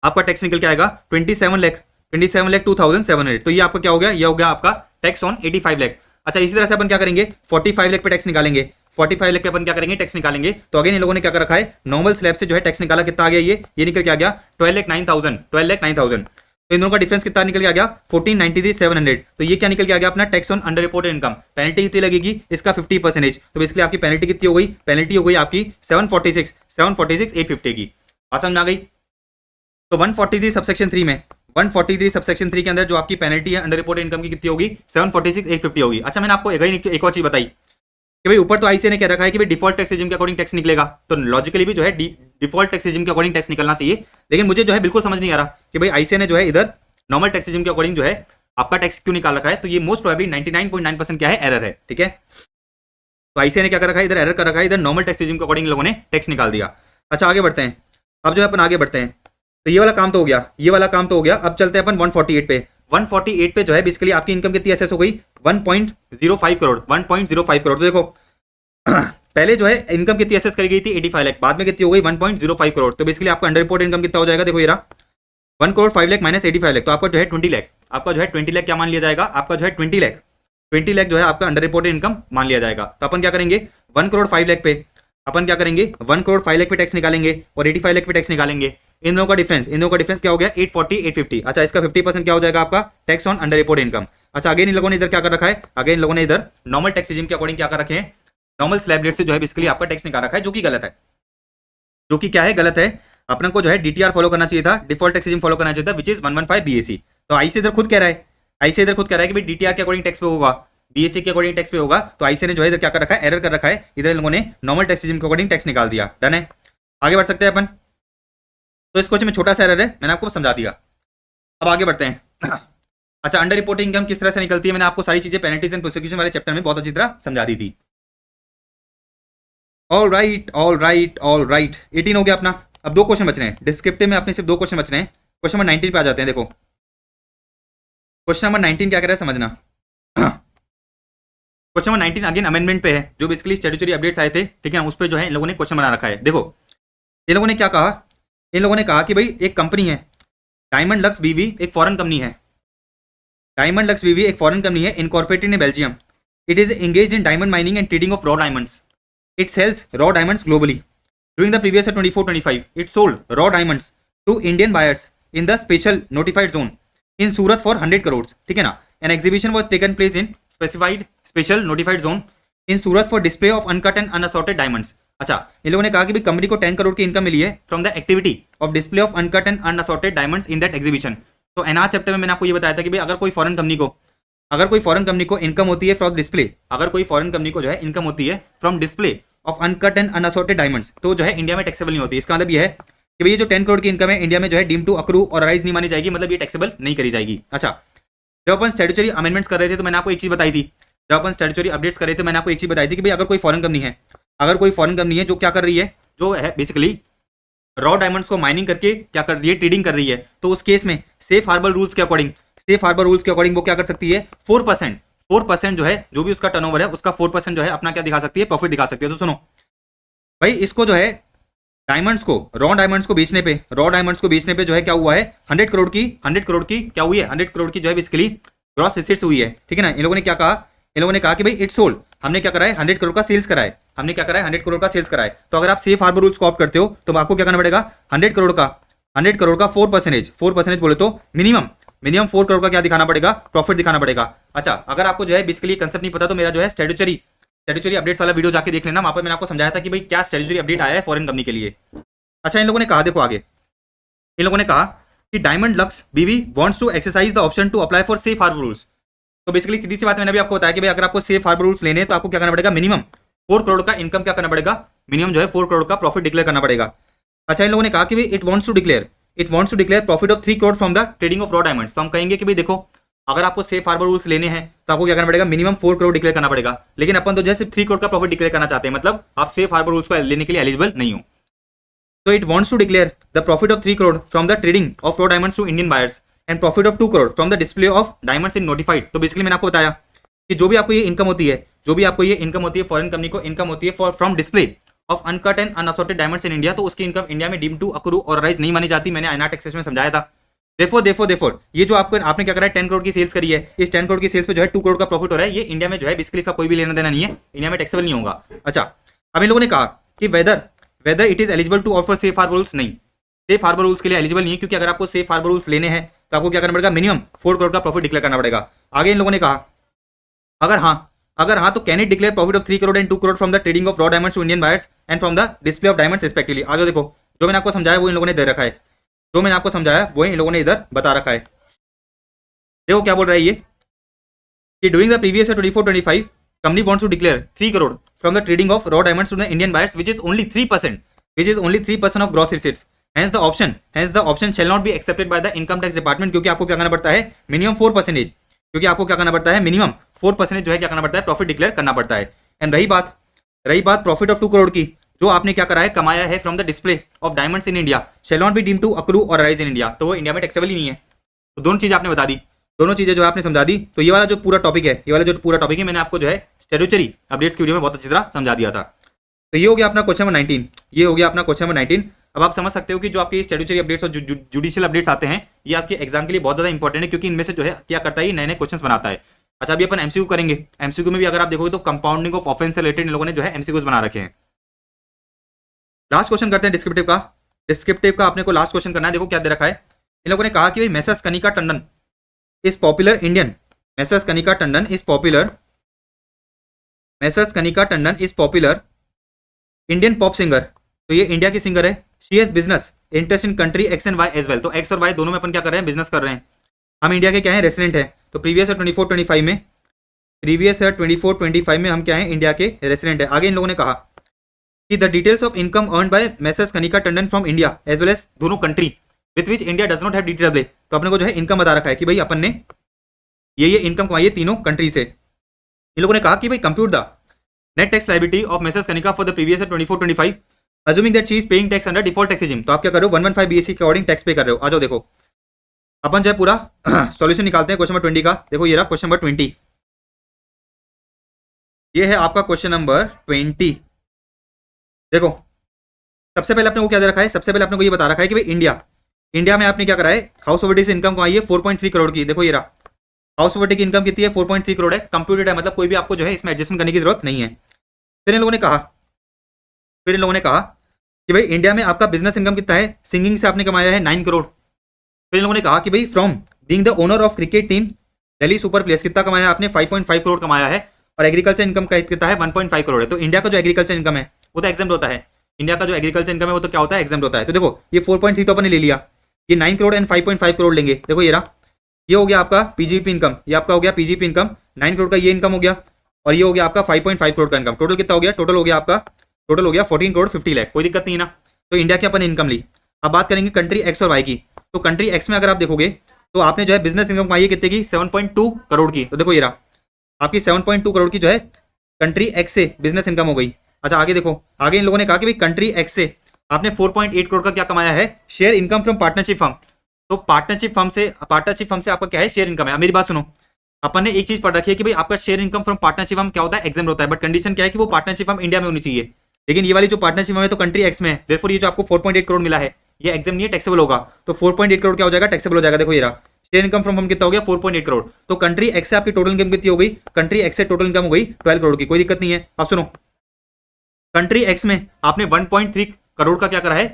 A: आपका टैक्स निकल के आएगा 27,02,700। तो ये आपका क्या हो गया, ये हो गया आपका टैक्स ऑन 85 लाख। अच्छा इसी तरह से अपन क्या करेंगे 45 लाख पे टैक्स निकालेंगे, 45 लाख पे अपन क्या करेंगे, टैक्स निकालेंगे। तो अगेन इन लोगों ने क्या कर रखा है, नॉर्मल स्लैब से जो है टैक्स निकाला, कितना आ गया ये निकल के आ गया 12,09,000। तो इन दोनों का डिफरेंस कितना निकल के आ गया 14,93,700। तो ये क्या निकल के आ गया अपना tax on under reported income. Penalty कितनी लगेगी, इसका 50%। तो बेसिकली आपकी पेनल्टी कितनी हो गई, पेनल्टी हो गई आपकी 746,850 की। बात समझ में आ गई। तो 143 सबसेक्शन 3 में 143 सबसेक्शन 3 के अंदर जो आपकी पेनल्टी है अंडर रिपोर्टेड इनकम की कितनी होगी, 746,850 होगी। अच्छा मैंने आपको एक और चीज बताई कि कि भाई ऊपर तो आईसीए ने क्या रखा है कि भाई डिफॉल्ट टैक्स रेजिम के अकॉर्डिंग टैक्स निकलेगा, तो लॉजिकली भी जो है डिफॉल्ट टैक्स रेजिम के अकॉर्डिंग टैक्स निकलना चाहिए। लेकिन मुझे जो है बिल्कुल समझ नहीं आ रहा कि भाई आईसीए ने जो है इधर नॉर्मल टैक्स रेजिम के अकॉर्डिंग जो है आपका टैक्स क्यों निकाल रखा है। तो ये मोस्ट प्रोबेबली 99.9% क्या है, एरर है। ठीक है, तो आईसीए ने क्या कर रखा है, इधर एरर कर रखा है, इधर नॉर्मल टैक्स रेजिम के अकॉर्डिंग लोगों ने टैक्स निकाल दिया। अच्छा आगे बढ़ते हैं, अब जो है अपन आगे बढ़ते हैं। तो ये वाला काम तो हो गया, ये वाला काम तो हो गया। अब चलते हैं अपन 148 पे। 148 पे जो है बेसिकली आपकी इनकम कितनी असेस हो गई, 1.05 करोड़। 1.05 करोड़। तो देखो पहले जो है इनकम कितनी असेस करी गई थी, 85 लाख, बाद में कितनी हो गई 1.05 करोड़। तो बेसिकली आपका अंडर रिपोर्ट इनकम कितना हो जाएगा, देखो ये रहा 1 करोड़ 5 लाख माइनस 85 लाख, तो आपका जो है 20 लाख, आपका जो है 20 लाख क्या मान लिया जाएगा, आपका जो है 20 लाख, 20 लाख जो है आपका अंडर रिपोर्टेड इनकम मान लिया जाएगा। तो अपन क्या करेंगे 1 करोड़ 5 लाख पे, अपन क्या करेंगे 1 करोड़ 5 लाख पे टैक्स निकालेंगे और 85 लाख पे टैक्स निकालेंगे। इन दोनों का डिफरेंस क्या हो गया 840 850। अच्छा इसका 50% क्या हो जाएगा आपका tax on under reported income. अच्छा अगेन इन लोगों ने इधर क्या कर रखा है, अगेन इन लोगों ने इधर नॉर्मल टैक्स रेजिम के अकॉर्डिंग क्या कर रखे हैं, नॉर्मल स्लैब रेट से जो है बेसिकली आपका टैक्स निकाल रखा है, जो कि गलत है, जो कि क्या है, गलत है। अपने को जो है डीटीआर फॉलो करना चाहिए था, डिफॉल्ट टैक्स रेजिम फॉलो करना चाहिए था, विच इज 115 बीएसी। तो आईसी इधर खुद कह रहा है, आईसी इधर खुद कह रहा है कि भाई डीटीआर के अकॉर्डिंग टैक्स पे होगा, बीएससी के अकॉर्डिंग टैक्स पे होगा। तो आईसी ने जो है इधर क्या कर रखा है, एरर कर रखा है, इधर इन लोगों ने नॉर्मल टैक्स रेजिम के अकॉर्डिंग टैक्स निकाल दिया। डन है, आगे बढ़ सकते हैं अपन। तो इस क्वेश्चन में छोटा सा एरर है, मैंने आपको समझा दिया। अब आगे बढ़ते हैं। अच्छा अंडर रिपोर्टिंग इनकम किस तरह से निकलती है, मैंने आपको सारी चीजें पेनल्टीज एंड प्रोसिक्यूशन वाले चैप्टर में बहुत अच्छी तरह समझा दी थी। All right all right all right, 18 हो गया अपना। अब 2 क्वेश्चन बच रहे हैं डिस्क्रिप्टिव में, अपने सिर्फ 2 क्वेश्चन बच रहे हैं। क्वेश्चन नंबर 19 पे आ जाते हैं। देखो क्वेश्चन नंबर 19 क्या कह रहा है समझना। क्वेश्चन नंबर 19 अगेन अमेंडमेंट पे है, जो बेसिकली स्टैट्यूटरी अपडेट्स आए थे, ठीक है, उस पर जो है इन लोगों ने क्वेश्चन बना रखा है। देखो इन लोगों ने क्या कहा, इन लोगों ने कहा कि भाई एक कंपनी है डायमंड लक्स बीवी, एक फॉरेन कंपनी है, डायमंड लक्स बीवी एक फॉरेन कंपनी है, incorporated in Belgium. It is engaged in diamond mining and trading of raw diamonds. It sells raw diamonds globally. During the previous year 24-25, it sold raw diamonds to Indian buyers in the special notified zone in Surat for 100 crores. ठीक है ना? An exhibition was taken place in specified special notified zone in Surat for display of uncut and unassorted diamonds. अच्छा इन लोगों ने कहा कि भाई company को 10 करोड़ की इनकम मिली है from the activity of display of uncut and unassorted diamonds in that exhibition. तो एनआर चैप्टर में मैंने आपको ये बताया था कि भाई अगर कोई फॉरेन कंपनी को इनकम होती है फ्रॉम डिस्प्ले, अगर कोई फॉरेन कंपनी को जो है इनकम होती है from display of uncut and unassorted diamonds, तो जो है इंडिया में टैक्सेबल नहीं होती। इसका मतलब ये है कि भाई ये जो 10 करोड़ की इनकम है इंडिया में जो है डीम टू अक्रू और राइज नहीं मानी जाएगी, मतलब ये टैक्सेबल नहीं करी जाएगी। अच्छा जब अपन स्टैट्यूटरी अमेंडमेंट्स कर रहे थे तो मैंने आपको एक चीज बताई थी, जब अपन स्टैट्यूटरी अपडेट्स कर रहे थे मैंने आपको एक चीज बताई थी कि भाई अगर कोई फॉरेन कंपनी है, अगर कोई फॉरेन कंपनी है जो क्या कर रही है, जो है बेसिकली रॉ डायमंड्स को माइनिंग करके क्या कर रही है, ट्रेडिंग कर रही है, तो उस केस में सेफ हार्बर रूल्स के अकॉर्डिंग वो क्या कर सकती है 4% जो है, जो भी उसका टर्नओवर है उसका 4% जो है अपना क्या दिखा सकती है, प्रॉफिट दिखा सकती है। तो सुनो भाई इसको जो है डायमंड्स को, रॉ डायमंड्स को बेचने पे जो है क्या हुआ है 100 करोड़ की क्या हुई है, 100 करोड़ की जो है बेसिकली ग्रॉस रिसीट्स हुई है। ठीक है ना, इन लोगों ने क्या कहा, इन लोगों ने कहा कि भाई इट सोल्ड, हमने क्या करा है 100 करोड़ का सेल्स करा है, 100 करोड़ का। तो अगर आप सेफ हार्बर रूल्स को ऑप्ट करते हो तो आपको क्या करना पड़ेगा 100 करोड़ का 4% बोले तो मिनिमम 4 करोड़ का क्या दिखाना पड़ेगा, प्रॉफिट दिखाना पड़ेगा। अच्छा अगर आपको जो है बेसिकली कंसेप्ट नहीं पता तो मेरा जो है स्टैट्यूटरी अपडेट्स वाला वीडियो जाके देख लेना, वहां पर मैंने आपको समझाया था कि भाई क्या स्टैट्यूटरी अपडेट आया है फॉरेन कंपनी के लिए। अच्छा इन लोगों ने कहा, देखो आगे इन लोगों ने कहा कि Diamond Lux BV wants to exercise the option to apply for safe harbour rules. तो बेसिकली सीधी सी बात मैंने भी आपको बताया कि भाई अगर आपको सेफ हार्बर रूल्स लेने हैं तो आपको क्या करना पड़ेगा, मिनिमम 4 करोड़ का इनकम क्या करना पड़ेगा, मिनिमम जो है 4 करोड़ का प्रॉफिट डिक्लेयर करना पड़ेगा। अच्छा इन लोगों ने कहा कि भाई it wants to declare profit of 3 crore from the trading of raw diamonds. तो हम कहेंगे कि भाई देखो अगर आपको सेफ हार्बर रूल्स लेने हैं तो आपको क्या करना पड़ेगा, मिनिमम 4 करोड़ डिक्लेयर करना पड़ेगा। लेकिन अपन तो जैसे 3 करोड़ का प्रॉफिट डिक्लेयर करना चाहते हैं, मतलब आप सेफ हार्बर रूल्स को लेने के लिए एलिजिबल नहीं हो। तो it wants to declare the profit of 3 crore from the trading of raw diamonds to Indian buyers and profit of 2 crore from the display of diamonds in notified. तो बेसिकली मैंने आपको बताया कि जो भी आपको ये इनकम होती है, फॉरेन कंपनी को इनकम होती है from display of uncut and unassorted diamonds in India, तो उसकी इनकम इंडिया में डीम टू अक्रू और राइज नहीं मानी जाती। मैंने आईएनआर टैक्सेशन में समझाया था। देफोर ये जो आपने क्या करा है 10 करोड़ की सेल्स करी है, इस 10 करोड़ की सेल्स पे जो है 2 करोड़ का प्रॉफिट हो रहा है, ये इंडिया में जो है बेसिकली इसका कोई भी लेना देना नहीं है, इंडिया में टैक्सेबल नहीं होगा। अच्छा अब इन लोगों ने कहा कि whether it is eligible to offer safe harbour rules, नहीं सेफ हार्बर रूल्स के लिए एलिजिबल नहीं है, क्योंकि अगर आपको सेफ हार्बर रूल्स लेने हैं तो आपको क्या करना पड़ेगा, मिनिमम 4 करोड़ का प्रॉफिट डिक्लेयर करना पड़ेगा। आगे इन लोगों ने कहा अगर हाँ तो can it declare profit of 3 crore and 2 crore from the trading of raw diamonds to Indian buyers and from the display of diamonds respectively. आज देखो जो मैंने आपको समझाया वो इन लोगों ने दे रखा है, जो मैंने आपको समझाया वो इन लोगों ने इधर बता रखा है। देखो क्या बोल रहा है ये कि during the previous 24-25 company wants to declare 3 crore from the trading of raw diamonds to the Indian buyers, which is only 3%, of gross receipts. Hence the option shall not be accepted by the income tax department, क्योंकि आपको क्या करना पड़ता है minimum 4%, क्योंकि आपको क्या करना पड़ता है मिनिमम 4% जो है क्या करना पड़ता है प्रॉफिट डिक्लेयर करना पड़ता है। एंड रही बात प्रॉफिट ऑफ 2 करोड़ की, जो आपने क्या करा है कमाया है from the display of diamonds in India, shall not be deem to accrue और राइज इन इंडिया, तो वो इंडिया में टैक्सेबल ही नहीं है। तो दोनों चीजें आपने बता दी, दोनों चीजें जो आपने समझा दी। तो ये वाला जो पूरा टॉपिक है, मैंने आपको जो है स्टैट्यूटरी अपडेट्स की वीडियो में बहुत अच्छी तरह समझा दिया था। तो ये हो गया अपना क्वेश्चन नंबर 19। अब आप समझ सकते हो कि जो आपके स्टैट्यूटरी अपडेट्स और जुडिशियल अपडेट्स आते हैं, ये आपके एग्जाम के लिए बहुत ज्यादा इंपॉर्टेंट है, क्योंकि इनमें से जो है क्या करता है, नए क्वेश्चन बनाता है। अच्छा, अभी अपन एमसीक्यू करेंगे। एमसीक्यू में भी अगर आप देखोगे तो कंपाउंडिंग ऑफ ऑफेंस से रिलेटेड इन लोगों ने जो है एमसीक्यूज बना रखे हैं। लास्ट क्वेश्चन करते हैं डिस्क्रिप्टिव का अपने को लास्ट क्वेश्चन करना है। देखो क्या दे रखा है, इन लोगों ने कहा कि भाई Mrs Kanika Tandon is popular Indian pop singer. तो ये इंडिया की सिंगर है। She has business interest in country X and Y as well. तो एक्स और वाई दोनों में अपन क्या कर रहे हैं, बिजनेस कर रहे हैं। हम इंडिया के क्या है, रेसिडेंट है। तो प्रीवियस 24-25 में हम क्या है, इंडिया के रेसिडेंट है। आगे इन लोगों ने कहा कि the details of income earned by messrs Kanika Tandon from India as well as दोनों country with which India does not have DTW. तो अपने को जो है इनकम बता रखा है कि भाई अपन ने ये इनकम कमाई है तीनों कंट्री से। इन लोगों ने कहा कि भाई compute the net tax liability of Mrs Kanika for the previous 24-25 assuming that she is paying tax under default tax regime. तो आप क्या कर रहे हो, 115 बीएससी के अकॉर्डिंग टैक्स पे कर रहे हो। आ जाओ देखो, अपन जो है पूरा सॉल्यूशन निकालते हैं क्वेश्चन नंबर 20 का। देखो ये रहा क्वेश्चन नंबर 20, ये है आपका क्वेश्चन नंबर 20। देखो सबसे पहले आपने वो क्या दे रखा है, सबसे पहले आपने को ये बता रखा है कि भाई इंडिया में आपने क्या करा है, हाउस प्रॉपर्टी से इनकम कमाई है 4.3 करोड़ की। देखो ये रहा, हाउस प्रॉपर्टी की इनकम कितनी है, 4.3 करोड़ है। कंप्यूटेड है, मतलब कोई भी आपको जो है इसमें एडजस्टमेंट करने की जरूरत नहीं है। फिर इन लोगों ने कहा कि भाई इंडिया में आपका बिजनेस इनकम कितना है, सिंगिंग से आपने कमाया है 9 करोड़। फिर इन लोगों ने कहा कि भाई from being the owner of cricket team Delhi super players कितना कमाया आपने, 5.5 करोड़ कमाया है। और एग्रीकल्चर इनकम का कितना है, 1.5 करोड़ है। तो इंडिया का जो एग्रीकल्चर इनकम है वो तो एग्जाम्प्ट होता है, इंडिया का जो एग्रीकल्चर इनकम है वो तो क्या होता है, एग्जाम्प्ट होता है। तो देखो ये 4.3 तो अपन ने ले लिया, ये 9 करोड़ एंड 5.5 करोड़ लेंगे। देखो ये रहा, ये हो गया आपका पीजीपी इनकम, ये आपका हो गया पीजीपी इनकम 9 करोड़ का ये इनकम हो गया, और ये हो गया आपका 5.5 करोड़ का इनकम। टोटल कितना हो गया, टोटल हो गया 14 करोड़ 50 लाख। कोई दिक्कत नहीं है ना। तो इंडिया की अपन इनकम ली। अब बात करेंगे कंट्री एक्स और वाई की। तो कंट्री एक्स में अगर आप देखोगे तो आपने जो है बिजनेस इनकम कमाई है कितने की, 7.2 करोड़ की। तो देखो ये रहा आपकी 7.2 करोड़ की जो है कंट्री एक्स से बिजनेस इनकम हो गई। अच्छा आगे देखो, आगे इन लोगों ने कहा कि भाई कंट्री एक्स से आपने 4.8 करोड़ का क्या कमाया है, share income from partnership firm. तो पार्टनरशिप फर्म से आपका क्या है, शेयर इनकम है। मेरी बात सुनो, अपन ने एक चीज पढ़ रखी है कि भाई आपका share income from partnership firm क्या होता है, एग्जाम्प्ट होता है। बट कंडीशन क्या है कि वो पार्टनरशिप फर्म इंडिया में होनी चाहिए। लेकिन ये वाली जो पार्टनरशिप फर्म है तो कंट्री एक्स में है, देयरफॉर ये जो आपको 4.8 करोड़ मिला है ये एग्जाम नहीं है, टैक्सेबल होगा। तो 4.8 करोड़ क्या हो जाएगा, टैक्सेबल हो जाएगा। देखो ये रहा, शेयर इनकम फ्रॉम फर्म कितना हो गया, 4.8 करोड़। तो कंट्री एक्स से आपकी टोटल इनकम कितनी हो गई, कंट्री एक्स से टोटल इनकम हो गई 12 करोड़ की। कोई दिक्कत नहीं है। अब सुनो, कंट्री एक्स में आपने 1.3 करोड़ का क्या करा है,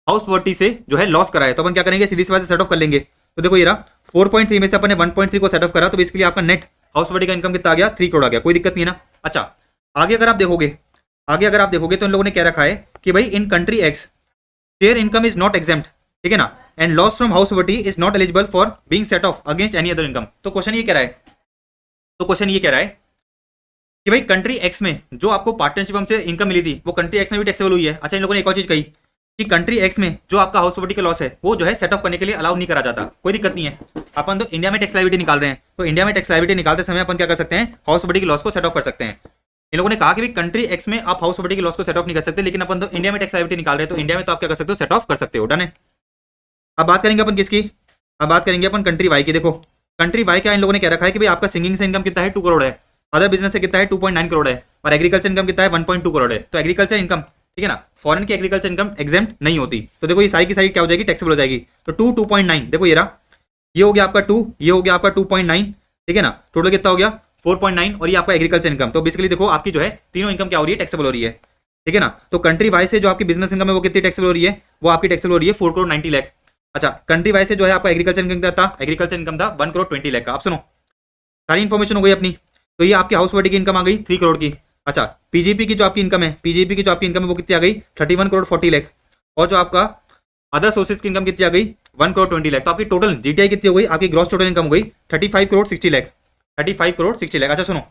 A: हाउस प्रॉपर्टी से जो है लॉस करा है। तो अपन क्या करेंगे, सीधी सी बात सेट ऑफ कर लेंगे। तो देखो ये रहा 4.3 में से अपन ने 1.3 को सेट ऑफ करा, तो बेसिकली आपका नेट हाउस प्रॉपर्टी का इनकम कितना आ गया, 3 करोड़ आ गया। कोई दिक्कत नहीं है ना। अच्छा आगे अगर आप देखोगे तो इन लोगों ने क्या रखा है कि भाई इन country x share income is not exempt, ठीक है ना, and loss from house property is not eligible for being set of against any other income. तो क्वेश्चन ये कह रहा है कि भाई कंट्री एक्स में जो आपको पार्टनरशिप हमसे इनकम मिली थी वो कंट्री एक्स में भी टैक्सेबल हुई है। अच्छा इन लोगों ने एक और चीज कही कि कंट्री एक्स में जो आपका हाउस प्रॉपर्टी का लॉस है वो जो है सेट ऑफ करने के लिए अलाउ नहीं करा जाता। कोई दिक्कत नहीं है, अपन तो इंडिया में टैक्स लायबिलिटी निकाल रहे हैं। तो इंडिया में टैक्स लायबिलिटी निकालते समय अपन क्या कर सकते हैं, हाउस प्रॉपर्टी के लॉस को सेट ऑफ कर सकते हैं। इन लोगों ने कहा कि भाई कंट्री एक्स में आप हाउस प्रॉपर्टी के लॉस को सेट ऑफ नहीं कर सकते, लेकिन अपन तो इंडिया में टैक्स लायबिलिटी निकाल रहे हैं, तो इंडिया में तो आप क्या कर सकते हो, सेट ऑफ कर सकते हो। डन है। अब बात करेंगे अपन किसकी, अब बात करेंगे अपन कंट्री वाई की। देखो कंट्री वाई का इन लोगों ने क्या रखा है कि भाई आपका सिंगिंग से इनकम कितना है, 2 करोड़ है। अदर बिजनेस से कितना है, 2.9 करोड़ है। और एग्रीकल्चर इनकम कितना है, 1.2 करोड़ है। तो एग्रीकल्चर इनकम, ठीक है ना, फॉरेन की एग्रीकल्चर इनकम एग्जाम्प्ट नहीं होती। तो देखो ये सारी की सारी क्या हो जाएगी, टैक्सेबल हो जाएगी। तो 2.9, देखो ये रहा, ये हो गया आपका 2, ये हो गया आपका 2.9, ठीक है ना। टोटल कितना हो गया 4.9, और ये आपका एग्रीकल्चर इनकम। तो बेसिकली देखो आपकी जो है तीनों इनकम क्या हो रही है, टैक्सेबल हो रही है, ठीक है ना। तो कंट्री वाई से जो आपकी बिजनेस इनकम है वो कितनी टैक्सेबल हो रही है, वो आपकी टैक्सेबल हो रही है 4 करोड़ 90 लाख। अच्छा कंट्री वाई से जो है आपका एग्रीकल्चर इनकम था, एग्रीकल्चर इनकम था 1 करोड़ 20 लाख का। आप सुनो सारी इन्फॉर्मेशन हो गई अपनी। तो ये आपकी हाउस प्रॉपर्टी की इनकम आ गई 3 करोड़ की। अच्छा पीजीपी की जो आपकी इनकम है, वो कितनी आ गई, 31 करोड़ 40 लाख। और जो आपका अदर सोर्सेज की इनकम कितनी आ गई, 1 करोड़ 20 लाख। तो आपकी टोटल जीटीआई कितनी हो गई, आपकी ग्रॉस टोटल इनकम हो गई 35 करोड़ 60 लाख। अच्छा सुनो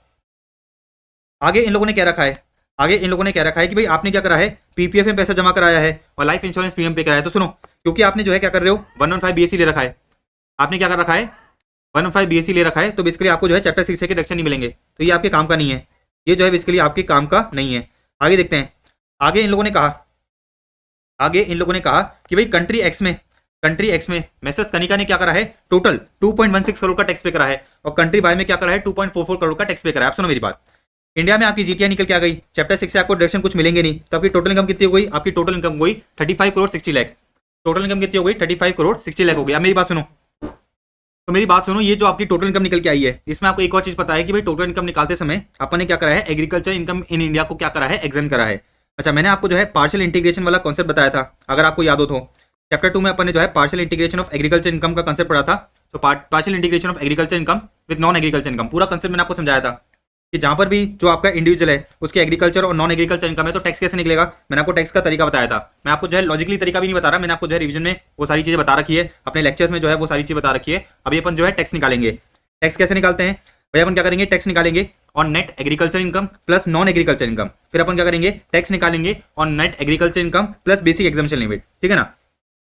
A: आगे इन लोगों ने क्या रखा है, आगे इन लोगों ने क्या रखा है कि भाई आपने क्या करा है, पीपीएफ में पैसा जमा कराया है और लाइफ इंश्योरेंस प्रीमियम पे कराया है। तो सुनो, क्योंकि आपने जो है क्या कर रहे हो 115 बीएससी ले रखा है, आपने क्या कर रखा है 115 बीएससी ले रखा है, तो बेसिकली आपको जो है चैप्टर 6 के डिडक्शन नहीं मिलेंगे, तो ये आपके काम का नहीं है, ये जो है बेसिकली आपके काम का नहीं है। आगे देखते हैं, आगे इन लोगों ने कहा, आगे इन लोगों ने कहा कि भाई कंट्री एक्स में मैसेज कनिका ने क्या करा है, टोटल 2.16 करोड़ का टैक्स पे करा है और कंट्री वाई में क्या करा है 2.44 करोड़ का टैक्स पे करा है। आप सुनो मेरी बात, इंडिया में आपकी जीटीआई निकल के आ गई, चैप्टर 6 से आपको डिडक्शन कुछ मिलेंगे नहीं, तो आपकी टोटल इनकम कितनी हो गई, आपकी टोटल इनकम हुई 35 करोड़ 60 लाख, टोटल इनकम कितनी हो गई 35 करोड़ 60 लाख हो गई। अब मेरी बात सुनो, तो मेरी बात सुनो, ये जो आपकी टोटल इनकम निकल के आई है, इसमें आपको एक और चीज पता है कि भाई टोटल इनकम निकालते समय अपन ने क्या करा है, एग्रीकल्चर इनकम इन इंडिया को क्या करा है, एग्जाम करा है। अच्छा, मैंने आपको जो है पार्शियल इंटीग्रेशन वाला कॉन्सेप्ट बताया था, अगर आपको याद हो तो चैप्टर 2 में अपन ने जो है partial integration of agriculture income का कंसेप्ट पढ़ा था। तो partial integration of agriculture income with non agriculture income, पूरा कंसेप्ट मैंने आपको समझाया था कि जहां पर भी जो आपका इंडिविजुअल है उसके एग्रीकल्चर और नॉन एग्रीकल्चर इनकम है तो टैक्स कैसे निकलेगा, मैंने आपको टैक्स का तरीका बताया था। मैं आपको जो है लॉजिकली तरीका भी नहीं बता रहा, मैंने आपको जो है रिवीजन में वो सारी चीजें बता रखी है, अपने लेक्चर्स में जो है वो सारी चीजें बता रखी है। अभी अपन जो है टैक्स निकालेंगे। टैक्स कैसे निकालते हैं भाई, अपन क्या करेंगे, टैक्स निकालेंगे on net agriculture income plus non agriculture income, फिर अपन क्या करेंगे, टैक्स निकालेंगे on net agriculture income plus basic exemption limit, ठीक है ना।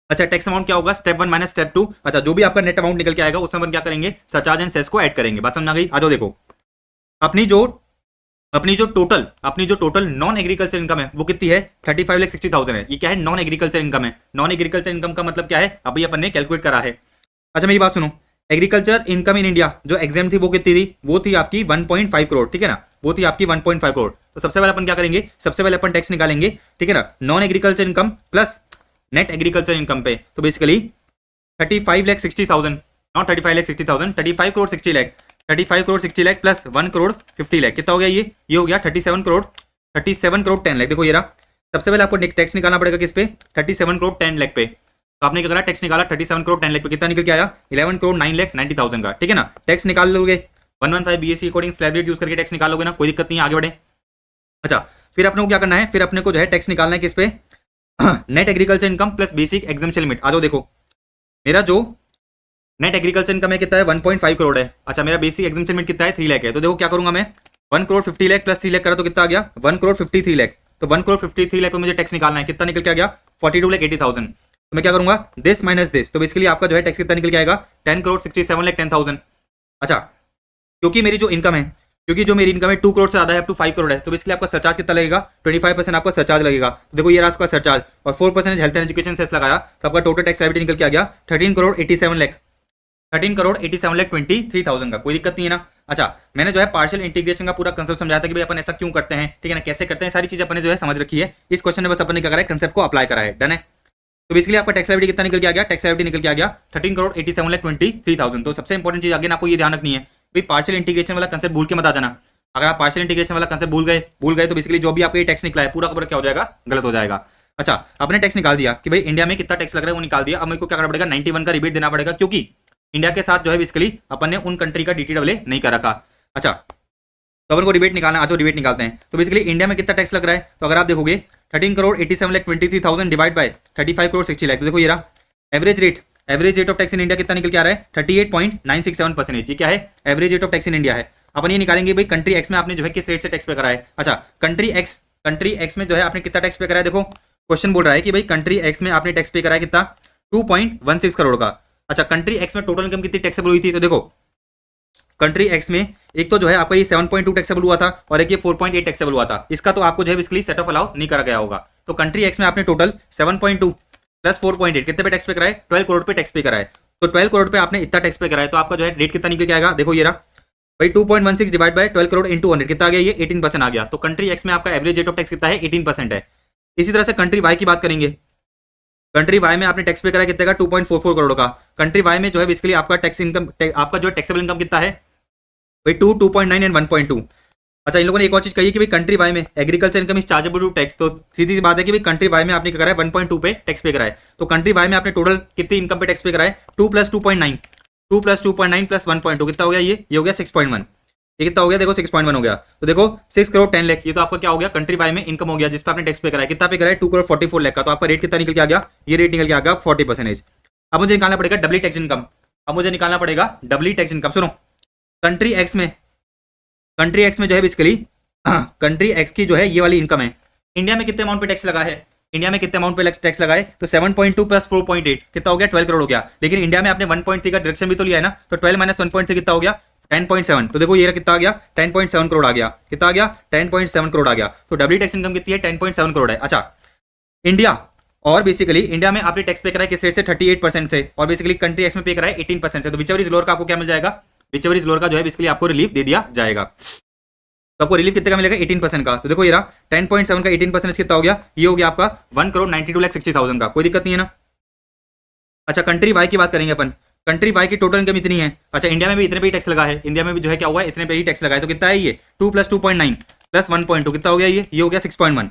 A: अच्छा, टैक्स अमाउंट क्या होगा, स्टेप 1 माइनस स्टेप 2। अच्छा, जो भी आपका नेट अमाउंट निकल के आएगा उसमें अपन क्या करेंगे, सरचार्ज एंड सेस को ऐड करेंगे। बात समझ आ गई। आ जाओ देखो, अपनी जो टोटल नॉन एग्रीकल्चर इनकम है वो कितनी है, 35,60,000 है। ये क्या है, नॉन एग्रीकल्चर इनकम है। नॉन एग्रीकल्चर इनकम का मतलब क्या है, अभी अपन ने कैलकुलेट करा है। अच्छा मेरी बात सुनो, एग्रीकल्चर इनकम इन इंडिया जो एग्जाम थी वो कितनी थी, वो थी आपकी 1.5 करोड़, ठीक है ना, वो थी आपकी 1.5 करोड़। तो सबसे पहले अपन क्या करेंगे, सबसे पहले अपन टैक्स निकालेंगे, ठीक है ना, non agriculture income plus net agriculture income पे। तो basically 35,60,000, not 35,60,000, 35 crore 60 lakh, 35 crore 60 lakh plus 1 crore 50 lakh, कितना हो गया ये हो गया 37 करोड़ 10 लाख। देखो ये रहा, सबसे पहले आपको टैक्स निकालना पड़ेगा किस पे, 37 करोड़ 10 लाख पे। तो आपने क्या करा, टैक्स निकाला 37 करोड़ 10 लाख पे, कितना निकल के आया 11 करोड़ 9,90,000 का, ठीक है ना। टैक्स निकाल लोगे 115 BSc according slab rate use करके टैक्स निकालोगे ना, कोई दिक्कत नहीं है, आगे बढ़े। अच्छा, फिर अपने को क्या करना है, फिर अपने को जो है टैक्स निकालना है किस पे, net agriculture income plus basic exemption limit. आ जाओ देखो, मेरा जो नेट एग्रीकल्चर इनकम है कितना है 1.5 करोड़ है। अच्छा, मेरा बेसिक एग्जाम्पशन लिमिट कितना है 3 लाख है। तो देखो क्या करूंगा मैं, 1 करोड़ 50 लाख प्लस 3 लाख करा तो कितना आ गया 1 करोड़ 53 लाख। तो 1 करोड़ 53 लाख पे मुझे टैक्स निकालना है, कितना निकल के आ गया 42,80,000। तो मैं क्या करूंगा, दिस माइनस दिस, तो बेसिकली आपका जो है टैक्स कितना निकल के आएगा 10 करोड़ 67 लाख 10,000। अच्छा, क्योंकि मेरी जो इनकम है, क्योंकि जो मेरी इनकम है 2 करोड़ से ज्यादा है, अप टू 5 करोड़ है, तो बेसिकली आपका सरचार्ज कितना लगेगा, 25% आपका सरचार्ज लगेगा। तो देखो ये रहा आपका सरचार्ज और 4% हेल्थ एंड एजुकेशन सेस लगाया, तो आपका टोटल टैक्स लायबिलिटी निकल के आ गया 13 करोड़ 87 लाख, 13 करोड़ 87 लाख 23,000 का, कोई दिक्कत नहीं है ना। अच्छा, मैंने जो है पार्शियल इंटीग्रेशन का पूरा कंसेप्ट समझाया था कि भाई अपन ऐसा क्यों करते हैं, ठीक है ना, कैसे करते हैं, सारी चीज अपन ने जो है समझ रखी है। इस क्वेश्चन में बस अपन ने क्या करा है, कंसेप्ट को अप्लाई करा है, डन है। तो बेसिकली आपका टैक्स लायबिलिटी कितना निकल के आ गया, टैक्स लायबिलिटी निकल के आ गया 13 करोड़ 87 लाख 23,000। तो सबसे इंपॉर्टेंट चीज अगेन आपको ये ध्यान रखनी है, भाई पार्शियल इंटीग्रेशन वाला कंसेप्ट भूल के मत आ जाना। अगर आप पार्शियल इंटीग्रेशन वाला कंसेप्ट भूल गए तो बेसिकली जो भी आपका ये टैक्स निकला है पूरा का पूरा क्या हो जाएगा, गलत हो जाएगा। अच्छा, आपने टैक्स निकाल दिया कि भाई इंडिया में कितना टैक्स लग रहा है वो निकाल दिया, अब मेरे को क्या करना पड़ेगा 91 का रिबेट देना पड़ेगा, क्योंकि इंडिया के साथ जो है बेसिकली अपन ने उन कंट्री का डीटीडब्ल्यू नहीं कर रखा। अच्छा, तो अपन को रिबेट निकालना, आज रिबेट निकालते हैं। तो बेसिकली इंडिया में कितना टैक्स लग रहा है, तो अगर आप देखोगे 13 करोड़ 87 लाख 23,000 डिवाइड बाय 35 करोड़ 60 लाख, तो देखो ये रहा average rate of tax in India कितना निकल के आ रहा है 38.967%। ये क्या है, average rate of tax in India है। अपन ये निकालेंगे भाई कंट्री एक्स में आपने जो है किस रेट से टैक्स पे करा है। अच्छा, कंट्री एक्स में जो है आपने कितना टैक्स पे करा है, देखो क्वेश्चन बोल रहा है कि भाई कंट्री एक्स में आपने टैक्स पे करा है कितना 2.16 करोड़ का। अच्छा, कंट्री एक्स में टोटल इनकम कितनी टैक्सेबल हुई थी, तो देखो कंट्री एक्स में एक तो जो है आपका ये 7.2 टैक्सेबल हुआ था और एक ये 4.8 टैक्सेबल हुआ था, इसका तो आपको जो है बेसिकली सेट ऑफ अलाउ नहीं करा गया होगा। तो कंट्री एक्स में आपने टोटल 7.2 प्लस 4.8 कितने पे टैक्स पे कराए, 12 करोड़ पे टैक्स पे कराए। तो 12 करोड़ पे आपने इतना टैक्स पे कराए, तो आपका जो है रेट कितना निकल के आएगा, देखो ये रहा भाई 2.16 डिवाइड बाय 12 करोड़ इंटू 100 कितना आ गया, ये 18% आ गया। तो कंट्री एक्स में आपका एवरेज रेट ऑफ टैक्स कितना है 18% है। इसी तरह से कंट्री वाई की बात करेंगे, कंट्री वाई में आपने टैक्स पे करा कितने का 2.44 करोड़ का। कंट्री वाई में जो है बेसिकली आपका टैक्स इनकम, आपका जो टैक्सेबल इनकम कितना है भाई 2.9 एंड 1.2। अच्छा, इन लोगों ने एक और चीज कही है कि भाई कंट्री वाई में agriculture income is chargeable to tax. तो सीधी सी बात है कि भाई कंट्री वाई में आपने क्या करा है 1.2 पे टैक्स पे कराए। तो कंट्री वाई में आपने टोटल कितनी इनकम पे टैक्स पे कराए 2 प्लस 2.9 प्लस 1.2 कितना हो गया, ये हो गया 6.1। ये कितना हो गया, देखो 6.1 हो गया। तो देखो 6 करोड़ 10 लाख, ये तो आपका क्या हो गया कंट्री वाई में इनकम हो गया जिस पर आपने टैक्स पे कराया। कितना पे कराया 2 करोड़ 44 लाख का। तो आपका रेट कितना निकल के आ गया, ये रेट निकल के आ गया 40%। अब मुझे निकालना पड़ेगा डबली टैक्स इनकम। अब मुझे निकालना पड़ेगा डबली टैक्स इनकम। सुनो, कंट्री एक्स में जो है बेसिकली कंट्री एक्स की जो है ये वाली इनकम है, इंडिया में कितने अमाउंट पे टैक्स लगा है, इंडिया में कितने अमाउंट पे टैक्स लगा है, तो 7.2 प्लस 4.8 कितना हो गया, 12 करोड़ हो गया। लेकिन इंडिया में आपने 1.3 का डिडक्शन भी तो लिया है ना, तो 12 माइनस 1.3 कितना हो गया, 10.7। तो देखो ये कितना आ गया, 10.7 करोड़ आ गया। कितना आ गया, 10.7 करोड़ आ गया। तो डब्ल्यू टैक्स इनकम कितनी है, 10.7 करोड़ है। अच्छा, इंडिया और बेसिकली इंडिया में आपने टैक्स पे करा है किस रेट से, 38% से, और बेसिकली कंट्री एक्स में पे करा है 18% से। तो विचेवर इज लोअर का आपको क्या मिल जाएगा, विचेवर इज लोअर का जो है बेसिकली आपको रिलीफ दे दिया जाएगा। तो आपको रिलीफ कितने का मिलेगा, 18% का। तो देखो ये रहा 10.7 का 18% कितना हो गया, ये हो गया आपका 1,92,60,000 का। कोई दिक्कत नहीं है ना। अच्छा, कंट्री वाई की बात करेंगे अपन, कंट्री वाई की टोटल इनकम इतनी है। अच्छा, इंडिया में भी इतने पे ही टैक्स लगा है, इंडिया में भी जो है क्या हुआ है, इतने पे ही टैक्स लगा है। तो कितना है ये, 2 + 2.9 + 1.2 कितना हो गया, ये हो गया 6.1।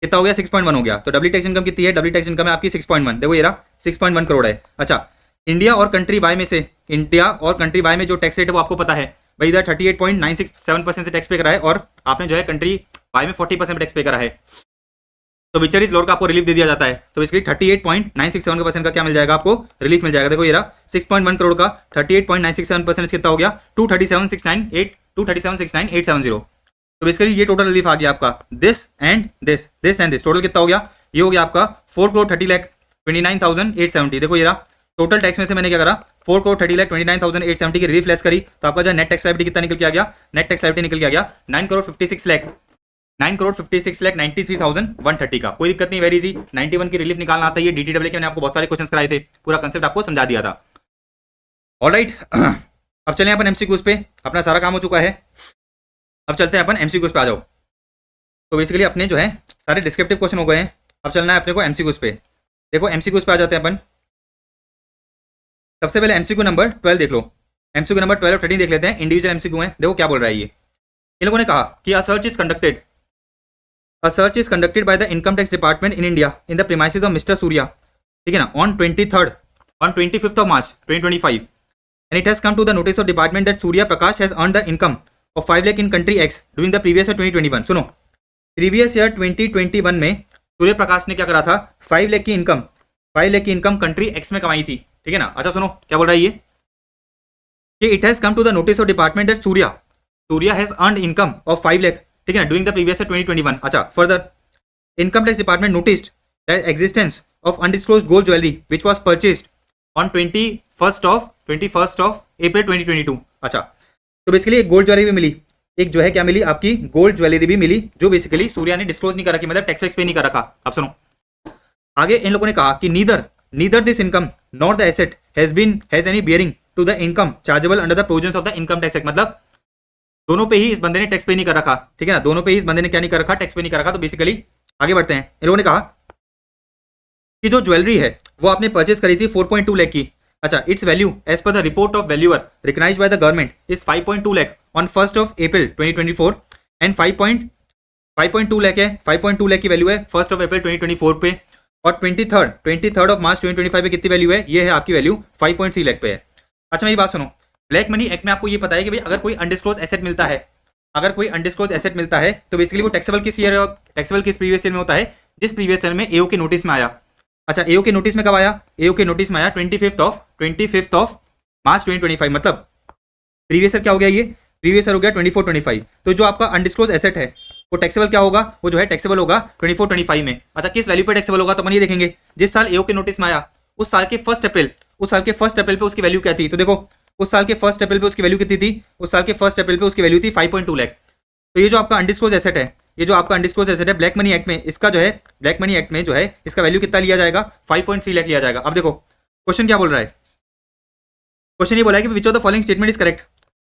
A: कितना हो गया, 6.1 हो गया। तो डब्ल्यू टैक्स इनकम कितनी है, डब्ल्यू टैक्स इनकम है आपकी 6.1। देखो ये रहा 6.1 करोड़ है। अच्छा, इंडिया और कंट्री वाई में से, इंडिया और कंट्री वाई में जो टैक्स रेट है वो आपको पता है भाई, इधर 38.967% से टैक्स पे करा है, और आपने जो है कंट्री वाई में 40% टैक्स पे करा है। तो विचर इज लोअर का आपको रिलीफ दे दिया जाता है। तो इसके 38.967% का क्या मिल जाएगा, आपको रिलीफ मिल जाएगा। देखो ये रहा 6.1 करोड़ का 38.967% कितना हो गया, 237,69870। तो बेसिकली ये टोटल रिलीफ आ गया आपका, this and this, this and this, total कितना हो गया, ये हो गया आपका 4,30,29,870। देखो ये रहा टोटल टैक्स में से मैंने क्या करा, 4,30,29,870 की रिलीफ लेस करी, तो आपका जो नेट टैक्स लायबिलिटी कितना निकल के आ गया, नेट टैक्स लायबिलिटी निकल के आ गया 9,56,93,130 का। कोई दिक्कत नहीं, वेरी इजी। 91 की रिलीफ निकालना आता है, ये डीटीडब्ल्यू के मैंने आपको बहुत सारे क्वेश्चंस कराए थे, पूरा कंसेप्ट आपको समझा दिया था। ऑलराइट, अब चलें अपन एमसीक्यूज पे, अपना सारा काम हो चुका है। अब चलते हैं अपन एमसीक्यूज पे, आ जाओ। तो बेसिकली अपने जो है सारे डिस्क्रिप्टिव क्वेश्चन हो गए हैं, अब चलना है अपने को एमसीक्यूज पे। देखो एमसीक्यूज पे आ जाते हैं अपन। सबसे पहले एमसीक्यू नंबर 12 देख लो, एमसीक्यू नंबर 12 और 13 देख लेते हैं, इंडिविजुअल एमसीक्यू है। देखो क्या बोल रहा है ये, इन लोगों ने कहा कि अ search is conducted, A search is conducted by the Income Tax Department in India in the premises of Mr. Surya, ठीक है ना, on 25th of March 2025, and it has come to the notice of department that Surya Prakash has earned the income of 5 lakh in country X during the previous year 2021। सुनो, previous year 2021 में सूर्य प्रकाश ने क्या करा था, 5 लाख की income country x में कमाई थी, ठीक है ना। अच्छा सुनो क्या बोल रहा है ये, कि it has come to the notice of department that Surya has earned income of 5 lakh, ठीक है ना, डूइंग द प्रीवियस ईयर 2021। अच्छा, further income tax department noticed that existence of undisclosed gold jewellery which was purchased on 21st of April 2022। अच्छा, तो basically एक gold jewellery भी मिली, एक जो है क्या मिली आपकी, गोल्ड ज्वेलरी भी मिली, जो बेसिकली सूर्या ने डिस्क्लोज नहीं कर रखी, मतलब टैक्स पे नहीं कर रखा। अब सुनो आगे, इन लोगों ने कहा कि neither this income nor the asset has any bearing to the income chargeable under the provisions of the income tax act. मतलब दोनों पे ही इस बंदे ने टैक्स पे नहीं कर रखा, ठीक है ना, दोनों पे ही इस बंदे ने क्या नहीं कर रखा, टैक्स पे नहीं कर रखा। तो बेसिकली आगे बढ़ते हैं, इन लोगों ने कहा कि जो ज्वेलरी है वो आपने परचेज करी थी 4.2 लाख की। अच्छा, its value as per the report of valuer recognised by the government is 5.2 lakh on 1st of April 2024 and 5.2 lakh है, 5.2 लाख की वैल्यू है 1st of April 2024 पे, और 23rd of March 2025 पे कितनी वैल्यू है, ये है आपकी वैल्यू 5.3 लाख पे है। अच्छा मेरी बात सुनो, ब्लैक मनी एक्ट में आपको ये पता है कि भाई अगर कोई अनडिस्क्लोज एसेट मिलता है, तो बेसिकली वो टैक्सेबल किस प्रीवियस ईयर में होता है, जिस प्रीवियस ईयर में एओ के नोटिस में आया। अच्छा, एओ के नोटिस में कब आया, एओ के नोटिस में आया 25th of March 2025, मतलब प्रीवियस ईयर क्या हो गया, ये प्रीवियस ईयर हो गया 24-25। तो जो आपका अनडिस्क्लोज एसेट है वो टैक्सेबल क्या होगा, वो जो है टैक्सेबल होगा 24-25 में। अच्छा, किस वैल्यू पे टैक्सेबल होगा, तो अपन ये देखेंगे जिस साल एओ के नोटिस में आया उस साल के 1 अप्रैल पे उसकी वैल्यू क्या थी। तो देखो उस साल के 1 अप्रैल पे उसकी वैल्यू कितनी थी, उस साल के 1 अप्रैल पे उसकी वैल्यू थी 5.2 लाख। तो ये जो आपका अनडिस्क्लोज एसेट है, ब्लैक मनी एक्ट में, इसका जो है ब्लैक मनी एक्ट में जो है इसका वैल्यू कितना लिया जाएगा, 5.3 लाख लिया जाएगा। अब देखो क्वेश्चन क्या बोल रहा है, क्वेश्चन ये बोला है कि which of the following statement is correct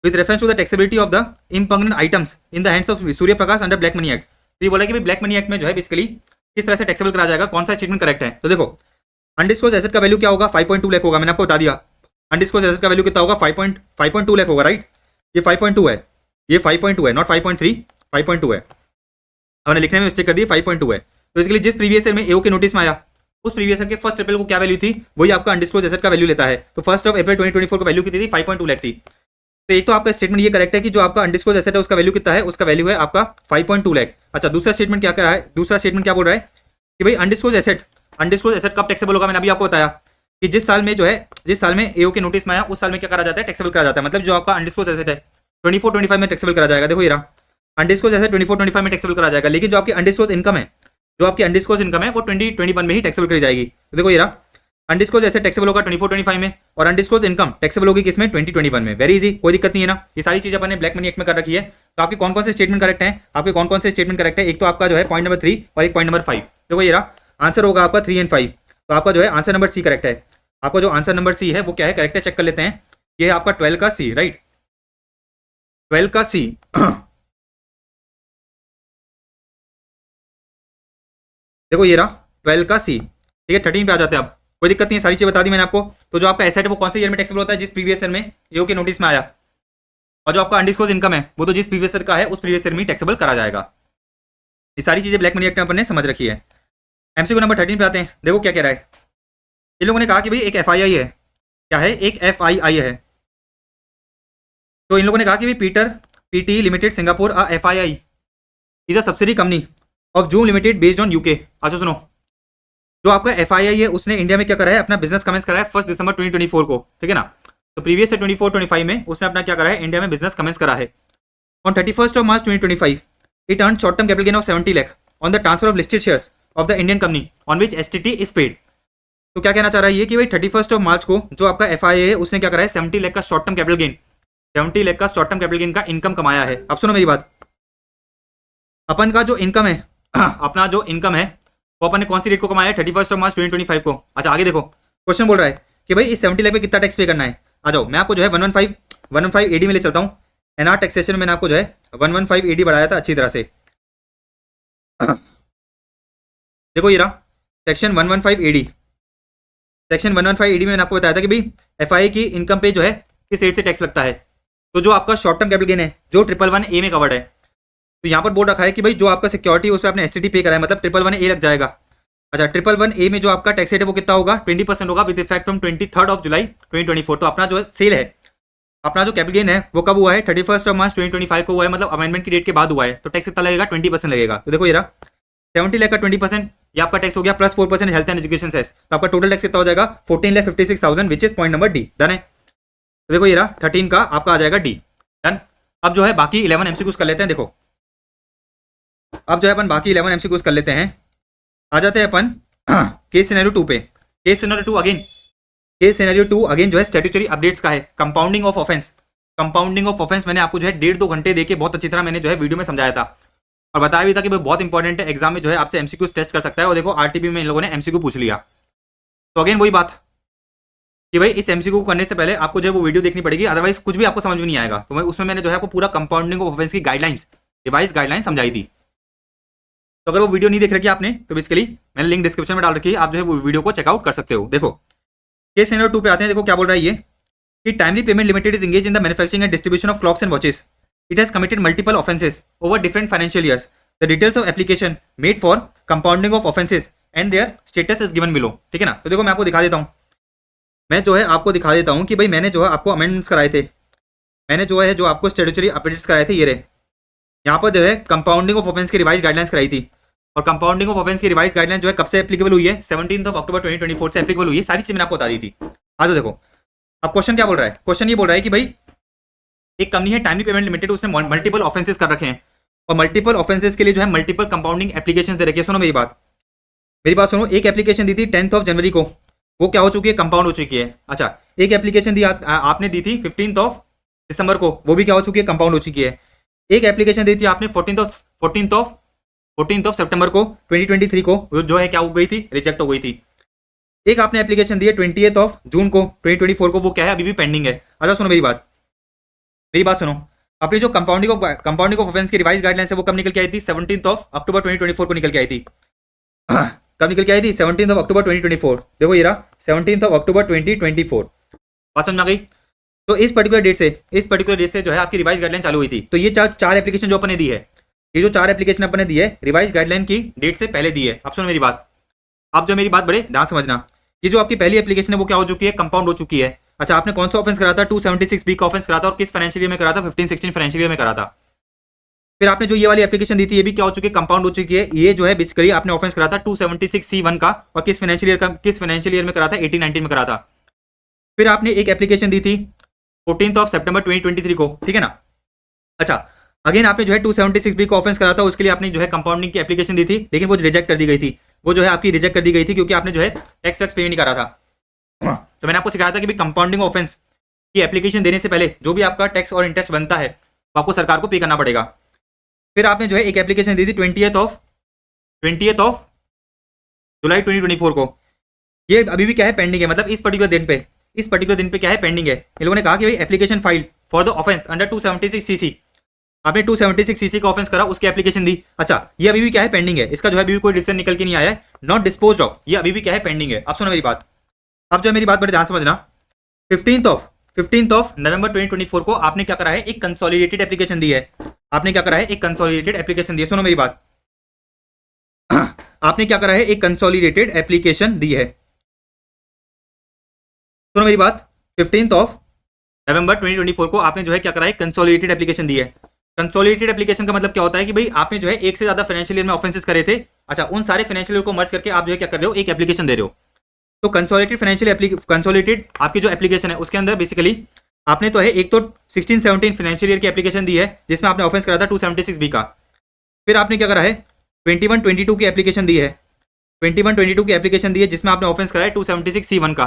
A: with reference to the taxability of the impugned items in the hands of Surya Prakash under black money act. तो ये बोला कि ब्लैक मनी एक्ट में जो है बेसिकली किस तरह से टैक्सेबल करा जाएगा, कौन सा स्टेटमेंट करेक्ट है। तो देखो अनडिस्क्लोज एसेट का वैल्यू क्या होगा, 5.2 लाख होगा, मैंने आपको बता दिया। अनडिस्क्लोज एसेट का वैल्यू कितना होगा, 5.2 लाख होगा, राइट। ये 5.2 है, ये 5.2 है, नॉट 5.3, 5.2 है। हमने लिखने में मिस्टेक कर दी, 5.2 है। तो इसके लिए जिस प्रीवियस ईयर में एओ के नोटिस में आया उस प्रीवियस ईयर के 1 अप्रैल को क्या वैल्यू थी, वही आपका अनडिस्क्लोज एसेट का वैल्यू लेता है। तो 1 अप्रैल 2024 को वैल्यू कितनी थी, 5.2 लाख थी। तो एक तो आपका स्टेटमेंट ये करेक्ट है कि जो आपका अनडिस्क्लोज एसेट है उसका वैल्यू कितना है, उसका वैल्यू है आपका 5.2 लाख। अच्छा, दूसरा स्टेटमेंट क्या कर रहा है, दूसरा स्टेटमेंट क्या बोल रहा है कि भाई अनडिस्क्लोज एसेट कब टैक्सेबल होगा। मैंने अभी आपको बताया कि जिस साल में एओ के नोटिस में आया उस साल में क्या करा जाता है, टैक्सेबल करा जाता है। मतलब जो आपका अनडिस्क्लोज एसेट है 24-25 में टैक्सेबल करा जाएगा। देखो ये रहा अनडिस्क्लोज जैसे 24-25 में टैक्सेबल करा जाएगा, लेकिन जो आपकी अनडिस्क्लोज इनकम है, जो आपकी अनडिस्क्लोज इनकम है वो 2021 में ही टैक्सेबल करी जाएगी। तो देखो ये रहा, अनडिस्क्लोज जैसे टैक्सेबल होगा 24-25 में, और अनडिस्क्लोज इनकम टैक्सेबल होगी किसमें, 2021 में। वेरी इजी, कोई दिक्कत नहीं है ना। ये सारी चीजें अपन ने ब्लैक मनी एक्ट में कर रखी है। तो आपके कौन कौन से स्टेटमेंट करेक्ट है, आपके कौन कौन से स्टेटमेंट करेक्ट है, एक तो आपका जो है पॉइंट नंबर 3 और एक पॉइंट नंबर 5। देखो ये रहा, आंसर होगा आपका 3 एंड 5। तो आपका जो है आंसर नंबर सी करेक्ट है। आपका जो आंसर नंबर सी है वो क्या है, करेक्ट है, चेक कर लेते हैं। ये है आपका 12 का सी, राइट, 12 का सी। देखो ये रहा 12 का सी, ठीक है। 13 पे आ जाते हैं अब, कोई दिक्कत नहीं है, सारी चीजें बता दी मैंने आपको। तो जो आपका एसेट है वो कौन से ईयर में टैक्सेबल होता है, जिस प्रीवियस ईयर में ईओ के नोटिस में आया, और जो आपका अनडिस्क्लोज इनकम है वो तो जिस प्रीवियस ईयर का है उस प्रीवियस ईयर में टैक्सेबल करा जाएगा। ये सारी चीजें ब्लैक मनी एक्ट में अपन ने समझ रखी है। एमसीक्यू नंबर 13 पे आते हैं। देखो क्या कह रहा है, इन लोगों ने कहा कि भाई एक एफआईआई है, क्या है, एक एफआईआई है। तो इन लोगों ने कहा कि भाई Peter PT limited Singapore a FII is a subsidy company of Zoom limited based on UK. अच्छा सुनो, जो आपका एफआईआई है उसने इंडिया में क्या करा है, अपना बिजनेस कमेंस करा है 1 दिसंबर 2024 को, ठीक है ना। तो प्रीवियस से 24-25 में उसने अपना क्या करा है, इंडिया में बिजनेस कमेंस करा है। On 31st of March 2025 it earn short term capital gain of 70 lakh on the transfer of listed shares of the Indian company on which STT is paid. तो क्या कहना चाह रहा है ये कि भाई 31st ऑफ मार्च को जो आपका एफआईआई है उसने क्या करा है, 70 लाख का short term capital gain, 70 lakh का शॉर्ट टर्म कैपिटल गेन का इनकम कमाया है। अब सुनो मेरी बात, अपन का जो इनकम है अपना जो इनकम है वो अपन ने कौन सी डेट को कमाया है, 31st ऑफ मार्च 2025 को। अच्छा आगे देखो, क्वेश्चन बोल रहा है कि भाई इस 70 लाख पे कितना टैक्स पे करना है। आ जाओ, मैं आपको जो है 115 एडी में ले चलता हूँ। एनआर टैक्सेशन में मैंने आपको जो है 115 एडी बढ़ाया था अच्छी तरह से। देखो ये रहा सेक्शन 115 एडी, सेक्शन 115 एडी में मैंने आपको बताया था कि भाई एफआई की इनकम पे जो है किस रेट से टैक्स लगता है। तो जो आपका शॉर्ट टर्म कैपिटल गेन है जो 111A में कवर्ड है, तो यहाँ पर बोर्ड रखा है कि भाई जो आपका सिक्योरिटी उस पर आपने एसटीटी पे करा है, मतलब 111A लग जाएगा। अच्छा 111A में जो आपका टैक्स रेट है वो कितना होगा, 20% होगा with effect from 23 of July 2024। तो अपना जो है सेल है, अपना जो कैपिटल गेन है वो कब हुआ है, 31 ऑफ मार्च 2025 को हुआ है, मतलब अमेंडमेंट की डेट के बाद हुआ है। तो टैक्स कितना लगेगा, 20% लगेगा। तो देखो ये रहा 70 लाख का 20% ये आपका टैक्स हो गया, plus 4% health and education cess. तो आपका टोटल टैक्स कितना हो जाएगा, 14,56,000 which is point number D. Done है। तो देखो ये रहा 13 का आपका आ जाएगा डी। डन। अब जो है बाकी 11 एमसीक्यूज कर लेते हैं। देखो अब जो है अपन बाकी 11 एमसीक्यूज कर लेते हैं। आ जाते हैं अपन केस सिनेरियो 2 पे। Case scenario 2 again, case scenario 2 again जो है स्टैट्यूटरी अपडेट्स का है, compounding of offence. Compounding of offence मैंने आपको जो है 1.5-2 घंटे देके बहुत अच्छी तरह मैंने जो है वीडियो में समझाया था और बताया भी था कि भाई बहुत इंपॉर्टेंट है, एग्जाम में जो है आपसे एमसीक्यूज टेस्ट कर सकता है। और देखो आरटीपी में इन लोगों ने एमसीक्यू पूछ लिया। तो अगेन वही बात कि भाई इस एमसीक्यू को करने से पहले आपको जो है वो वीडियो देखनी पड़ेगी, अदरवाइज कुछ भी आपको समझ में नहीं आएगा। तो मैं उसमें मैंने जो है आपको पूरा कंपाउंडिंग ऑफ ऑफेंस की गाइडलाइंस, रिवाइज गाइडलाइंस समझाई थी। तो अगर वो वीडियो नहीं देख रखी आपने तो बेसिकली मैंने लिंक डिस्क्रिप्शन में डाल रखी है, आप जो है वो वीडियो को चेकआउट कर सकते हो। देखो केस सिनेरियो 2 पे आते हैं। देखो क्या बोल रहा है ये कि timely payment limited is engage in the manufacturing and distribution of clocks and watches. It has committed multiple offences over different financial years. The details of application made for compounding of offences and their status is given below. ठीक है ना। तो देखो मैं आपको दिखा देता हूँ, मैं जो है आपको दिखा देता हूँ कि भाई मैंने जो है आपको अमेंडमेंट्स कराए थे, मैंने जो है जो आपको स्टैट्यूटरी अपडेट्स कराए थे, ये रहे। यहाँ पर जो है कंपाउंडिंग ऑफ ऑफेंस की रिवाइज गाइडलाइंस कराई थी। और कंपाउंडिंग ऑफ ऑफेंस की रिवाइज गाइडलाइन जो है कब से एप्लीकेबल हुई है, 17 अक्टूबर 2024 से एप्लीकेबल हुई है। सारी चीज मैंने आपको बता दी थी। आज तो देखो अब क्वेश्चन क्या बोल रहा है, क्वेश्चन ये बोल रहा है कि भाई एक कंपनी है टाइमली पेमेंट लिमिटेड, उसने मल्टीपल ऑफेंसेस कर रखे हैं और मल्टीपल ऑफेंसेस के लिए जो है मल्टीपल कंपाउंडिंग एप्लीकेशन दे रखी है। सुनो मेरी बात सुनो। एक एप्लीकेशन दी थी 10 जनवरी को, वो क्या हो चुकी है, कंपाउंड हो चुकी है। अच्छा एक एप्लीकेशन दी आपने दी थी 15 दिसंबर को, वो भी क्या हो चुकी है, कंपाउंड हो चुकी है। एक एप्लीकेशन दी थी आपने 14 सितंबर को 2023 को, जो है क्या हो गई थी, रिजेक्ट हो गई थी। एक आपने एप्लीकेशन दी है 20 जून को 2024 को, वो क्या है, अभी भी पेंडिंग है। अच्छा सुनो मेरी बात सुनो। अपनी जो कंपाउंडिंग ऑफ ऑफेंस की रिवाइज गाइडलाइंस है वो कब निकल के आई थी, 17 अक्टूबर 2024 को निकल के आई थी। कब निकल के आई थी, 17 अक्टूबर 2024। देखो ये रहा 17 अक्टूबर 2024। बात समझ आ गई। तो इस पर्टिकुलर डेट से जो है आपकी रिवाइज गाइडलाइन चालू हुई थी। तो ये चार एप्लीकेशन जो अपन ने दी है, ये जो 4 एप्लीकेशन अपन ने दी है रिवाइज गाइडलाइन की डेट से पहले दी है। अब सुनो मेरी बात, आप जो मेरी बात बड़े ध्यान समझना। ये जो आपकी पहली एप्लीकेशन है वो क्या हो चुकी है, कंपाउंड हो चुकी है। अच्छा आपने कौन सा ऑफेंस करा था, 276B का ऑफेंस करा था और किस फाइनेंशियल ईयर में करा था, 15-16 फाइनेंशियल ईयर में करा था। फिर आपने जो ये वाली एप्लीकेशन दी थी ये भी क्या हो चुकी है, कंपाउंड हो चुकी है। ये जो है बेसिकली आपने ऑफेंस करा था 276C1 का और किस फाइनेंशियल ईयर में करा था, 18-19 में करा था। फिर आपने एक एप्लीकेशन दी थी 14 सितंबर 2023 को, ठीक है ना। अच्छा अगेन आपने जो है 276 का ऑफेंस करा था, उसके लिए आपने जो है कंपाउंडिंग की एप्लीकेशन दी थी, लेकिन वो रिजेक्ट कर दी गई थी। वो जो है आपकी रिजेक्ट कर दी गई थी क्योंकि आपने जो है टैक्स वैक्स पे नहीं करा था। तो मैंने आपको सिखाया था कि भाई कंपाउंडिंग ऑफेंस की एप्लीकेशन देने से पहले जो भी आपका टैक्स और इंटरेस्ट बनता है वो आपको सरकार को पे करना पड़ेगा। फिर आपने जो है एक एप्लीकेशन दी थी 20th ऑफ जुलाई 2024 को। ये अभी भी क्या है, पेंडिंग है, मतलब इस पर्टिकुलर दिन पे क्या है, पेंडिंग है। इन लोगों ने कहा कि भाई application file for the offence under 276 CC, आपने 276 सीसी का ऑफेंस करा, उसकी एप्लीकेशन दी। अच्छा, ये अभी भी क्या है, पेंडिंग है। इसका जो है अभी भी कोई डिसीजन निकल के नहीं आया है, नॉट डिस्पोज्ड ऑफ, ये अभी भी क्या है, पेंडिंग है। अब सुनो मेरी बात, अब जो है मेरी बात बड़े ध्यान समझना। 15th ऑफ नवंबर 2024 को आपने क्या करा है, एक कंसोलिडेटेड एप्लीकेशन दी है। आपने क्या करा है, एक कंसोलिडेटेड एप्लीकेशन दी है। सुनो मेरी बात, आपने क्या करा है, एक कंसोलिडेटेड एप्लीकेशन दी है। सुनो मेरी बात, 15th ऑफ नवंबर 2024 को आपने जो है क्या करा है, कंसोलिडेटेड एप्लीकेशन दी है। कंसोलिडेटेड एप्लीकेशन का मतलब क्या होता है कि भाई आपने जो है एक से ज्यादा फाइनेंशियल ईयर में ऑफेंसेस करे थे। अच्छा, उन सारे फाइनेंशियल ईयर को मर्ज करके आप जो है क्या कर रहे हो, एक एप्लीकेशन दे रहे हो। तो कंसोलिडेटेड आपकी जो एप्लीकेशन है उसके अंदर बेसिकली आपने तो है एक तो 16-17 फाइनेंशियल ईयर की एप्लीकेशन दी है जिसमें आपने ऑफेंस करा था 276 का। फिर आपने क्या करा है, 21-22 की एप्लीकेशन दी है। 21-22 की एप्लीकेशन दी है जिसमें आपने ऑफेंस करा है 276C1 का।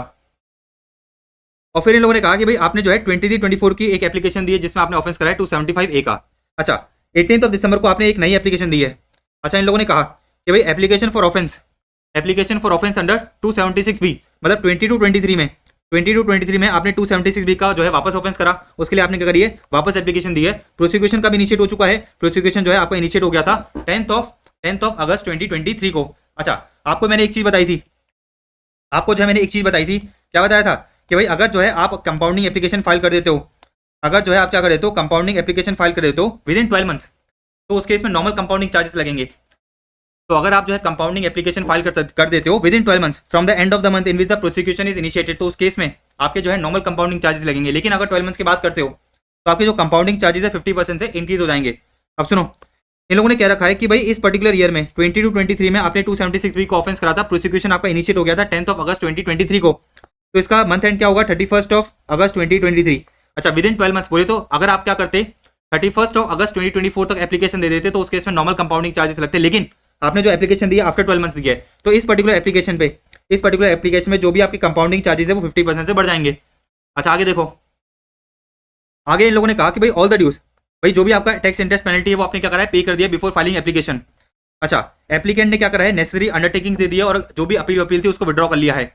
A: और फिर इन लोगों ने कहा कि भाई आपने जो है 23-24 की एक एप्लीकेशन दी है जिसमें आपने ऑफेंस करा है 275A का। अच्छा, 18th ऑफ दिसंबर को आपने एक नई एप्लीकेशन दी है। अच्छा, इन लोगों ने कहा कि भाई application for offence under 276B, मतलब 22-23 में आपने 276B का जो है वापस ऑफेंस करा, उसके लिए आपने क्या करी है, वापस एप्लीकेशन दी है। प्रोसिक्यूशन का भी इनिशिएट हो चुका है, प्रोसिक्यूशन जो है आपका इनिशिएट हो गया था 10th ऑफ अगस्त 2023 को। अच्छा, आपको मैंने एक चीज बताई थी, क्या बताया था कि भाई अगर जो है आप कंपाउंडिंग एप्लीकेशन फाइल कर देते हो, अगर जो है आप क्या कर देते हो, कंपाउंडिंग एप्लीकेशन फाइल कर देते हो विद इन 12 मंथ, तो उस केस में नॉर्मल कंपाउंडिंग चार्जेस लगेंगे। तो अगर आप जो है कंपाउंडिंग एप्लीकेशन फाइल कर देते हो with in 12 months from the end of the month in which the prosecution is initiated, तो उस केस में आपके जो है नॉर्मल कंपाउंडिंग चार्जेस लगेंगे। लेकिन अगर 12 मंथ्स की बात करते हो तो आपके जो कंपाउंडिंग चार्जेस है 50% से इंक्रीज हो जाएंगे। अब सुनो, इन लोगों ने क्या रखा है कि भाई इस पर्टिकुलर ईयर में 22-23 में आपने 276B को ऑफेंस करा था, प्रोसिक्यूशन आपका इनिशिएट हो गया था 10th ऑफ अगस्त 2023 को, तो इसका मंथ एंड क्या होगा, 31st ऑफ अगस्त 2023। अच्छा, विद इन 12 मंथ्स बोले तो अगर आप क्या करते 31st ऑफ अगस्त 2024 तक एप्लीकेशन दे देते तो उस केस में नॉर्मल कंपाउंडिंग चार्जेस लगते। लेकिन आपने जो एप्लीकेशन दी है आफ्टर 12 मंथ्स दी है, तो इस पर्टिकुलर एप्लीकेशन में जो भी आपकी कंपाउंडिंग चार्जेस है वो 50% से बढ़ जाएंगे। अच्छा, आगे देखो, आगे इन लोगों ने कहा कि भाई ऑल द ड्यूज, भाई जो भी आपका टैक्स इंटरेस्ट पेनल्टी है वो आपने क्या करा है, पे कर दिया बिफोर फाइलिंग एप्लीकेशन। अच्छा, एप्लीकेंट ने क्या करा है, नेसेसरी अंडरटेकिंग्स दे दिया और जो भी अपील थी उसको विड्रॉ कर लिया है।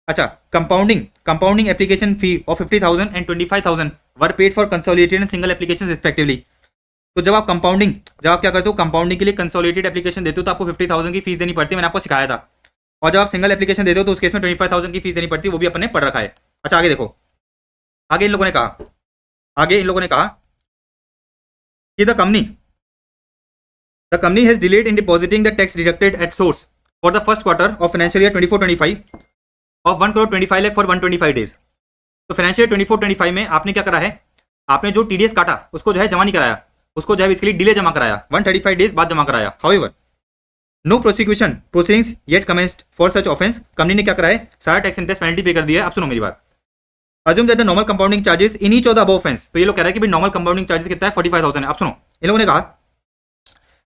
A: अच्छा, compounding application fee of 50,000 and 25,000 were paid for consolidated and single application respectively. तो जब आप क्या करते हो, कंपाउंडिंग के लिए कंसोलिडेटेड एप्लीकेशन देते हो तो आपको 50,000 की फीस देनी पड़ती है, मैंने आपको सिखाया था। और जब आप सिंगल एप्लीकेशन देते हो तो उस केस में 25,000 की फीस देनी पड़ती है, वो भी अपने पढ़ रखा है। अच्छा, आगे देखो, आगे इन लोगों ने कहा कि the company has delayed in depositing the tax deducted at source for the first quarter of financial year 24-25 of 1,25,00,000 for 125 days. तो फाइनेंशियल 24-25 में आपने क्या करा है, आपने जो टीडीएस काटा उसको जो है जमा नहीं कराया, उसको जो है इसके लिए डिले जमा कराया, 135 डेज बाद जमा कराया। However no prosecution proceedings yet commenced for such offence, company ने क्या करा है, सारा टैक्स इंटरेस्ट पेनल्टी पे कर दिया है। अब सुनो मेरी बात, assume that the normal compounding charges in each of the above offence, तो ये लोग कह रहे हैं कि भाई नॉर्मल कंपाउंडिंग चार्जेस कितना है, 45,000 है। अब सुनो, इन लोगों ने कहा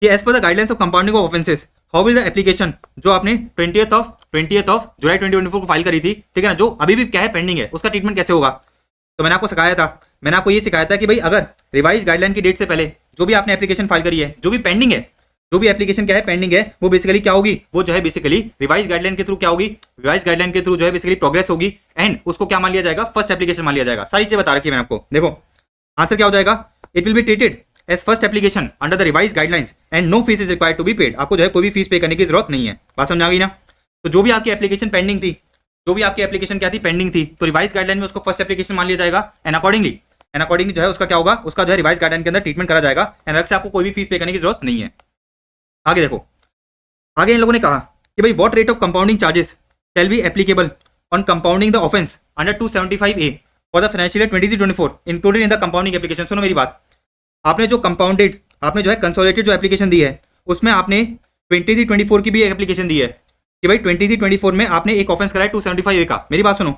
A: कि as per the guidelines of compounding of offences how will the application, जो आपने 20th ऑफ जुलाई 2024 को फाइल करी थी, ठीक है ना, जो अभी भी क्या है, पेंडिंग है, उसका ट्रीटमेंट कैसे होगा। तो मैंने आपको ये सिखाया था कि भाई अगर रिवाइज गाइडलाइन की डेट से पहले जो भी आपने एप्लीकेशन फाइल करी है, जो भी पेंडिंग है, जो भी एप्लीकेशन क्या है, पेंडिंग है, वो बेसिकली क्या होगी, वो जो है बेसिकली रिवाइज गाइडलाइन के थ्रू क्या होगी, रिवाइज गाइडलाइन के थ्रू जो है बेसिकली प्रोग्रेस होगी एंड उसको क्या मान लिया जाएगा, फर्स्ट एप्लीकेशन मान लिया जाएगा। सारी चीजें बता रखी है मैंने आपको। देखो आंसर क्या हो जाएगा, it will be treated as first application under the revise guidelines and no fees is required to be paid. आपको जो है कोई भी फीस पे करने की जरूरत नहीं है। बात समझ आ गई ना। तो जो भी आपकी एप्लीकेशन पेंडिंग थी, जो भी आपकी एप्लीकेशन क्या थी, पेंडिंग थी, तो रिवाइज गाइडलाइन में उसको फर्स्ट एप्लीकेशन मान लिया जाएगा एंड अकॉर्डिंगली जो है उसका क्या होगा, उसका जो है रिवाइज गाइडलाइन के अंदर ट्रीटमेंट करा जाएगा एंड अलग से आपको कोई भी फीस पे करने की जरूरत नहीं है। आगे देखो, आगे इन लोगों ने कहा कि भाई what rate of compounding charges shall be applicable on compounding the offence under 275A for the financial year 23-24 included in the compounding application. सुनो मेरी बात, आपने जो जो है कंसोलिडेटेड जो एप्लीकेशन दी है उसमें आपने 23-24 की भी एक एप्लीकेशन दी है कि भाई 23-24 में आपने एक ऑफेंस करा है 275A का। मेरी बात सुनो,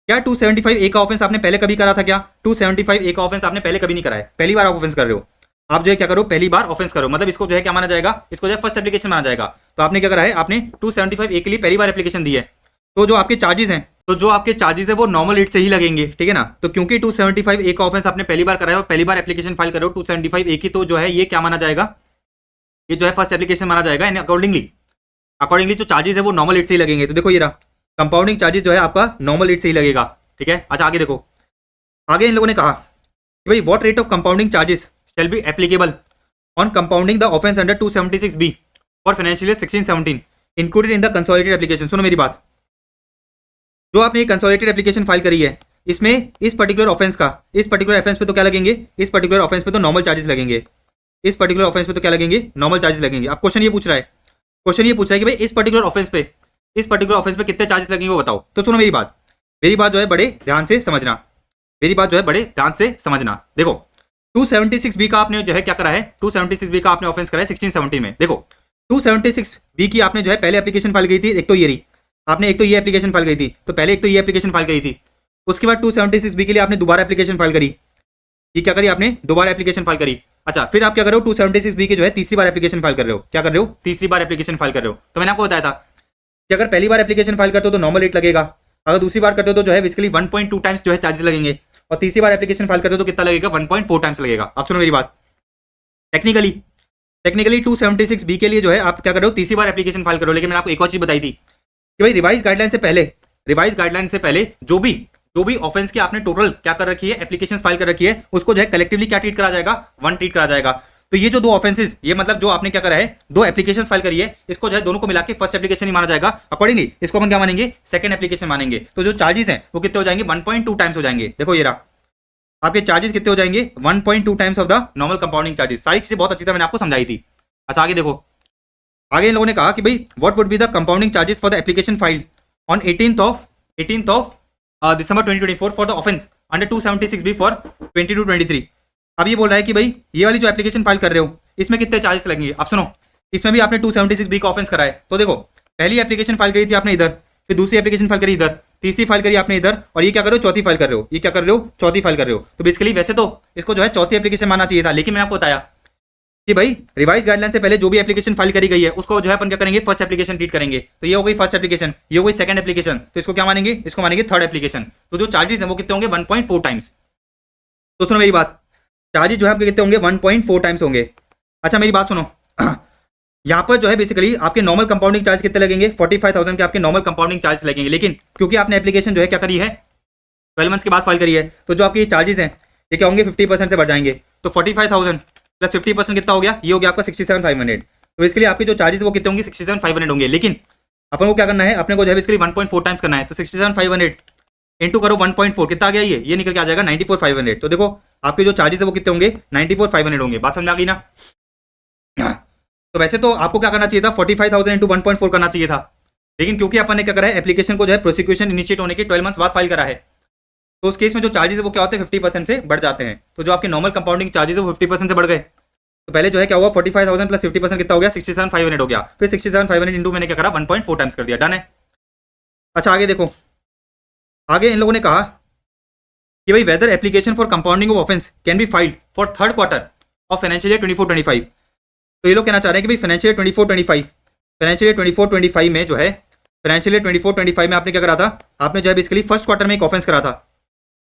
A: क्या 275A का ऑफेंस आपने पहले कभी करा था क्या? 275A का ऑफेंस आपने पहले कभी नहीं करा है, पहली बार आप ऑफेंस कर रहे हो। आप जो है क्या करो, पहली बार ऑफेंस करो, मतलब इसको जो है क्या माना जाएगा, इसको जो है फर्स्ट एप्लीकेशन माना जाएगा। तो आपने क्या करा है, आपने 275 ए के लिए पहली बार एप्लीकेशन दी है, तो जो आपके चार्जेस हैं, वो नॉर्मल रेट से ही लगेंगे, ठीक है ना। तो क्योंकि 275 ए का ऑफेंस आपने पहली बार कराया और पहली बार एप्लीकेशन फाइल करो 275 ए की, तो जो है ये क्या माना जाएगा, ये जो है फर्स्ट एप्लीकेशन माना जाएगा। अकॉर्डिंगली जो चार्जेस है वो नॉर्मल रेट से ही लगेंगे। तो देखो ये रहा, कंपाउंडिंग चार्जेस जो है आपका नॉर्मल रेट से ही लगेगा, ठीक है। अच्छा आगे देखो, आगे इन लोगों ने कहा कि भाई what rate of compounding charges shall be applicable on compounding the offence under 276 B for financial year 16-17 included in the consolidated application. सुनो मेरी बात, जो आपने ये कंसोलिडेटेड एप्लीकेशन फाइल करी है, इसमें इस पर्टिकुलर ऑफेंस पे तो क्या लगेंगे, इस पर्टिकुलर ऑफेंस पे तो नॉर्मल चार्जेस लगेंगे, इस पर्टिकुलर ऑफेंस पे तो क्या लगेंगे, नॉर्मल चार्जेस लगेंगे। अब क्वेश्चन ये पूछ रहा है कि भाई इस पर्टिकुलर ऑफेंस पे कितने चार्जेस लगेंगे वो बताओ। तो सुनो मेरी बात जो है बड़े ध्यान से समझना, देखो 276 बी का आपने जो है क्या करा है, 276 बी का आपने ऑफेंस करा है 16-17 में। देखो 276 बी की आपने जो है पहले एप्लीकेशन फाइल की थी, एक तो ये रही, आपने एक तो ये एप्लीकेशन फाइल करी थी, तो पहले एक तो ये एप्लीकेशन फाइल करी थी, उसके बाद 276 बी के लिए आपने दोबारा एप्लीकेशन फाइल करी, ये क्या करी आपने, दोबारा एप्लीकेशन फाइल करी। अच्छा फिर आप क्या कर रहे हो, 276 बी के जो है तीसरी बार एप्लीकेशन फाइल कर रहे हो, क्या कर रहे हो, तीसरी बार एप्लीकेशन फाइल कर रहे हो। तो मैंने आपको बताया था कि अगर पहली बार एप्लीकेशन फाइल करते हो तो नॉर्मल रेट लगेगा, अगर दूसरी बार करते हो तो जो है बेसिकली 1.2 टाइम्स जो है चार्जेस लगेंगे, और तीसरी बार एप्लीकेशन फाइल करते हो तो कितना लगेगा, 1.4 टाइम्स लगेगा। आप सुनो मेरी बात, टेक्निकली 276 बी के लिए जो है आप क्या कर रहे हो, तीसरी बार एप्लीकेशन फाइल करो। लेकिन मैंने आपको एक और चीज बताई थी कि भाई रिवाइज गाइडलाइन से पहले जो भी ऑफेंस की आपने टोटल क्या कर रखी है, एप्लीकेशन फाइल कर रखी है, उसको जो है कलेक्टिवली क्या ट्रीट करा जाएगा, वन ट्रीट करा जाएगा। तो ये जो दो ऑफेंसेस, ये मतलब जो आपने क्या करा है, दो एप्लीकेशन फाइल करी है, इसको जो है दोनों को मिला के फर्स्ट एप्लीकेशन ही माना जाएगा। अकॉर्डिंगली इसको अपन क्या मानेंगे, सेकंड एप्लीकेशन मानेंगे। तो जो चार्जेस हैं वो कितने हो जाएंगे, 1.2 टाइम्स हो जाएंगे। देखो ये रहा, आपके चार्जेस कितने हो जाएंगे, 1.2 times of the normal compounding charges. सारी चीजें बहुत अच्छी तरह मैंने आपको समझाई थी। अच्छा आगे देखो, आगे इन लोगों ने कहा कि भाई what would be the compounding charges for the application file on 18th of December 2024 for the offence under 276 B for 22-23। अब ये बोल रहा है कि भाई ये वाली जो एप्लीकेशन फाइल कर रहे हो इसमें कितने चार्जेस लगेंगे। अब सुनो, इसमें भी आपने 276 बी का ऑफेंस करा है, तो देखो पहली एप्लीकेशन फाइल करी थी आपने इधर, फिर दूसरी एप्लीकेशन फाइल करी इधर, तीसरी फाइल करी आपने इधर, और ये क्या कर रहे हो, चौथी फाइल कर रहे हो, ये क्या कर रहे हो, चौथी फाइल कर रहे हो। तो बेसिकली वैसे तो इसको जो है चौथी एप्लीकेशन मानना चाहिए था, लेकिन मैंने आपको बताया कि भाई रिवाइज गाइडलाइन से पहले जो भी एप्लीकेशन फाइल करी गई है उसको जो है अपन क्या करेंगे, फर्स्ट एप्लीकेशन ट्रीट करेंगे। तो ये हो गई फर्स्ट एप्लीकेशन, ये हो गई सेकंड एप्लीकेशन, तो इसको क्या मानेंगे, इसको मानेंगे थर्ड एप्लीकेशन। तो जो चार्जेस हैं वो कितने होंगे, 1.4 टाइम्स। तो सुनो मेरी बात, चार्जेस जो है आपके कितने होंगे, 1.4 टाइम्स होंगे। अच्छा मेरी बात सुनो, यहाँ पर जो है बेसिकली आपके नॉर्मल कंपाउंडिंग चार्ज कितने लगेंगे, 45,000 के आपके नॉर्मल कंपाउंडिंग चार्ज लगेंगे। लेकिन क्योंकि आपने एप्लीकेशन जो है क्या करी है, 12 मंथ्स के बाद फाइल करी है, तो जो आपके चार्जेस हैं ये क्या होंगे, 50% से बढ़ जाएंगे। तो 45,000 प्लस 50% कितना हो गया, ये हो गया आपका 67,500। तो इसके लिए आपके जो चार्जेस वो कितने होंगे, 67,500 होंगे। लेकिन अपन को क्या करना है, अपने को जो है बेसिकली 1.4 टाइम्स करना है। तो 67,500 इंटू करो 1.4, कितना आ गया, ये निकल के आ जाएगा 94,500। तो देखो आपके जो चार्जेस है वो कितने होंगे, 94,500 होंगे। बात समझ आ गई ना। तो वैसे तो आपको क्या करना चाहिए था, 45,000 इंटू 1.4 करना चाहिए था, लेकिन क्योंकि अपन ने क्या करा है, एप्लीकेशन को जो है प्रोसिक्यूशन इनिशिएट होने के 12 मंथ्स बाद फाइल करा है, तो उस केस में जो चार्जेस है वो क्या होते हैं, 50% से बढ़ जाते हैं। तो जो आपके नॉर्मल कंपाउंडिंग चार्जेस है वो 50% से बढ़ गए। तो पहले जो है क्या हुआ, 45,000 प्लस 50% कितना हो गया, 67,500 हो गया। फिर 67,500 इंटू मैंने क्या करा, 1.4 टाइम्स कर दिया, डन है। अच्छा आगे देखो, आगे इन लोगों ने कहा कि भाई whether application for compounding of offence can be filed for third quarter of financial year 24-25। तो ये लोग कहना चाह रहे हैं कि भाई फाइनेंशियल ईयर 24-25 में जो है, फाइनेंशियल ईयर 24-25 में आपने क्या करा था, आपने जो है बेसिकली फर्स्ट क्वार्टर में एक ऑफेंस करा था,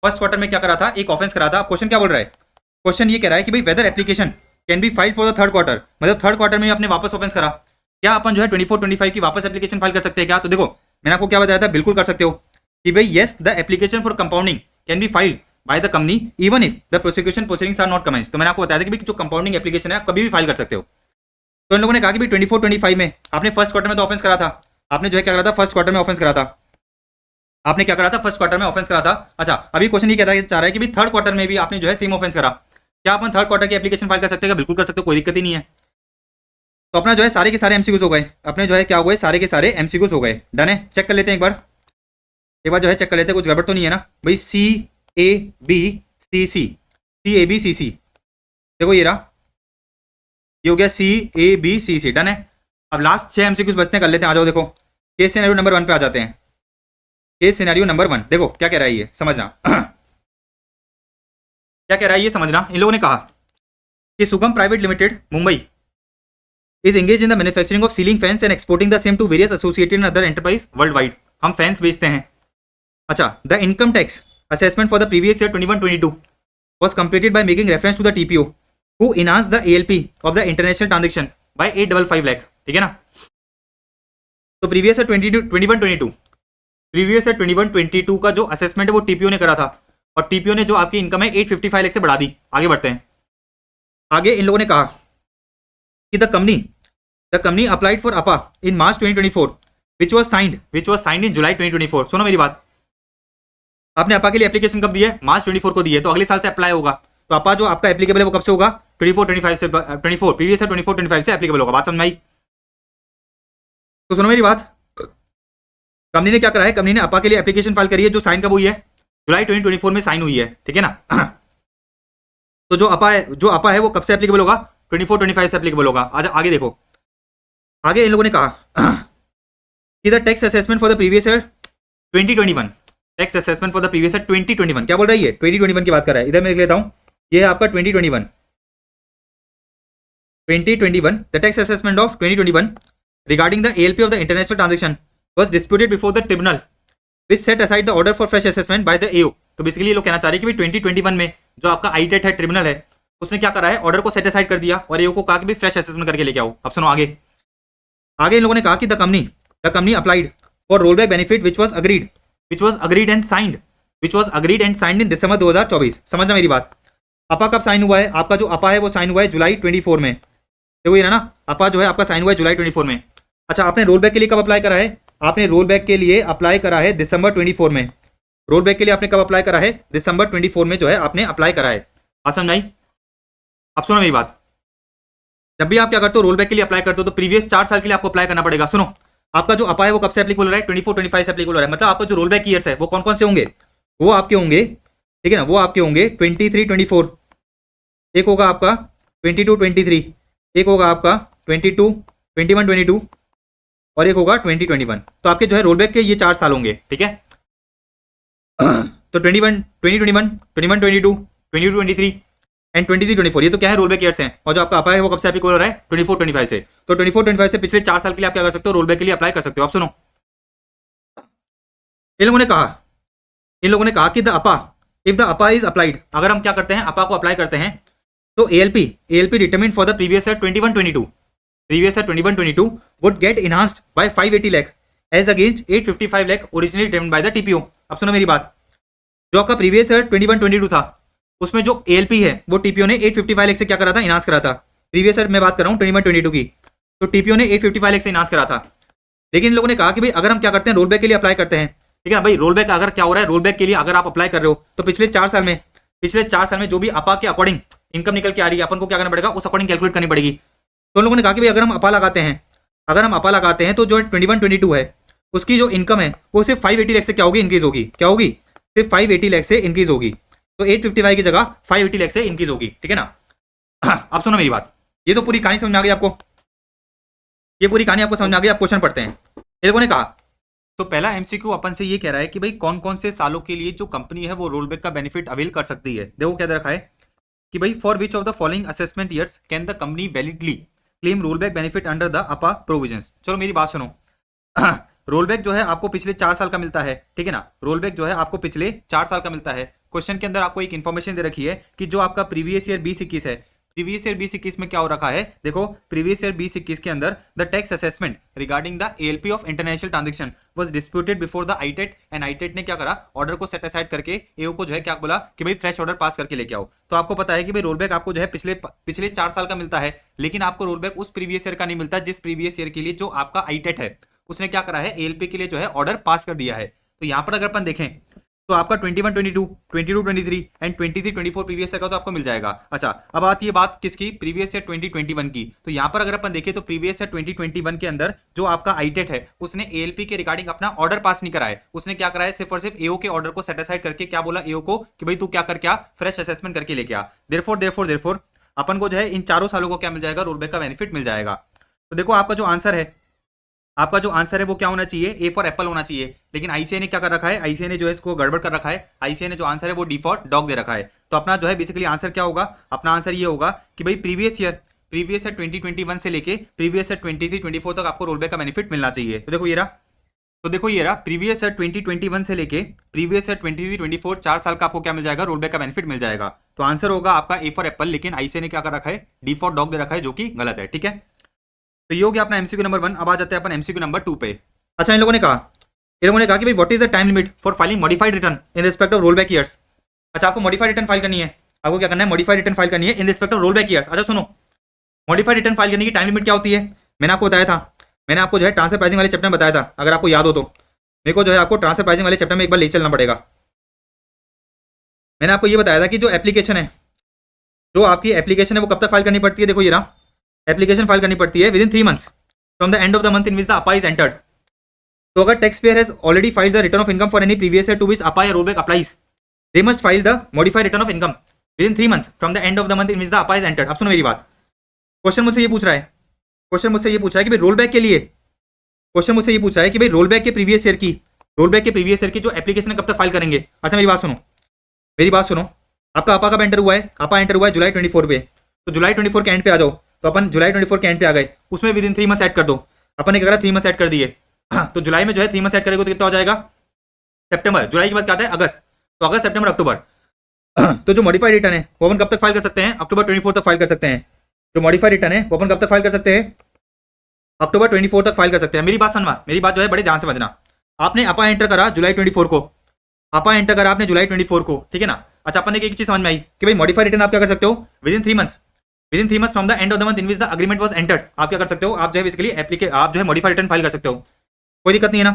A: फर्स्ट क्वार्टर में क्या करा था, एक ऑफेंस करा था। क्वेश्चन क्या बोल रहा है, क्वेश्चन ये कह रहा है कि भाई whether application can be filed for the third quarter, मतलब थर्ड क्वार्टर में आपने वापस ऑफेंस करा, क्या अपन जो है 24-25 की वापस एप्लीकेशन फाइल कर सकते हैं क्या। तो देखो मैंने आपको क्या बताया था, बिल्कुल कर सकते हो कि भाई yes the application for compounding can be filed by the company even if the prosecution proceedings are not commenced. तो मैंने आपको बताया था कि भाई जो कंपाउंडिंग एप्लीकेशन है आप कभी भी फाइल कर सकते हो। तो इन लोगों ने कहा कि भाई 24-25 में आपने फर्स्ट क्वार्टर में तो ऑफेंस करा था, आपने जो है क्या करा था, फर्स्ट क्वार्टर में ऑफेंस करा था, आपने क्या करा था, फर्स्ट क्वार्टर में ऑफेंस करा था। अच्छा अभी क्वेश्चन ये चाह रहा है कि भाई थर्ड क्वार्टर में भी आपने जो है सेम ऑफेंस करा, क्या अपन थर्ड क्वार्टर की एप्लीकेशन फाइल कर सकते हैं, बिल्कुल कर सकते हो, कोई दिक्कत ही नहीं है। तो अपना जो है सारे के सारे एमसीक्यूज हो गए, अपने जो है क्या हो गए, सारे के सारे एमसीक्यूज हो गए, डन है। चेक कर लेते हैं एक बार जो है चेक कर लेते हैं, कुछ गड़बड़ तो नहीं है ना भाई। CABCC देखो ये रहा, ये हो गया CABCC, डन है। अब लास्ट 6 एमसीक्यूज बचते हैं, कर लेते हैं, आ जाओ। देखो केस सिनेरियो नंबर 1 पे आ जाते हैं। केस सिनेरियो नंबर 1 देखो क्या कह रहा है, ये समझना क्या कह रहा है, ये समझना। इन लोगों ने कहा कि Sugam private limited Mumbai is engage in the manufacturing of ceiling fans and exporting the same to various associated and other enterprise world wide. हम फैंस बेचते हैं। अच्छा, the income tax assessment for the previous year 21-22 was completed by making reference to the TPO who enhanced the ALP of the international transaction by 855 lakh। ठीक है ना। तो previous year 21-22 previous year 21-22 का जो assessment है वो TPO ने करा था, और टीपीओ ने जो आपकी इनकम है 855 लाख से बढ़ा दी। आगे बढ़ते हैं। आगे इन लोगों ने कहा कि द कंपनी अप्लाइड फॉर अपा इन मार्च 2024 विच वाज साइंड इन जुलाई 2024। सुनो मेरी बात, आपने अपा के लिए एप्लीकेशन कब दी है? मार्च 24 को दी है, तो अगले साल से अप्लाई होगा। तो अपा जो आपका एप्लीकेबल है वो कब से होगा? 24-25 से, 24 प्रीवियस ईयर 24-25 से एप्लीकेबल होगा। बात समझ में आई? तो सुनो मेरी बात, कंपनी ने क्या करा है, कंपनी ने अपा के लिए एप्लीकेशन फाइल करी है जो साइन कब हुई है? जुलाई 2024 में साइन हुई है। ठीक है ना। तो जो अपा है वो कब से एप्लीकेबल होगा? 24-25 से एप्लीकेबल होगा। आगे देखो, आगे इन लोगों ने कहा कि the tax assessment for the previous year 2021, tax assessment for the previous year 2021, क्या बोल रही है? 2021 की बात कर रहा है। इधर मैं लिख लेता हूं, ये है आपका 2021, the tax assessment of 2021 regarding the ALP of the international transaction was disputed before the tribunal which set aside the order for fresh assessment by the AO। तो बेसिकली ये लोग कहना चाह रहे हैं कि भाई 2021 में जो आपका आईटेट है, ट्रिब्यूनल है, उसने क्या करा है, ऑर्डर को सेट असाइड कर दिया और एओ को कहा कि भाई फ्रेश असेसमेंट करके लेके आओ। अब सुनो आगे इन लोगों ने कहा कि the company applied for rollback benefit which was agreed and signed in December 2024। समझना मेरी बात, अपा कब साइन हुआ है? आपका जो अपा है वो साइन हुआ है जुलाई 24 में। देखो ये ना, अपा जो है आपका साइन हुआ है जुलाई 24 में। अच्छा, आपने रोल बैक के लिए कब अप्लाई करा है? आपने रोल बैक के लिए अप्लाई करा है दिसंबर 24 में। रोल बैक के लिए आपने कब अप्लाई करा है? दिसंबर 24 में जो है आपने अप्लाई करा है। बात समझाई? अब सुनो मेरी बात, जब भी आप क्या करते हो, रोल बैक के लिए अप्लाई करते हो, तो प्रीवियस 4 साल के लिए आपको अप्लाई करना पड़ेगा। सुनो, आपका जो अपा है वो कब से एप्लीकेबल हो रहा है? 24-25 से एप्लीकेबल हो रहा है। मतलब आपका जो रोल बैक ईयर्स है वो कौन कौन से होंगे? वो आपके होंगे, ठीक है ना, वो आपके होंगे 23-24, एक होगा आपका 22-23, एक होगा आपका 21-22 और एक होगा 2021। तो आपके जो है रोल बैक के ये 4 साल होंगे। ठीक है। तो 2021, 21-22, 22-23 एंड 23-24, ये तो क्या है, रोल बैक ईयर्स हैं। और जो आपका अपा है वो कब से एप्लीकेबल हो रहा है? 24-25 से। तो 24-25 से पिछले 4 साल के लिए आप क्या कर सकते हो? रोल बैक के लिए अप्लाई कर सकते हो। आप सुनो, इन लोगों ने कहा कि इफ द अपा इज अप्लाइड, अगर हम क्या करते हैं, अपा को अप्लाई करते हैं, तो ALP determined for the previous year 21-22 would get enhanced by 580 lakh as against 855 lakh originally determined by the TPO। अब सुनो मेरी बात, जो आपका प्रीवियस ईयर 21-22 था उसमें जो ALP है वो TPO ने 855 लाख से क्या करा था? इनहांस करा था। प्रीवियस ईयर मैं बात कर रहा हूँ 21-22 की, तो TPO ने 855 लाख से इनहांस करा था। लेकिन इन लोगों ने कहा कि भाई अगर हम क्या करते हैं, रोल बैक के लिए अप्लाई करते हैं, ठीक है ना भाई, रोल बैक अगर क्या हो रहा है, रोल बैक के लिए अगर आप अप्लाई कर रहे हो तो पिछले 4 साल में जो भी अपा के अकॉर्डिंग इनकम निकल के आ रही है, अपन को क्या करना पड़ेगा? उस अकॉर्डिंग कैलकुलेट करनी पड़ेगी। तो उन लोगों ने कहा कि भाई अगर हम अपा लगाते हैं तो जो 21-22 है उसकी जो इनकम है वो सिर्फ 580 लाख से क्या होगी? इंक्रीज होगी। क्या होगी? सिर्फ 580 लाख से इंक्रीज होगी। तो 855 की जगह 580 लाख से इंक्रीज होगी। ठीक है ना। अब सुनो मेरी बात, ये तो पूरी कहानी समझ में आ गई आपको, ये पूरी कहानी आपको समझ में आ गई। आप क्वेश्चन पढ़ते हैं। ये लोगों ने कहा, तो पहला एमसीक्यू अपन से ये कह रहा है कि भाई कौन कौन से सालों के लिए जो कंपनी है वो रोलबैक का बेनिफिट अवेल कर सकती है। देखो क्या दे रखा है कि भाई for which of the following assessment years can the company validly claim rollback benefit under the अपा प्रोविजंस। चलो मेरी बात सुनो, रोलबैक जो है आपको पिछले 4 साल का मिलता है। ठीक है ना, रोलबैक जो है आपको पिछले 4 साल का मिलता है। क्वेश्चन के अंदर आपको एक इन्फॉर्मेशन दे रखी है कि जो आपका प्रीवियस ईयर 2021 है, प्रीवियस ईयर 2021 में क्या हो रखा है? देखो प्रीवियस ईयर 2021 के अंदर the tax assessment regarding the ALP of international transaction was disputed before the ITAT and ITAT ने क्या करा? ऑर्डर को सेट असाइड करके एओ को जो है क्या बोला कि भाई फ्रेश ऑर्डर पास करके लेके आओ। तो आपको पता है कि भाई रोलबैक आपको जो है पिछले 4 साल का मिलता है, लेकिन आपको रोलबैक उस प्रीवियस ईयर का नहीं मिलता जिस प्रीवियस ईयर के लिए जो आपका आईटेट है उसने क्या करा है? ALP के लिए जो है ऑर्डर पास कर दिया है। तो यहां पर अगर अपन देखें तो आपका 21-22, 22-23 एंड 23-24 प्रीवियस ईयर का तो आपको मिल जाएगा। अच्छा, अब आती है बात किसकी? प्रीवियस ईयर 2021 की। तो यहाँ पर अगर अपन देखें तो प्रीवियस ईयर 2021 के अंदर जो आपका आईटेट है उसने ALP के रिगार्डिंग अपना ऑर्डर पास नहीं करा है। उसने क्या करा है? सिर्फ और सिर्फ एओ के ऑर्डर को सेटिस्फाइड करके क्या बोला एओ को कि भाई तू क्या कर, क्या फ्रेश असेसमेंट करके लेके आ। देयरफॉर अपन को जो है इन 4 सालों को क्या मिल जाएगा? रोलबैक का बेनिफिट मिल जाएगा। तो देखो आपका जो आंसर है आपका जो आंसर है वो क्या होना चाहिए, ए फॉर एप्पल होना चाहिए। लेकिन आईसीआई ने क्या कर रखा है, आईसीआई ने जो है इसको गड़बड़ कर रखा है। आईसीआई ने जो आंसर है वो डी फॉर डॉग दे रखा है। तो अपना जो है बेसिकली आंसर क्या होगा, अपना आंसर ये होगा कि भाई प्रीवियस ईयर 2021 से लेके प्रीवियस ईयर 23-24 तक आपको रोलबैक का बेनिफिट मिलना चाहिए। तो देखो ये रहा, प्रीवियस ईयर 2021 से लेके प्रीवियस ईयर 23-24 4 साल का आपको क्या मिल जाएगा, रोलबैक का बेनिफिट मिल जाएगा। तो आंसर होगा आपका ए फॉर एप्पल, लेकिन आईसीआई ने क्या कर रखा है, डी फॉर डॉग दे रखा है, जो कि गलत है। ठीक है, तो ये हो गया अपना एमसीक्यू नंबर 1। अब आ जाते हैं अपन एमसीक्यू नंबर 2 पे। अच्छा, इन लोगों ने कहा कि भाई what is the time limit for filing modified return in respect of rollback years. अच्छा, आपको मॉडिफाइड रिटर्न फाइल करनी है, आपको क्या करना है, मॉडिफाइड रिटर्न फाइल करनी है इन रिस्पेक्ट ऑफ रोलबैक ईयर्स। अच्छा सुनो, मॉडिफाइड रिटर्न फाइल करने की टाइम लिमिट क्या होती है, मैंने आपको बताया था, मैंने आपको जो है ट्रांसफर प्राइसिंग वाले चैप्टर में बताया था, अगर आपको याद हो तो। मेरे को जो है आपको ट्रांसफर प्राइसिंग वाले चैप्टर में एक बार ले चलना पड़ेगा। मैंने आपको ये बताया था कि जो एप्लीकेशन है, जो आपकी एप्लीकेशन है वो कब तक फाइल करनी पड़ती है। देखो ये रहा, एप्लीकेशन फाइल करनी पड़ती है within 3 months from the end of the month in which the APA is entered. तो अगर tax payer has already filed the return of income for any previous year to which APA या rollback applies, they must file the modified return of income within 3 months from the end of the month in which the APA is entered. अब सुनो मेरी बात, question मुझसे ये पूछ रहा है, कि भाई रोलबैक के लिए, क्वेश्चन मुझसे ये पूछ रहा है कि भाई रोलबैक के प्रीवियस ईयर की जो एप्लीकेशन है कब तक फाइल करेंगे। अच्छा मेरी बात सुनो, आपका आपा कब एंटर हुआ है, आपा एंटर हुआ है जुलाई 24 पे, तो जुलाई 24 के एंड पे आ जाओ। तो अपन जुलाई 24 के एंड पे आ गए, उसमें विद इन 3 मंथ्स ऐड कर दो। अपन ने क्या करा, 3 मंथ्स ऐड कर दिए। तो जुलाई में जो है 3 मंथ्स ऐड करेंगे तो कितना हो जाएगा, सितंबर। जुलाई के बाद क्या आता है, अगस्त। तो अगस्त, सितंबर, अक्टूबर। तो जो मॉडिफाइड रिटर्न है वो अपन कब तक फाइल कर सकते हैं, अक्टूबर 24 तक फाइल कर सकते हैं। जो मॉडिफाइड रिटर्न है वो अपन कब तक फाइल कर सकते हैं, अक्टूबर 24 तक फाइल कर सकते हैं। मेरी बात सुनना, मेरी बात जो है बड़े ध्यान से समझना। आपने अपा एंटर करा जुलाई 24 को, अपा एंटर करा आपने जुलाई 24 को, ठीक है ना। अच्छा, अपन ने एक चीज समझ में आई कि भाई मॉडिफाइड रिटर्न आप क्या कर सकते हो, with in 3 months from the end of the month in which the agreement was entered. आप क्या कर सकते हो, आप जो है बेसिकली आप जो है मॉडिफाइड रिटर्न फाइल कर सकते हो, कोई दिक्कत नहीं है ना।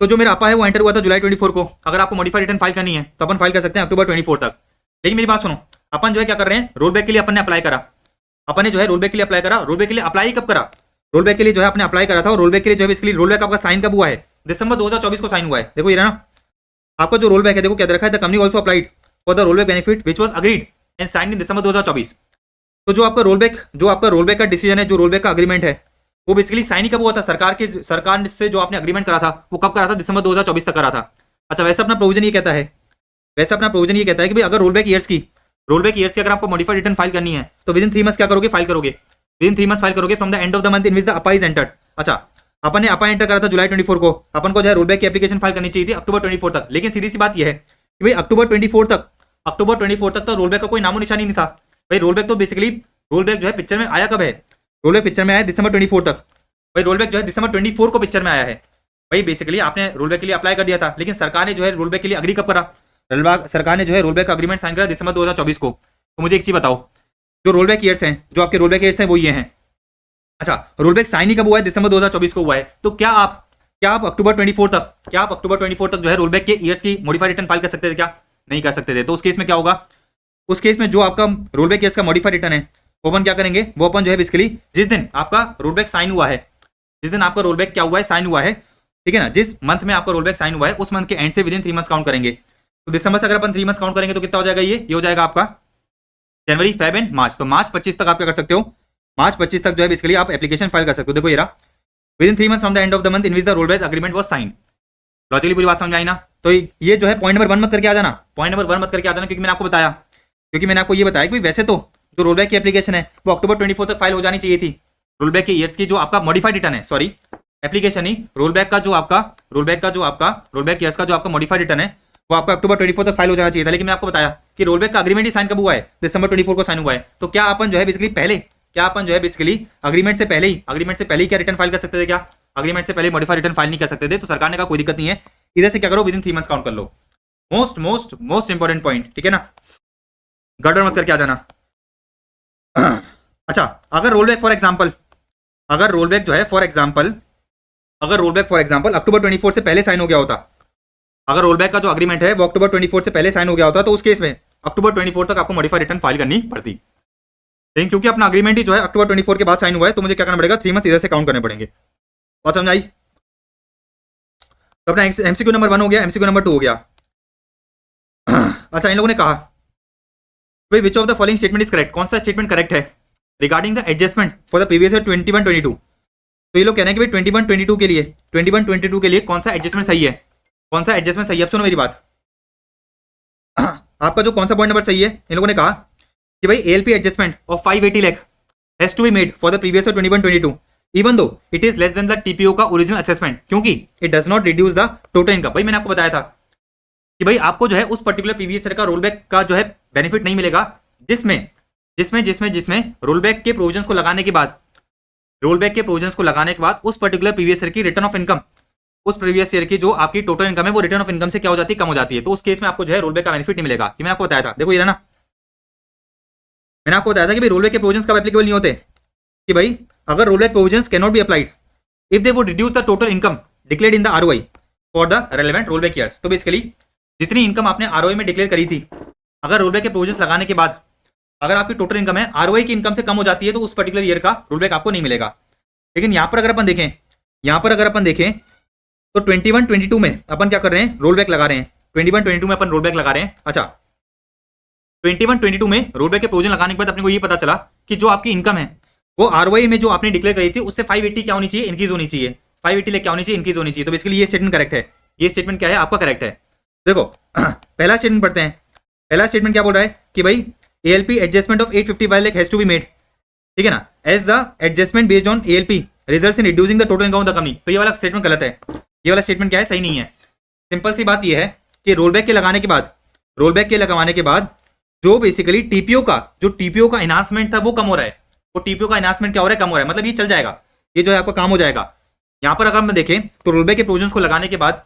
A: तो जो मेरा आपा है वो एंटर हुआ था जुलाई 24 को, अगर आपको मॉडिफाइड रिटर्न फाइल करनी है तो अपन फाइल कर सकते हैं अक्टूबर 24 तक। लेकिन मेरी बात सुनो, अपन जो है क्या कर रहे हैं, रोलबैक के लिए अपन ने अप्लाई करा, अपन ने जो है रोलबैक के लिए अप्लाई करा। रोलबैक के लिए अप्लाई कब करा, रोलबैक के लिए जो है आपने अप्लाई करा था, और रोलबैक के लिए जो है बेसिकली रोलबैक आपका साइन कब हुआ है, दिसंबर 2024 को साइन हुआ है। देखो ये रहा ना, आपका जो रोलबैक है, देखो क्या दे रखा है, the company also applied for the rollback benefit which was agreed and signed in December 2024। तो जो आपका रोलबैक का डिसीजन है, जो रोलबैक का अग्रीमेंट है, वो बेसिकली साइन ही कब हुआ था, सरकार से जो आपने अग्रीमेंट करा था वो कब करा था, दिसंबर 2024 तक करा था। अच्छा, वैसे अपना प्रोविजन ये कहता है कि भाई अगर रोलबैक ईयर्स की अगर आपको मॉडिफाइड रिटर्न फाइल करनी है तो विद इन 3 मंथ्स क्या करोगे, फाइल करोगे विद इन 3 मंथ्स फाइल करोगे from the end of the month in which the अपा इज एंटर्ड। अच्छा, अपन ने अपा एंटर करा था जुलाई 24 को, अपन को जो है रोलबैक की एप्लीकेशन फाइल करनी चाहिए थी अक्टूबर 24 तक। लेकिन सीधी सी बात यह है कि भाई अक्टूबर 24 तक तो रोलबैक का कोई नामो निशानी नहीं था। भाई रोलबैक जो है पिक्चर में आया कब है, रोलबैक पिक्चर में आया दिसंबर 24 तक। भाई रोलबैक जो है दिसंबर 24 को पिक्चर में आया है। भाई बेसिकली आपने रोलबैक के लिए अप्लाई कर दिया था, लेकिन सरकार ने जो है रोलबैक के लिए अग्री कब करा, सरकार ने जो है रोलबैक का अग्रीमेंट साइन करा दिसंबर 2024 को। तो मुझे एक चीज बताओ, जो रोलबैक ईयर्स हैं, जो आपके रोलबैक ईयर्स हैं वो ये हैं। अच्छा, रोलबैक साइन ही कब हुआ है, दिसंबर 2024 को हुआ है। तो क्या आप अक्टूबर 24 तक जो है रोलबैक के ईयर्स की मॉडिफाइड रिटर्न फाइल कर सकते थे क्या, नहीं कर सकते थे। तो उस केस में क्या होगा, उस केस में जो आपका रोलबैक ईयर्स का मॉडिफाइड रिटर्न है वो अपन क्या करेंगे, वो अपन जो है बेसिकली जिस दिन आपका रोलबैक साइन हुआ है, जिस दिन आपका रोलबैक क्या हुआ है, साइन हुआ है, ठीक है ना, जिस मंथ में आपका रोलबैक साइन हुआ है उस मंथ के एंड से विद इन 3 मंथ्स काउंट करेंगे। तो दिसंबर से अगर अपन 3 मंथ्स काउंट करेंगे तो कितना हो जाएगा, ये हो जाएगा आपका जनवरी, फेब एंड मार्च। तो मार्च 25 तक आप क्या कर सकते हो, मार्च 25 तक जो है बेसिकली आप एप्लीकेशन फाइल कर सकते हो। देखो ये रहा, within 3 months from the end of the month in which the rollback agreement was sign. Logically पूरी बात समझ आई ना। तो ये जो है पॉइंट नंबर 1 मत करके आ जाना, क्योंकि मैंने आपको ये बताया कि वैसे तो जो रोलबैक की एप्लीकेशन है वो अक्टूबर 24 तक फाइल हो जानी चाहिए थी। रोलबैक के ईयर्स की जो आपका मॉडिफाइड रिटर्न है, सॉरी एप्लीकेशन ही, रोलबैक ईयर्स का जो आपका मॉडिफाइड रिटर्न है वो आपका अक्टूबर 24 तक फाइल हो जाना चाहिए था। लेकिन मैं आपको बताया कि रोलबैक का अग्रीमेंट ही साइन कब हुआ है, दिसंबर 24 को साइन हुआ है। तो क्या अपन जो है बेसिकली अग्रीमेंट से पहले ही क्या रिटर्न फाइल कर सकते थे, क्या अग्रीमेंट से पहले मॉडिफाइड रिटर्न फाइल नहीं कर सकते थे। तो सरकार ने कहा कोई दिक्कत नहीं है, इधर से क्या करो, विद इन 3 मंथ्स काउंट कर लो। मोस्ट इंपॉर्टेंट पॉइंट, ठीक है ना, गड़बड़ मत करके आ जाना। अच्छा, अगर रोलबैक फॉर एग्जांपल अक्टूबर 24 से पहले साइन हो गया होता, अगर रोलबैक का जो अग्रीमेंट है वो अक्टूबर 24 से पहले साइन हो गया होता, तो उस केस में अक्टूबर 24 तक आपको मॉडिफाइड रिटर्न फाइल करनी पड़ती। लेकिन क्योंकि अपना अग्रीमेंट ही जो है अक्टूबर 24 के बाद साइन हुआ है, तो मुझे क्या करना पड़ेगा, 3 मंथ्स इधर से काउंट करने पड़ेंगे। बात समझ आई। तो अपना एमसीक्यू नंबर 1 हो गया, एमसीक्यू नंबर 2 हो गया। अच्छा, इन लोगों ने कहा भाई विच of the following statement is correct, कौन सा स्टेटमेंट करेक्ट है regarding the adjustment for the previous year 21-22। तो ये लोग कह रहे हैं कि भाई 21-22 के लिए कौन सा एडजस्टमेंट सही है, कौन सा एडजस्टमेंट सही है। अब सुनो मेरी बात, आपका जो कौन सा पॉइंट नंबर सही है, इन लोगों ने कहा कि भाई ALP adjustment of 580 lakh has to be made for the previous 21-22 even though it is less than the TPO का ओरिजिनल असेसमेंट, क्योंकि it does not reduce the total income. भाई मैंने आपको बताया था कि भाई आपको जो है उस पर्टिकुलर प्रीवियस ईयर का रोल बैक का जो है बेनिफिट नहीं मिलेगा जिसमें जिसमें जिसमें जिसमें रोल बैक के प्रोविजंस को लगाने के बाद, रोल बैक के प्रोविजंस को लगाने के बाद उस पर्टिकुलर प्रीवियस ईयर की रिटर्न ऑफ इनकम, उस प्रीवियस ईयर की जो आपकी टोटल इनकम है वो रिटर्न ऑफ इनकम से क्या हो जाती है, कम हो जाती है। तो उस केस में आपको जो है रोल बैक का बेनिफिट नहीं मिलेगा। कि मैंने आपको बताया था, देखो ये ना, मैंने आपको बताया था कि भाई रोल बैक के प्रोविजंस कब एप्लीकेबल नहीं होते, कि भाई अगर roll back provisions can not be applied if they would reduce the total income declared in the ROI for the relevant roll back years. तो बेसिकली जितनी इनकम आपने आरओआई में डिक्लेयर करी थी, अगर रोल बैक के प्रोविजंस लगाने के बाद अगर आपकी टोटल इनकम है आरओआई की इनकम से कम हो जाती है तो उस पर्टिकुलर ईयर का रोल बैक आपको नहीं मिलेगा। लेकिन यहाँ पर अगर अपन देखें, यहाँ पर अगर अपन देखें तो 21-22 में अपन क्या कर रहे हैं, रोल बैक लगा रहे हैं। 21-22 में अपन रोल बैक लगा रहे हैं। अच्छा, 21-22 में रोल बैक के प्रोविजन लगाने के बाद अपने को ये पता चला कि जो आपकी इनकम है वो आरओआई में जो आपने डिक्लेयर करी थी उससे 580 क्या होनी चाहिए, इंक्रीज होनी चाहिए। 580 लाख क्या होनी चाहिए, इंक्रीज होनी चाहिए। तो बेसिकली ये स्टेटमेंट करेक्ट है। ये स्टेटमेंट क्या है, आपका करेक्ट है। देखो पहला स्टेटमेंट पढ़ते हैं। पहला स्टेटमेंट क्या बोल रहा है कि भाई ALP adjustment of 855 lakh has to be made, ठीक है ना, as the adjustment based on ALP results in reducing the total income of the company. तो ये वाला स्टेटमेंट गलत है। ये वाला स्टेटमेंट क्या है, सही नहीं है। सिंपल सी बात ये है कि रोल बैक के लगाने के बाद, रोल बैक के लगवाने के बाद जो बेसिकली टीपीओ का एनहांसमेंट था वो कम हो रहा है। वो टीपीओ का एनहांसमेंट क्या हो रहा है, कम हो रहा है। मतलब ये चल जाएगा, ये जो है आपका काम हो जाएगा। यहाँ पर अगर हम देखें तो रोल बैक के प्रोविजंस को लगाने के बाद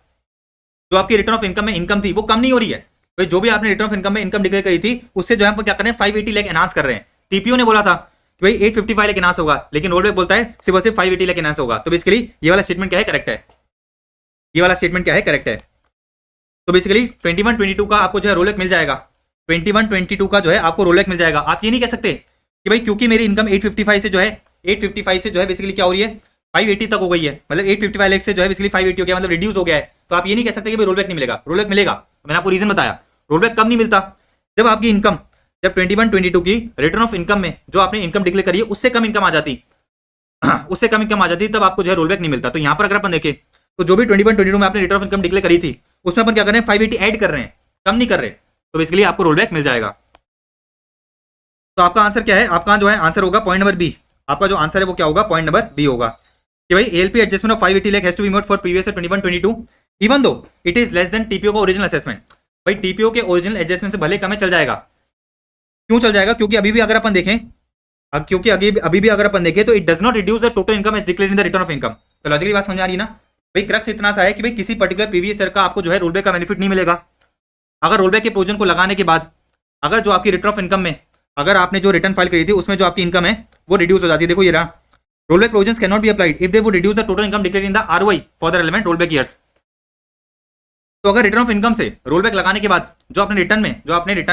A: जो आपकी रिटर्न ऑफ इनकम में इनकम थी वो कम नहीं हो रही है। तो जो भी आपने रिटर्न ऑफ इनकम में इनकम डिक्लेयर करी थी उससे जो है हम क्या कर रहे हैं, 580 लाख एनहांस कर रहे हैं। टीपीओ ने बोला था कि भाई 855 लाख एनहांस होगा, लेकिन रोल बैक बोलता है सिर्फ और सिर्फ 580 लाख एनहांस होगा। तो बेसिकली ये वाला स्टेटमेंट क्या है, करेक्ट है। ये वाला स्टेटमेंट क्या है, करेक्ट है। तो बेसिकली 21-22 का आपको जो है रोल बैक मिल जाएगा। 21-22 का जो है आपको रोल बैक मिल जाएगा। आप ये नहीं कह सकते कि भाई क्योंकि मेरी इनकम 855 से जो है बेसिकली क्या हो रही है, 580 तक हो गई है, मतलब 855 लाख से जो है बेसिकली 580 हो गया, मतलब रिड्यूस हो गया है। तो आप ये नहीं कह सकते कि भाई रोल बैक नहीं मिलेगा। रोल बैक मिलेगा। मैंने आपको रीजन बताया। रोल बैक कब नहीं मिलता, जब आपकी इनकम, जब 21-22 की रिटर्न ऑफ इनकम में जो आपने इनकम डिक्लेयर करी है उससे कम इनकम आ जाती उससे कम इनकम आ जाती तब आपको जो है रोल बैक नहीं मिलता। तो यहाँ पर अगर अपन देखें तो जो भी 21-22 में आपने रिटर्न ऑफ इनकम डिक्लेयर करी थी उसमें अपन क्या कर रहे हैं, 580 ऐड कर रहे हैं, कम नहीं कर रहे। तो बेसिकली आपको रोल बैक मिल जाएगा। तो आपका आंसर क्या है, आपका जो है आंसर होगा पॉइंट नंबर बी। आपका जो आंसर है वो क्या होगा, पॉइंट नंबर बी होगा कि भाई ALP adjustment of 580 lakh has to be made for previous 21-22 even though it is less than TPO का ओरिजिनल असेसमेंट। भाई टीपीओ के ओरिजिनल एडजस्टमेंट से भले कम है, चल जाएगा। क्यों चल जाएगा, क्योंकि अभी भी अगर अपन देखें, क्योंकि अभी भी अगर अपन देखें तो it does not reduce the total income as declared in the return of income. तो लॉजिकली बात समझ आ रही है ना भाई। क्रक्स इतना सा है कि भाई किसी पर्टिकुलर प्रीवियस ईयर का आपको जो है रोल बैक का बेनिफिट नहीं मिलेगा। अगर रोल बैक के प्रोविजन को लगाने के बाद अगर जो आपकी रिटर्न ऑफ इनकम में अगर आपने जो रिटर्न फाइल करी थी उसमें जो आपकी इनकम है वो रिड्यूस हो जाती है। देखो ये रहा, roll back provisions can not be applied if they would reduce the total income declared in the ROI for the relevant roll back years. तो अगर रिटर्न ऑफ इनकम से रोल बैक लगाने के बाद जो आपने रिटर्न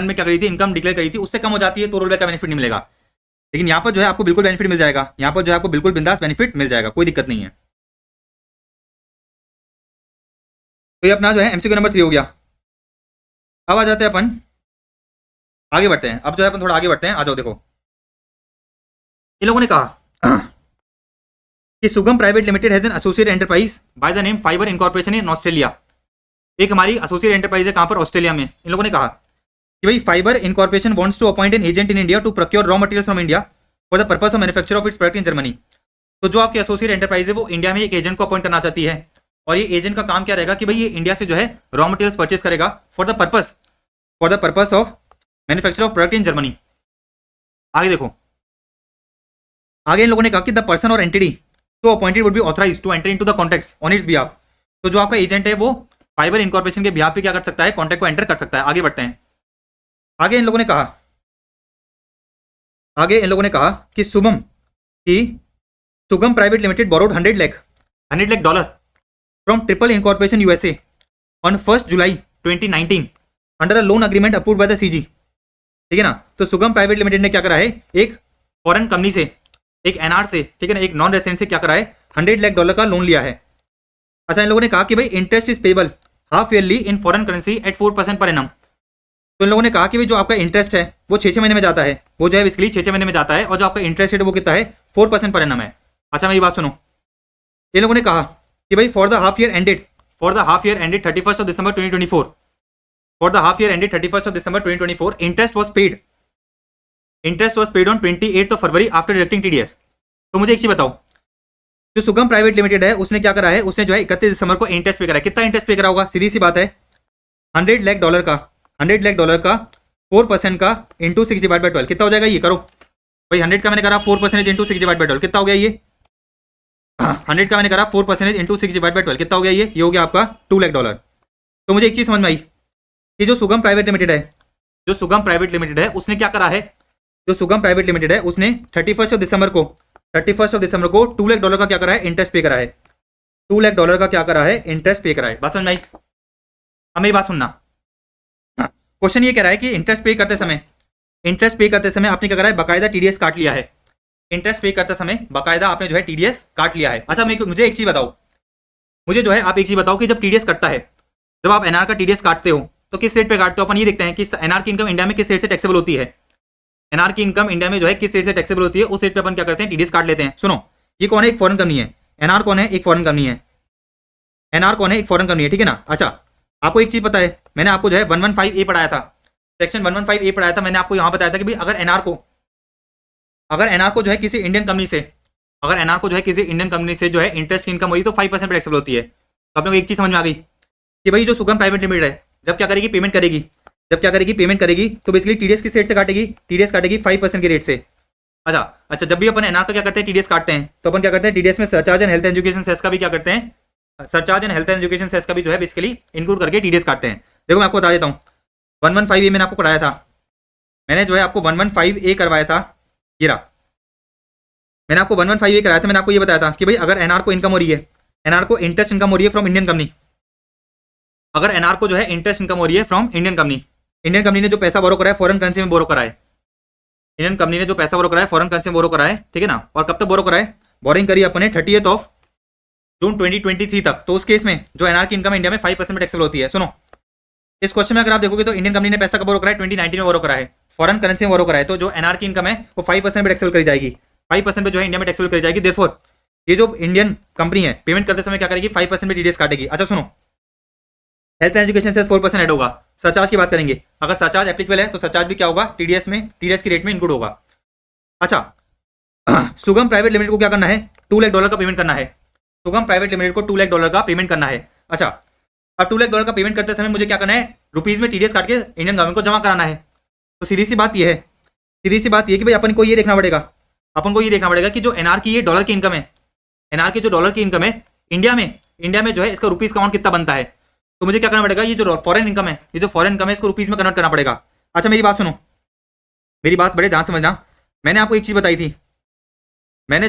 A: में क्या करी थी, इनकम डिक्लेयर करी थी उससे कम हो जाती है तो रोल बैक का बेनिफिट नहीं मिलेगा। लेकिन यहाँ पर जो है आपको बिल्कुल बेनिफिट मिल जाएगा। यहाँ पर जो है आपको बिल्कुल बिंदास बेनिफिट मिल जाएगा, कोई दिक्कत नहीं है। तो ये अपना जो है एमसीक्यू नंबर 3 हो गया। अब आ जाते हैं अपन आगे बढ़ते हैं। अब जो है अपन थोड़ा आगे बढ़ते हैं। आ जाओ, देखो इन लोगों ने कहा कि Sugam private limited has an associate enterprise by the name fibre incorporation in Australia. एक हमारी एसोसिएट एंटरप्राइज है, कहां पर, ऑस्ट्रेलिया में। इन लोगों ने कहा कि भाई Fiber incorporation wants to appoint an agent in India to procure raw materials from India for the purpose of manufacture of its product in Germany. तो जो आपकी एसोसिएट एंटरप्राइज है वो इंडिया में एक एजेंट को अपॉइंट करना चाहती है और ये एजेंट का काम क्या रहेगा कि भाई ये इंडिया से जो है रॉ मटेरियल्स परचेस करेगा for the purpose of manufacture of product in Germany. आगे देखो, आगे इन लोगों ने कहा कि द पर्सन और entity so appointed would be authorised to enter into the contracts on its behalf. तो जो आपका एजेंट है वो फाइबर इनकॉर्पोरेशन के बिहाफ पे क्या कर सकता है, कॉन्ट्रैक्ट को एंटर कर सकता है। आगे बढ़ते हैं। आगे इन लोगों ने कहा कि Sugam private limited borrowed $100 lakh from triple incorporation USA on 1 July 2019 under a loan agreement approved by the CG. ठीक है ना। तो सुगम प्राइवेट लिमिटेड ने क्या करा है, एक फॉरेन कंपनी से, एक एनआर से, ठीक है ना, एक नॉन रेसिडेंट से क्या करा है, $100 लाख का लोन लिया है। अच्छा, इन लोगों ने कहा कि भाई interest is payable half yearly in foreign currency at 4% per annum. तो इन लोगों ने कहा कि भाई जो आपका इंटरेस्ट है वो 6 महीने में जाता है, वो जो है बेसिकली 6 महीने में जाता है और जो आपका इंटरेस्ट रेट वो कितना है, 4% पर एनम है। अच्छा मेरी बात सुनो, इन लोगों ने कहा कि भाई for the half year ended 31st of December 2024, for the half year ended 31st of December 2024, interest was paid on 28th of February after deducting TDS. तो मुझे एक चीज बताओ, जो सुगम प्राइवेट लिमिटेड है उसने क्या करा है, उसने जो है 31 दिसंबर को इंटरेस्ट पे करा है। कितना इंटरेस्ट पे करा होगा? सीधी सी बात है, $100 लाख का 4% का इंटू 6/12 कितना हो जाएगा? ये करो भाई, 100 का मैंने करा 4% इंटू 6/12 कितना हो गया? ये 100 का मैंने करा 4% इंटू 6/12 कितना हो गया? ये हो गया आपका $2 लाख। तो मुझे एक चीज समझ में आई कि जो सुगम प्राइवेट लिमिटेड है उसने क्या करा है, जो सुगम प्राइवेट लिमिटेड है उसने 31st ऑफ दिसंबर को $2 लाख का क्या करा है? इंटरेस्ट पे करा है। $2 लाख का क्या करा है? इंटरेस्ट पे करा है। बात समझ में आई? अब मेरी बात सुनना, क्वेश्चन ये कह रहा है कि इंटरेस्ट पे करते समय आपने क्या करा है? बकायदा टीडीएस काट लिया है। इंटरेस्ट पे करते समय बकायदा आपने जो है टीडीएस काट लिया है। अच्छा मुझे एक चीज बताओ, आप एक चीज बताओ कि जब टीडीएस कटता है, जब आप एनआर का टीडीएस काटते हो तो किस रेट पे काटते हो? अपन ये देखते हैं कि एनआर की इनकम इंडिया में किस रेट से टैक्सेबल होती है। एनआर की इनकम इंडिया में जो है किस रेट से टैक्सेबल होती है, उस रेट पे अपन क्या करते हैं? टीडीएस काट लेते हैं। सुनो, ये कौन है? एक फॉरेन कंपनी है। एनआर कौन है? एक फॉरेन कंपनी है। ठीक है ना? अच्छा, आपको एक चीज पता है, मैंने आपको जो है 115A पढ़ाया था, सेक्शन 115A पढ़ाया था। मैंने आपको यहाँ बताया था कि भाई अगर एनआर को जो है किसी इंडियन कंपनी से जो है इंटरेस्ट की इनकम हुई तो 5% पे टैक्सेबल होती है। तो आप लोग एक चीज समझ में आ गई कि भाई जो सुगम प्राइवेट लिमिटेड है जब क्या करेगी? पेमेंट करेगी तो बेसिकली टीडीएस किस रेट से काटेगी? टीडीएस काटेगी 5% के रेट से। अच्छा, जब भी अपन एनआर का क्या करते हैं? टीडीएस काटते हैं, तो अपन क्या करते हैं? टीडीएस में surcharge and health education cess का भी क्या करते हैं? जो है बेसिकली इंक्लूड करके टीडीएस काटते हैं। देखो मैं आपको बता देता हूँ, 115A मैंने आपको पढ़ाया था, मैंने जो है आपको 115A करवाया था। ये रहा, मैंने आपको 115A कराया था। मैंने आपको ये बताया था कि भाई अगर एनआर को इनकम हो रही है, एनआर को इंटरेस्ट इनकम हो रही है फ्रॉम इंडियन कंपनी, अगर एनआर को जो है इंटरेस्ट इनकम हो रही है फ्रॉम इंडियन कंपनी ने जो पैसा बोरो करा है फॉरेन करेंसी में बोरो करा है, ठीक है ना? और कब तक बोरो करा है? बोरिंग करी अपने 30th of June 2023 तक। तो उस केस में जो एनआर की इनकम इंडिया में 5% में टैक्सेबल होती है। सुनो, इस क्वेश्चन में अगर आप देखोगे तो इंडियन कंपनी ने पैसा कब बोरो करा है? 2019 में बोरो करा है, फॉरेन करेंसी में बोरो करा है। तो जो एनआर की इनकम है वो 5% पे टैक्सेबल करी जाएगी, 5% पे जो है इंडिया में टैक्सेबल करी जाएगी। देयरफॉर ये जो इंडियन कंपनी है पेमेंट करते समय क्या करेगी? 5% पे टीडीएस काटेगी। अच्छा सुनो, हेल्थ एंड एजुकेशन से 4% ऐड होगा। सरचार्ज की बात करेंगे, अगर सरचार्ज एप्लीकेबल है तो सरचार्ज भी क्या होगा? टीडीएस की रेट में इंक्लूड होगा। अच्छा, सुगम प्राइवेट लिमिटेड को क्या करना है? $2 लाख का पेमेंट करना है। सुगम प्राइवेट लिमिटेड को $2 लाख का पेमेंट करना है। अच्छा, अब $2 लाख का पेमेंट करते समय मुझे क्या करना है? रुपीज में टीडीएस काट के इंडियन गवर्नमेंट को जमा कराना है। तो सीधी सी बात यह है कि भाई अपन को ये देखना पड़ेगा कि जो एनआर की ये डॉलर की इनकम है, एनआर की जो डॉलर की इनकम है इंडिया में जो है इसका रुपीज का अमाउंट कितना बनता है। तो मुझे क्या करना पड़ेगा? ये जो फॉरेन इनकम है इसको रुपीज में कन्वर्ट करना पड़ेगा। अच्छा मेरी बात सुनो, मेरी बात बड़े ध्यान समझना। मैंने आपको एक चीज बताई थी, मैंने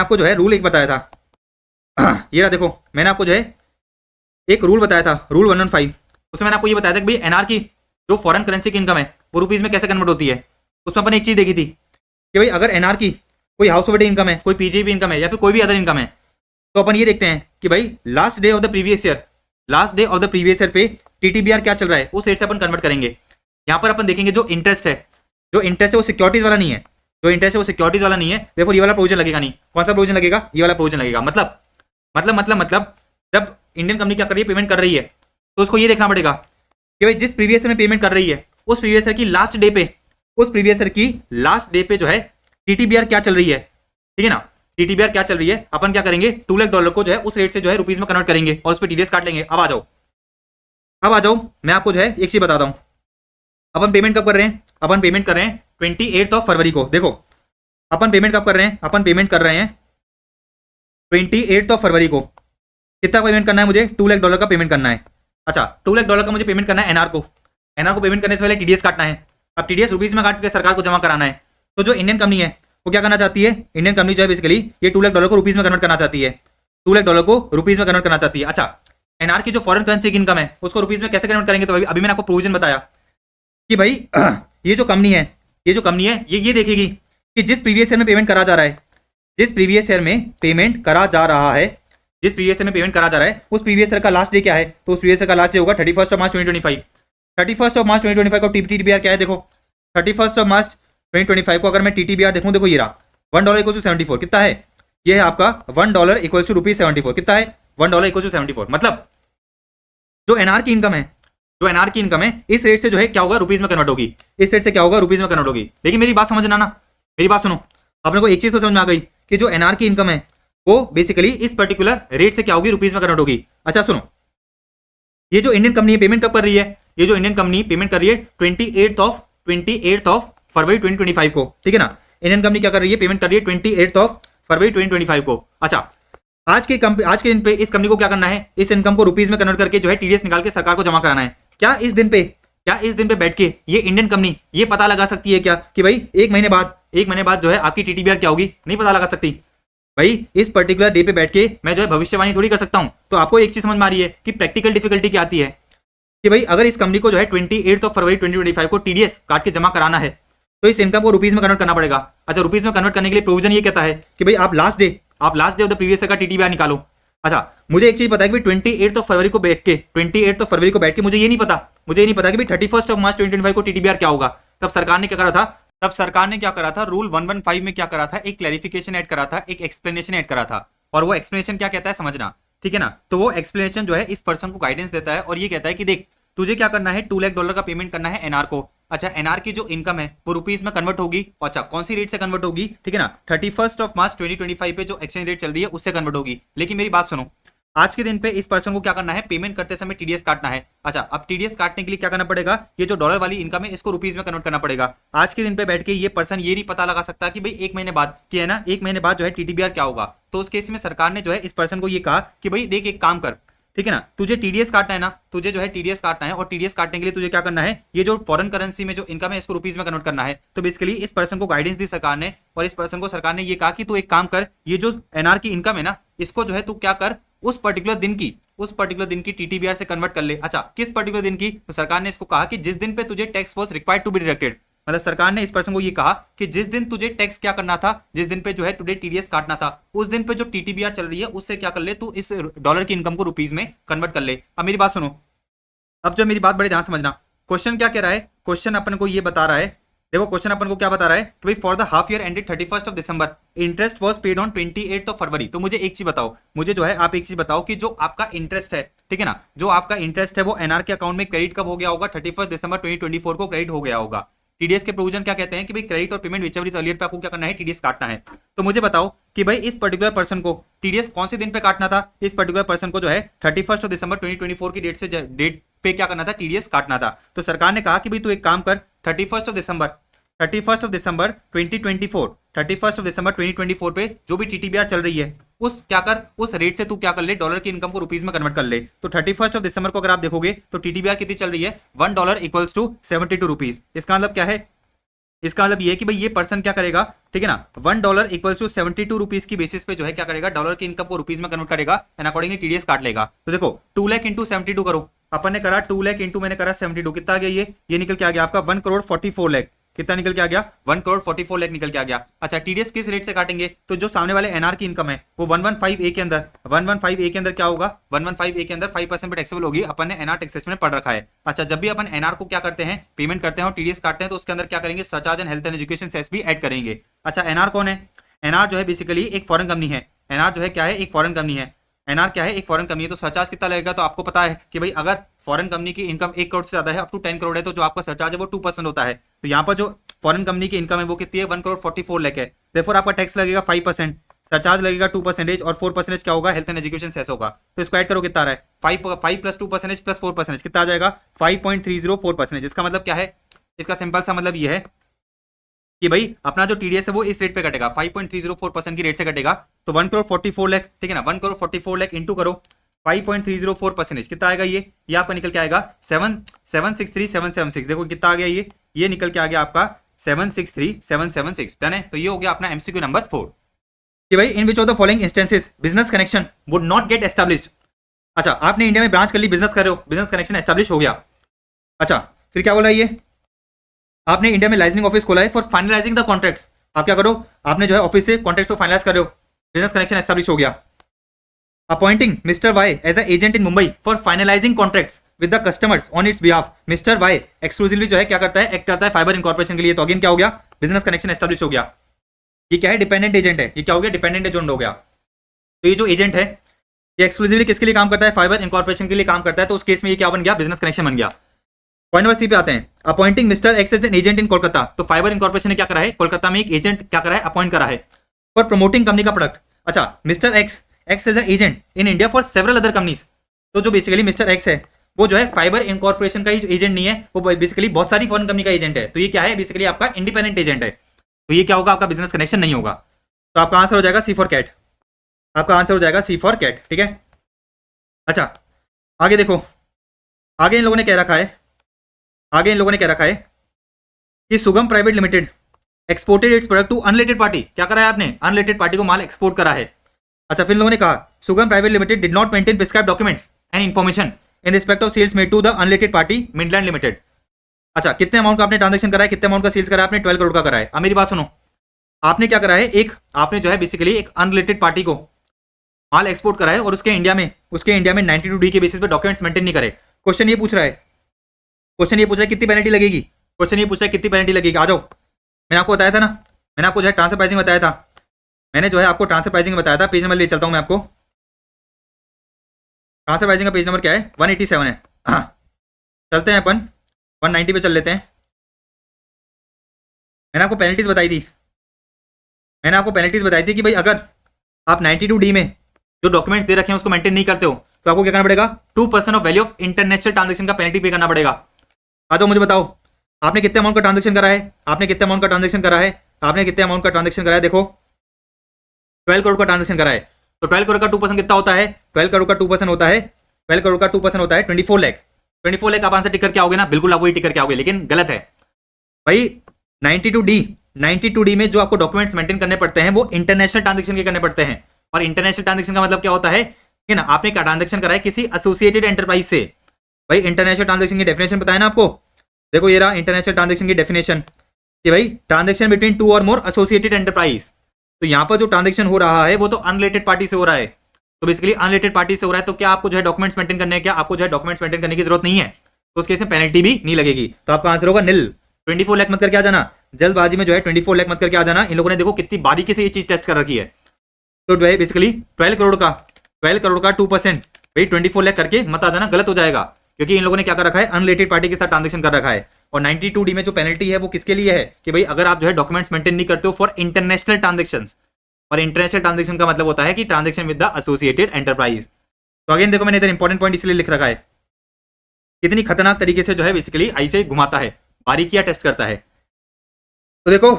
A: आपको जो है रूल एक बताया था। ये रहा देखो, मैंने आपको जो है एक रूल बताया था, रूल 115। उसमें मैंने आपको ये बताया था कि भाई एनआर की जो फॉरेन करेंसी की इनकम है वो रुपीज में कैसे कन्वर्ट होती है। उसमें अपन एक चीज देखी थी कि भाई अगर एनआर की कोई हाउस होल्ड इनकम है, कोई पीजीबी इनकम है या फिर कोई भी अदर इनकम है, तो अपन ये देखते हैं कि भाई last day of the previous year पे टीटीबीआर क्या चल रहा है उस रेट से अपन कन्वर्ट करेंगे। यहाँ पर अपन देखेंगे जो इंटरेस्ट है वो सिक्योरिटीज वाला नहीं है, देखो ये वाला प्रोविजन लगेगा नहीं। कौन सा प्रोविजन लगेगा? ये वाला प्रोविजन लगेगा। मतलब जब इंडियन कंपनी क्या कर रही है? पेमेंट कर रही है, तो उसको ये देखना पड़ेगा कि भाई जिस प्रीवियस ईयर में पेमेंट कर रही है उस प्रीवियस ईयर की लास्ट डे पे जो है टीटीबीआर क्या चल रही है, ठीक है ना? टीटीबीआर क्या चल रही है, अपन क्या करेंगे? $2 लाख को जो है उस रेट से जो है रुपीज में कन्वर्ट करेंगे और उस पर टीडीएस काट लेंगे। अब आ जाओ, मैं आपको जो है एक चीज बताता हूं। अपन पेमेंट कब कर रहे हैं? अपन पेमेंट कर रहे हैं 28th of February को। देखो अपन पेमेंट कब कर रहे हैं? अपन पेमेंट कर रहे हैं 28th of February को। कितना पेमेंट करना है मुझे? $2 लाख का पेमेंट करना है। अच्छा, $2 लाख का मुझे पेमेंट करना है एनआर को पेमेंट करने से पहले टीडीएस काटना है। अब टीडीएस रुपीज में काट के सरकार को जमा कराना है। तो जो इंडियन कंपनी है वो क्या करना चाहती है? इंडियन कंपनी जो है बेसिकली ये $2 लाख को रुपीज में कन्वर्ट करना चाहती है, $2 लाख को रुपीज में कन्वर्ट करना चाहती है। अच्छा, एनआर की जो फॉरेन करेंसी की इनकम है उसको रुपीज में कैसे कन्वर्ट करेंगे? तो अभी मैंने आपको प्रोविजन बताया कि भाई ये जो कंपनी है ये देखेगी कि जिस प्रीवियस ईयर में पेमेंट करा जा रहा है, उस प्रीवियस ईयर उस प्रीवियस ईयर का लास्ट डे क्या है? तो उस प्रीवियस ईयर का लास्ट डे होगा 31st of March 2025। 31st of March 2025 को टीटीबीआर क्या है? देखो 31st of March 2025 को अगर मैं टीटीबीआर देखूं, देखो ये रहा $1 = 74। कितना है? ये है आपका $1 इक्वल्स टू ₹74। कितना है? $1 इक्वल्स टू 74। मतलब जो एनआर की इनकम है, जो एनआर की इनकम है इस रेट से जो है क्या होगा, रुपीज में कन्वर्ट होगी। इस रेट से क्या होगा, रुपीज में कन्वर्ट होगी। लेकिन मेरी बात समझना ना, मेरी बात सुनो, आपने को एक चीज तो समझ में आ गई कि जो एनआर की इनकम है वो बेसिकली इस पर्टिकुलर रेट से क्या होगी, रुपीज में कन्वर्ट होगी। अच्छा सुनो, ये जो इंडियन कंपनी पेमेंट कब कर रही है, ये जो इंडियन कंपनी पेमेंट कर रही है 28 फरवरी 2025 को, ठीक है ना। इंडियन कंपनी क्या कर रही है, पेमेंट कर रही है 28 फरवरी 2025 को। अच्छा आज के दिन पे इस कंपनी को क्या करना है, इस इनकम को रुपीज में कन्वर्ट करके जो है टीडीएस निकाल के सरकार को जमा कराना है। क्या इस दिन पे बैठ के ये इंडियन कंपनी ये पता लगा सकती है क्या कि भाई एक महीने बाद जो है आपकी टीटीबीआर क्या होगी? नहीं पता लगा सकती भाई। इस पर्टिकुलर डे पे बैठ के मैं जो है भविष्यवाणी थोड़ी कर सकता हूं। तो आपको एक चीज समझ में आ रही है कि प्रैक्टिकल डिफिकल्टी क्या आती है कि भाई अगर इस कंपनी को जो है 28 फरवरी 2025 को टीडीएस काट के जमा कराना है तो इस इनकम को रुपीज में कन्वर्ट करना पड़ेगा। अच्छा रुपीज में कन्वर्ट करने के लिए प्रोविजन ये कहता है कि भाई आप last day of the previous year का टीटीबीआर निकालो। अच्छा मुझे एक चीज पता है कि 28 फरवरी को बैठ के मुझे ये नहीं पता कि भाई 31 मार्च 2025 को टीटीबीआर क्या होगा। तब सरकार ने क्या करा था, रूल 115 में क्या करा था, एक क्लैरिफिकेशन ऐड करा था, एक एक्सप्लेनेशन ऐड करा था। और वो एक्सप्लेनेशन क्या कहता है समझना, ठीक है ना। तो वो एक्सप्लेनेशन जो है इस पर्सन को गाइडेंस देता है और ये कहता है कि देख तुझे क्या करना है, $2 लाख का पेमेंट करना है एनआर को। अच्छा एनआर की जो इनकम है वो रुपीज में कन्वर्ट होगी। अच्छा कौन सी रेट से कन्वर्ट होगी, ठीक है ना, 31 मार्च 2025 पे जो एक्सचेंज रेट चल रही है उससे कन्वर्ट होगी। लेकिन मेरी बात सुनो, आज के दिन पे इस पर्सन को क्या करना है, पेमेंट करते समय टीडीएस काटना है। अच्छा अब टीडीएस काटने के लिए क्या करना पड़ेगा, ये जो डॉलर वाली इनकम है इसको रुपीज में कन्वर्ट करना पड़ेगा। आज के दिन पे बैठ के ये पर्सन ये नहीं पता लगा सकता कि भाई एक महीने बाद कि है ना, एक महीने बाद जो है टीटीबीआर क्या होगा। तो उस केस में सरकार ने जो है इस पर्सन को ये कहा कि भाई देख एक काम कर, ठीक है ना, तुझे टीडीएस काटना है ना, तुझे जो है टीडीएस काटना है और टीडीएस काटने के लिए तुझे क्या करना है, ये जो फॉरेन करेंसी में जो इनकम है इसको रुपीज में कन्वर्ट करना है। तो बेसिकली इस पर्सन को गाइडेंस दी सरकार ने और इस पर्सन को सरकार ने ये कहा कि तू एक काम कर, ये जो एनआर की इनकम है ना इसको जो है तू क्या कर, उस पर्टिकुलर दिन की टीटीबीआर से कन्वर्ट कर ले। अच्छा किस पर्टिकुलर दिन की, तो सरकार ने इसको कहा कि जिस दिन पे तुझे tax was required to be deducted. मतलब सरकार ने इस पर्सन को ये कहा कि जिस दिन तुझे टैक्स क्या करना था, जिस दिन पे जो है टुडे टीडीएस काटना था, उस दिन पे जो टीटीबीआर चल रही है उससे क्या कर ले, तू इस डॉलर की इनकम को रुपीज में कन्वर्ट कर ले। अब मेरी बात सुनो, अब जो मेरी बात बड़े ध्यान समझना, क्वेश्चन क्या कह रहा है, क्वेश्चन अपन को ये बता रहा है, देखो क्वेश्चन अपन को क्या बता रहा है कि भाई for the half year ended 31 December interest was paid on 28 फरवरी। तो मुझे एक चीज बताओ, मुझे जो है आप एक चीज बताओ कि जो आपका इंटरेस्ट है, ठीक है ना, जो आपका इंटरेस्ट है वो एनआर के अकाउंट में क्रेडिट कब हो गया होगा, 31 दिसंबर 2024 को क्रेडिट हो गया होगा। टीडीएस के प्रोविजन क्या कहते हैं कि भाई क्रेडिट और पेमेंट विचएवर इज अर्लियर पे आपको क्या करना है, टीडीएस काटना है। तो मुझे बताओ कि भाई इस पर्टिकुलर पर्सन को टीडीएस कौन से दिन पे काटना था, इस पर्टिकुलर पर्सन को जो है 31 दिसंबर 2024 की डेट पे क्या करना था, टीडीएस काटना था। तो सरकार ने कहा कि भाई तू एक काम कर, 31 दिसंबर 2024 पे जो भी टीटीबीआर चल रही है उस क्या कर, उस रेट से तू क्या कर ले, डॉलर की इनकम को रुपीज में कन्वर्ट कर ले। तो 31 दिसंबर को अगर आप देखोगे तो टीटीबीआर कितनी चल रही है, $1 इक्वल्स टू 72 रुपीज। इसका मतलब क्या है, इसका मतलब ये है कि भाई ये पर्सन क्या करेगा, ठीक है ना, $1 इक्वल्स टू 72 रुपीज की बेसिस पे जो है क्या करेगा, डॉलर की इनकम को रुपीज में कन्वर्ट करेगा एंड अकॉर्डिंगली टीडीएस काट लेगा। तो देखो 2 लाख इंटू 72 करो, अपन ने करा 2 लाख इंटू मैंने करा 72, कितना आ गया ये निकल के आ गया आपका 1,44 लाख। कितना निकल के आ गया, 1,44 लाख निकल के आ गया। अच्छा टीडीएस किस रेट से काटेंगे, तो जो सामने वाले एनआर की इनकम है वो 115A के अंदर, 115A के अंदर क्या होगा, 115A के अंदर 5% पे टैक्सेबल होगी। अपन ने एनआर टैक्सेशन में पढ़ रखा है। अच्छा जब भी अपन एनआर को क्या करते हैं, पेमेंट करते हैं और टीडीएस काटते हैं तो उसके अंदर क्या करेंगे, surcharge and health and education cess भी ऐड करेंगे। अच्छा एनआर कौन है, एनआर जो है बेसिकली एक फॉरेन कंपनी है। एनआर जो है क्या है, एक फॉरेन कंपनी है। एनआर क्या है, एक फॉरेन कंपनी है। तो सरचार्ज कितना लगेगा, तो आपको पता है कि भाई अगर फॉरेन कंपनी की इनकम 1 करोड़ से ज्यादा है, अप टू 10 करोड़ है, तो जो आपका सरचार्ज है वो 2% होता है। तो यहाँ पर जो फॉरेन कंपनी की इनकम है वो कितनी है, 1,44 लाख है। देयरफॉर आपका टैक्स लगेगा 5%, सरचार्ज लगेगा 2% और 4% क्या होगा, हेल्थ एंड एजुकेशन सेस होगा। तो इसको ऐड करो कितना आ रहा है, 5 प्लस 2% प्लस 4% कितना आ जाएगा, 5.304%। इसका मतलब क्या है, इसका सिंपल सा मतलब ये है कि भाई अपना जो टीडीएस है वो इस रेट पे कटेगा, 5.304% की रेट से कटेगा। तो 1,44 लाख, ठीक है ना, 1,44 लाख इंटू करो 5.304%, कितना आएगा ये आपका निकल के आएगा 7,763,776। देखो कितना आ गया ये निकल के आ गया आपका 7,63,776। डन है। तो ये हो गया अपना एमसीक्यू नंबर 4 कि भाई in which of the following instances business connection would not get established. अच्छा आपने इंडिया में ब्रांच कर ली, बिजनेस कर रहे हो, बिजनेस कनेक्शन एस्टैब्लिश हो गया। अच्छा फिर क्या बोल रहा है ये, आपने इंडिया में लाइसेंसिंग ऑफिस खोला है फॉर फाइनलाइजिंग द कॉन्ट्रैक्ट्स। आप क्या करो, आपने जो है ऑफिस से कॉन्ट्रैक्ट्स को फाइनलाइज कर रहे हो, बिजनेस कनेक्शन एस्टैब्लिश हो गया। Appointing Mr Y as a agent in Mumbai for finalising contracts with the customers on its behalf. Mr Y exclusively जो है क्या करता है, एक्ट करता है फाइबर इनकॉर्पोरेशन के लिए। तो अगेन क्या हो गया, बिजनेस कनेक्शन एस्टैब्लिश हो गया। ये क्या है, डिपेंडेंट एजेंट है। ये क्या हो गया, डिपेंडेंट एजेंट हो गया। तो ये जो एजेंट है ये एक्सक्लूसिवली किसके लिए काम करता है, फाइबर इनकॉर्पोरेशन के लिए काम करता है। तो उस केस में ये क्या बन गया, बिजनेस कनेक्शन बन गया। पॉइंट नंबर सी पे आते हैं, appointing Mr X as an agent in Kolkata. तो फाइबर इनकॉर्पोरेशन ने क्या करा है, कोलकाता में एक एजेंट क्या करा है, अपॉइंट करा है फॉर प्रमोटिंग कंपनी का प्रोडक्ट। अच्छा, Mr X X as a agent in India for several other companies. तो जो बेसिकली मिस्टर एक्स है वो जो है फाइबर इनकॉर्पोरेशन का ही एजेंट नहीं है, वो बेसिकली बहुत सारी फॉरेन कंपनी का एजेंट है। तो ये क्या है, बेसिकली आपका इंडिपेंडेंट एजेंट है। तो ये क्या होगा, आपका बिजनेस कनेक्शन नहीं होगा। तो आपका आंसर हो जाएगा सी फॉर कैट। आपका आंसर हो जाएगा सी फॉर कैट, ठीक है। अच्छा, आगे देखो, आगे इन लोगों ने कह रखा है, आगे इन लोगों ने कह रखा है कि Sugam private limited exported its product to unrelated party. क्या करा है आपने, अनरिलेटेड पार्टी को माल एक्सपोर्ट करा है। अच्छा, फिर लोगों ने कहा Sugam private limited did not maintain prescribe documents and information in respect of sales made to the unrelated party Midland limited. अच्छा, कितने अमाउंट का आपने ट्रांजेक्शन करा है, कितने अमाउंट का सेल्स करा है आपने, 12 करोड़ का करा है। अब मेरी बात सुनो, आपने क्या करा है, एक आपने जो है बेसिकली एक अनरिलेटेड पार्टी को माल एक्सपोर्ट करा है और उसके इंडिया में 92D के बेसिस पे डॉक्यूमेंट्स मेंटेन नहीं करे। क्वेश्चन ये पूछ रहा है, क्वेश्चन ये पूछ रहा है कितनी पेनल्टी लगेगी, क्वेश्चन ये पूछ रहा है कितनी पेनल्टी लगेगी। आ जाओ, मैंने आपको बताया था ना, मैंने आपको जो है ट्रांसफर प्राइसिंग बताया था, मैंने जो है आपको ट्रांसफर प्राइसिंग बताया था। पेज नंबर ले चलता हूं मैं आपको, ट्रांसफर प्राइसिंग का पेज नंबर क्या है, 187 है। चलते हैं अपन 190 पे चल लेते हैं। मैंने आपको पेनल्टीज बताई थी, मैंने आपको पेनल्टीज बताई थी कि भाई अगर आप 92D में जो डॉक्यूमेंट्स दे रखे हैं उसको मेंटेन नहीं करते हो तो आपको क्या करना पड़ेगा, 2% of value of international transaction का पेनल्टी पे करना पड़ेगा। आ जाओ, मुझे बताओ आपने कितने अमाउंट का ट्रांजेक्शन करा है, आपने कितने अमाउंट का ट्रांजेक्शन करा है, आपने कितने अमाउंट का ट्रांजेक्शन करा है। देखो 12 करोड़ का ट्रांजेक्शन करा है, तो 12 करोड़ का 2% कितना होता है, 12 करोड़ का 2% होता है, 12 करोड़ का 2% होता है 24 लाख। 24 लाख आप आंसर टिक करके आओगे ना, बिल्कुल आप वही टिक करके आओगे, लेकिन गलत है भाई। 92D में जो आपको डॉक्यूमेंट्स मेंटेन करने पड़ते हैं वो इंटरनेशनल ट्रांजेक्शन के करने पड़ते हैं। और इंटरनेशनल ट्रांजेक्शन का मतलब क्या होता है कि ना, आपने क्या ट्रांजेक्शन करा है किसी एसोसिएटेड एंटरप्राइज से। भाई इंटरनेशनल ट्रांजेक्शन की डेफिनेशन बताया ना आपको, देखो ये रहा इंटरनेशनल ट्रांजेक्शन की डेफिनेशन कि भाई ट्रांजेक्शन बिटवीन 2 और मोर एसोसिएटेड एंटरप्राइज। तो यहाँ पर जो ट्रांजेक्शन हो रहा है वो तो अनरिलेटेड पार्टी से हो रहा है, तो बेसिकली अनरिलेटेड पार्टी से हो रहा है। तो क्या आपको जो है डॉक्यूमेंट्स मेंटेन करने क्या, आपको जो है डॉक्यूमेंट्स मेंटेन करने की जरूरत नहीं है, तो उस केस में पेनल्टी भी नहीं लगेगी। तो आपका आंसर होगा नील। 24 लाख मत करके आ जाना, जल्दबाजी में जो है 24 लाख मत करके आ जाना। इन लोगों ने देखो कितनी बारीकी से ये चीज टेस्ट कर रखी है। तो बेसिकली 12 करोड़ का 2% भाई 24 लाख करके मत आ जाना, गलत हो जाएगा, क्योंकि इन लोगों ने क्या कर रखा है, अनरिलेटेड पार्टी के साथ ट्रांजेक्शन कर रखा है। और 92D में जो पेनल्टी है वो किसके लिए है कि भाई अगर आप जो है डॉक्यूमेंट्स मेंटेन नहीं करते हो फॉर इंटरनेशनल ट्रांजेक्शंस। और इंटरनेशनल ट्रांजेक्शन का मतलब होता है कि transaction with the associated enterprise. तो अगेन देखो मैंने इधर इंपॉर्टेंट पॉइंट इसलिए लिख रखा है, कितनी खतरनाक तरीके से जो है बेसिकली ऐसे घुमाता है, बारीकियां टेस्ट करता है। तो देखो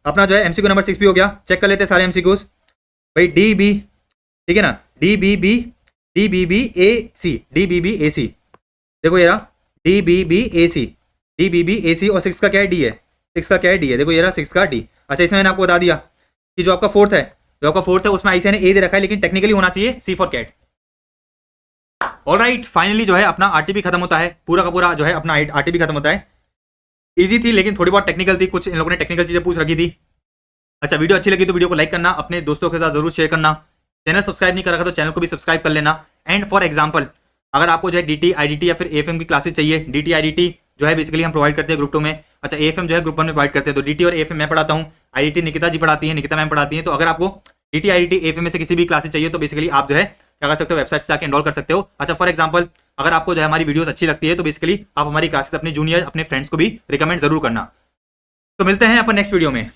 A: अपना जो है एमसीक्यू नंबर 6 भी हो गया, चेक कर लेते हैं सारे एमसीक्यूज भाई। DB, ठीक है ना, DBBAC, देखो ये रहा DBBAC और 6 का क्या है, D है, 6 का क्या है, D है। देखो ये रहा 6 का D। अच्छा, इसमें मैंने आपको बता दिया कि जो आपका फोर्थ है उसमें ICI ने A दे रखा है, लेकिन टेक्निकली होना चाहिए C for cat. Alright, finally जो है अपना आरटीपी खत्म होता है, पूरा का पूरा जो है अपना आरटीपी खत्म होता है। इजी थी लेकिन थोड़ी बहुत टेक्निकल थी, कुछ इन लोगों ने टेक्निकल चीजें पूछ रखी थी। अच्छा, वीडियो अच्छी लगी तो वीडियो को लाइक करना, अपने दोस्तों के साथ जरूर शेयर करना। चैनल सब्सक्राइब नहीं कर रखा तो चैनल को भी सब्सक्राइब कर लेना। एंड फॉर एग्जांपल अगर आपको जो है DT IDT या फिर AFM की क्लासेस चाहिए, DT IDT जो है बेसिकली हम प्रोवाइड करते हैं ग्रुप 2 में। अच्छा, AFM जो है ग्रुप 1 में प्रोवाइड करते हैं। तो DT और AFM मैं पढ़ाता हूँ, IDT निकिता जी पढ़ाती है, निकिता मैम पढ़ाती है। तो अगर आपको DT IDT AFM में से किसी भी क्लासेस चाहिए तो बेसिकली आप जो है क्या कर सकते हो, वेबसाइट से जाकर एनरोल कर सकते हो। अच्छा, फॉर एग्जाम्पल अगर आपको जो है हमारी वीडियोस अच्छी लगती है तो बेसिकली आप हमारी क्लासेस अपने जूनियर अपने फ्रेंड्स को भी रिकमेंड जरूर करना। तो मिलते हैं अपन नेक्स्ट वीडियो में।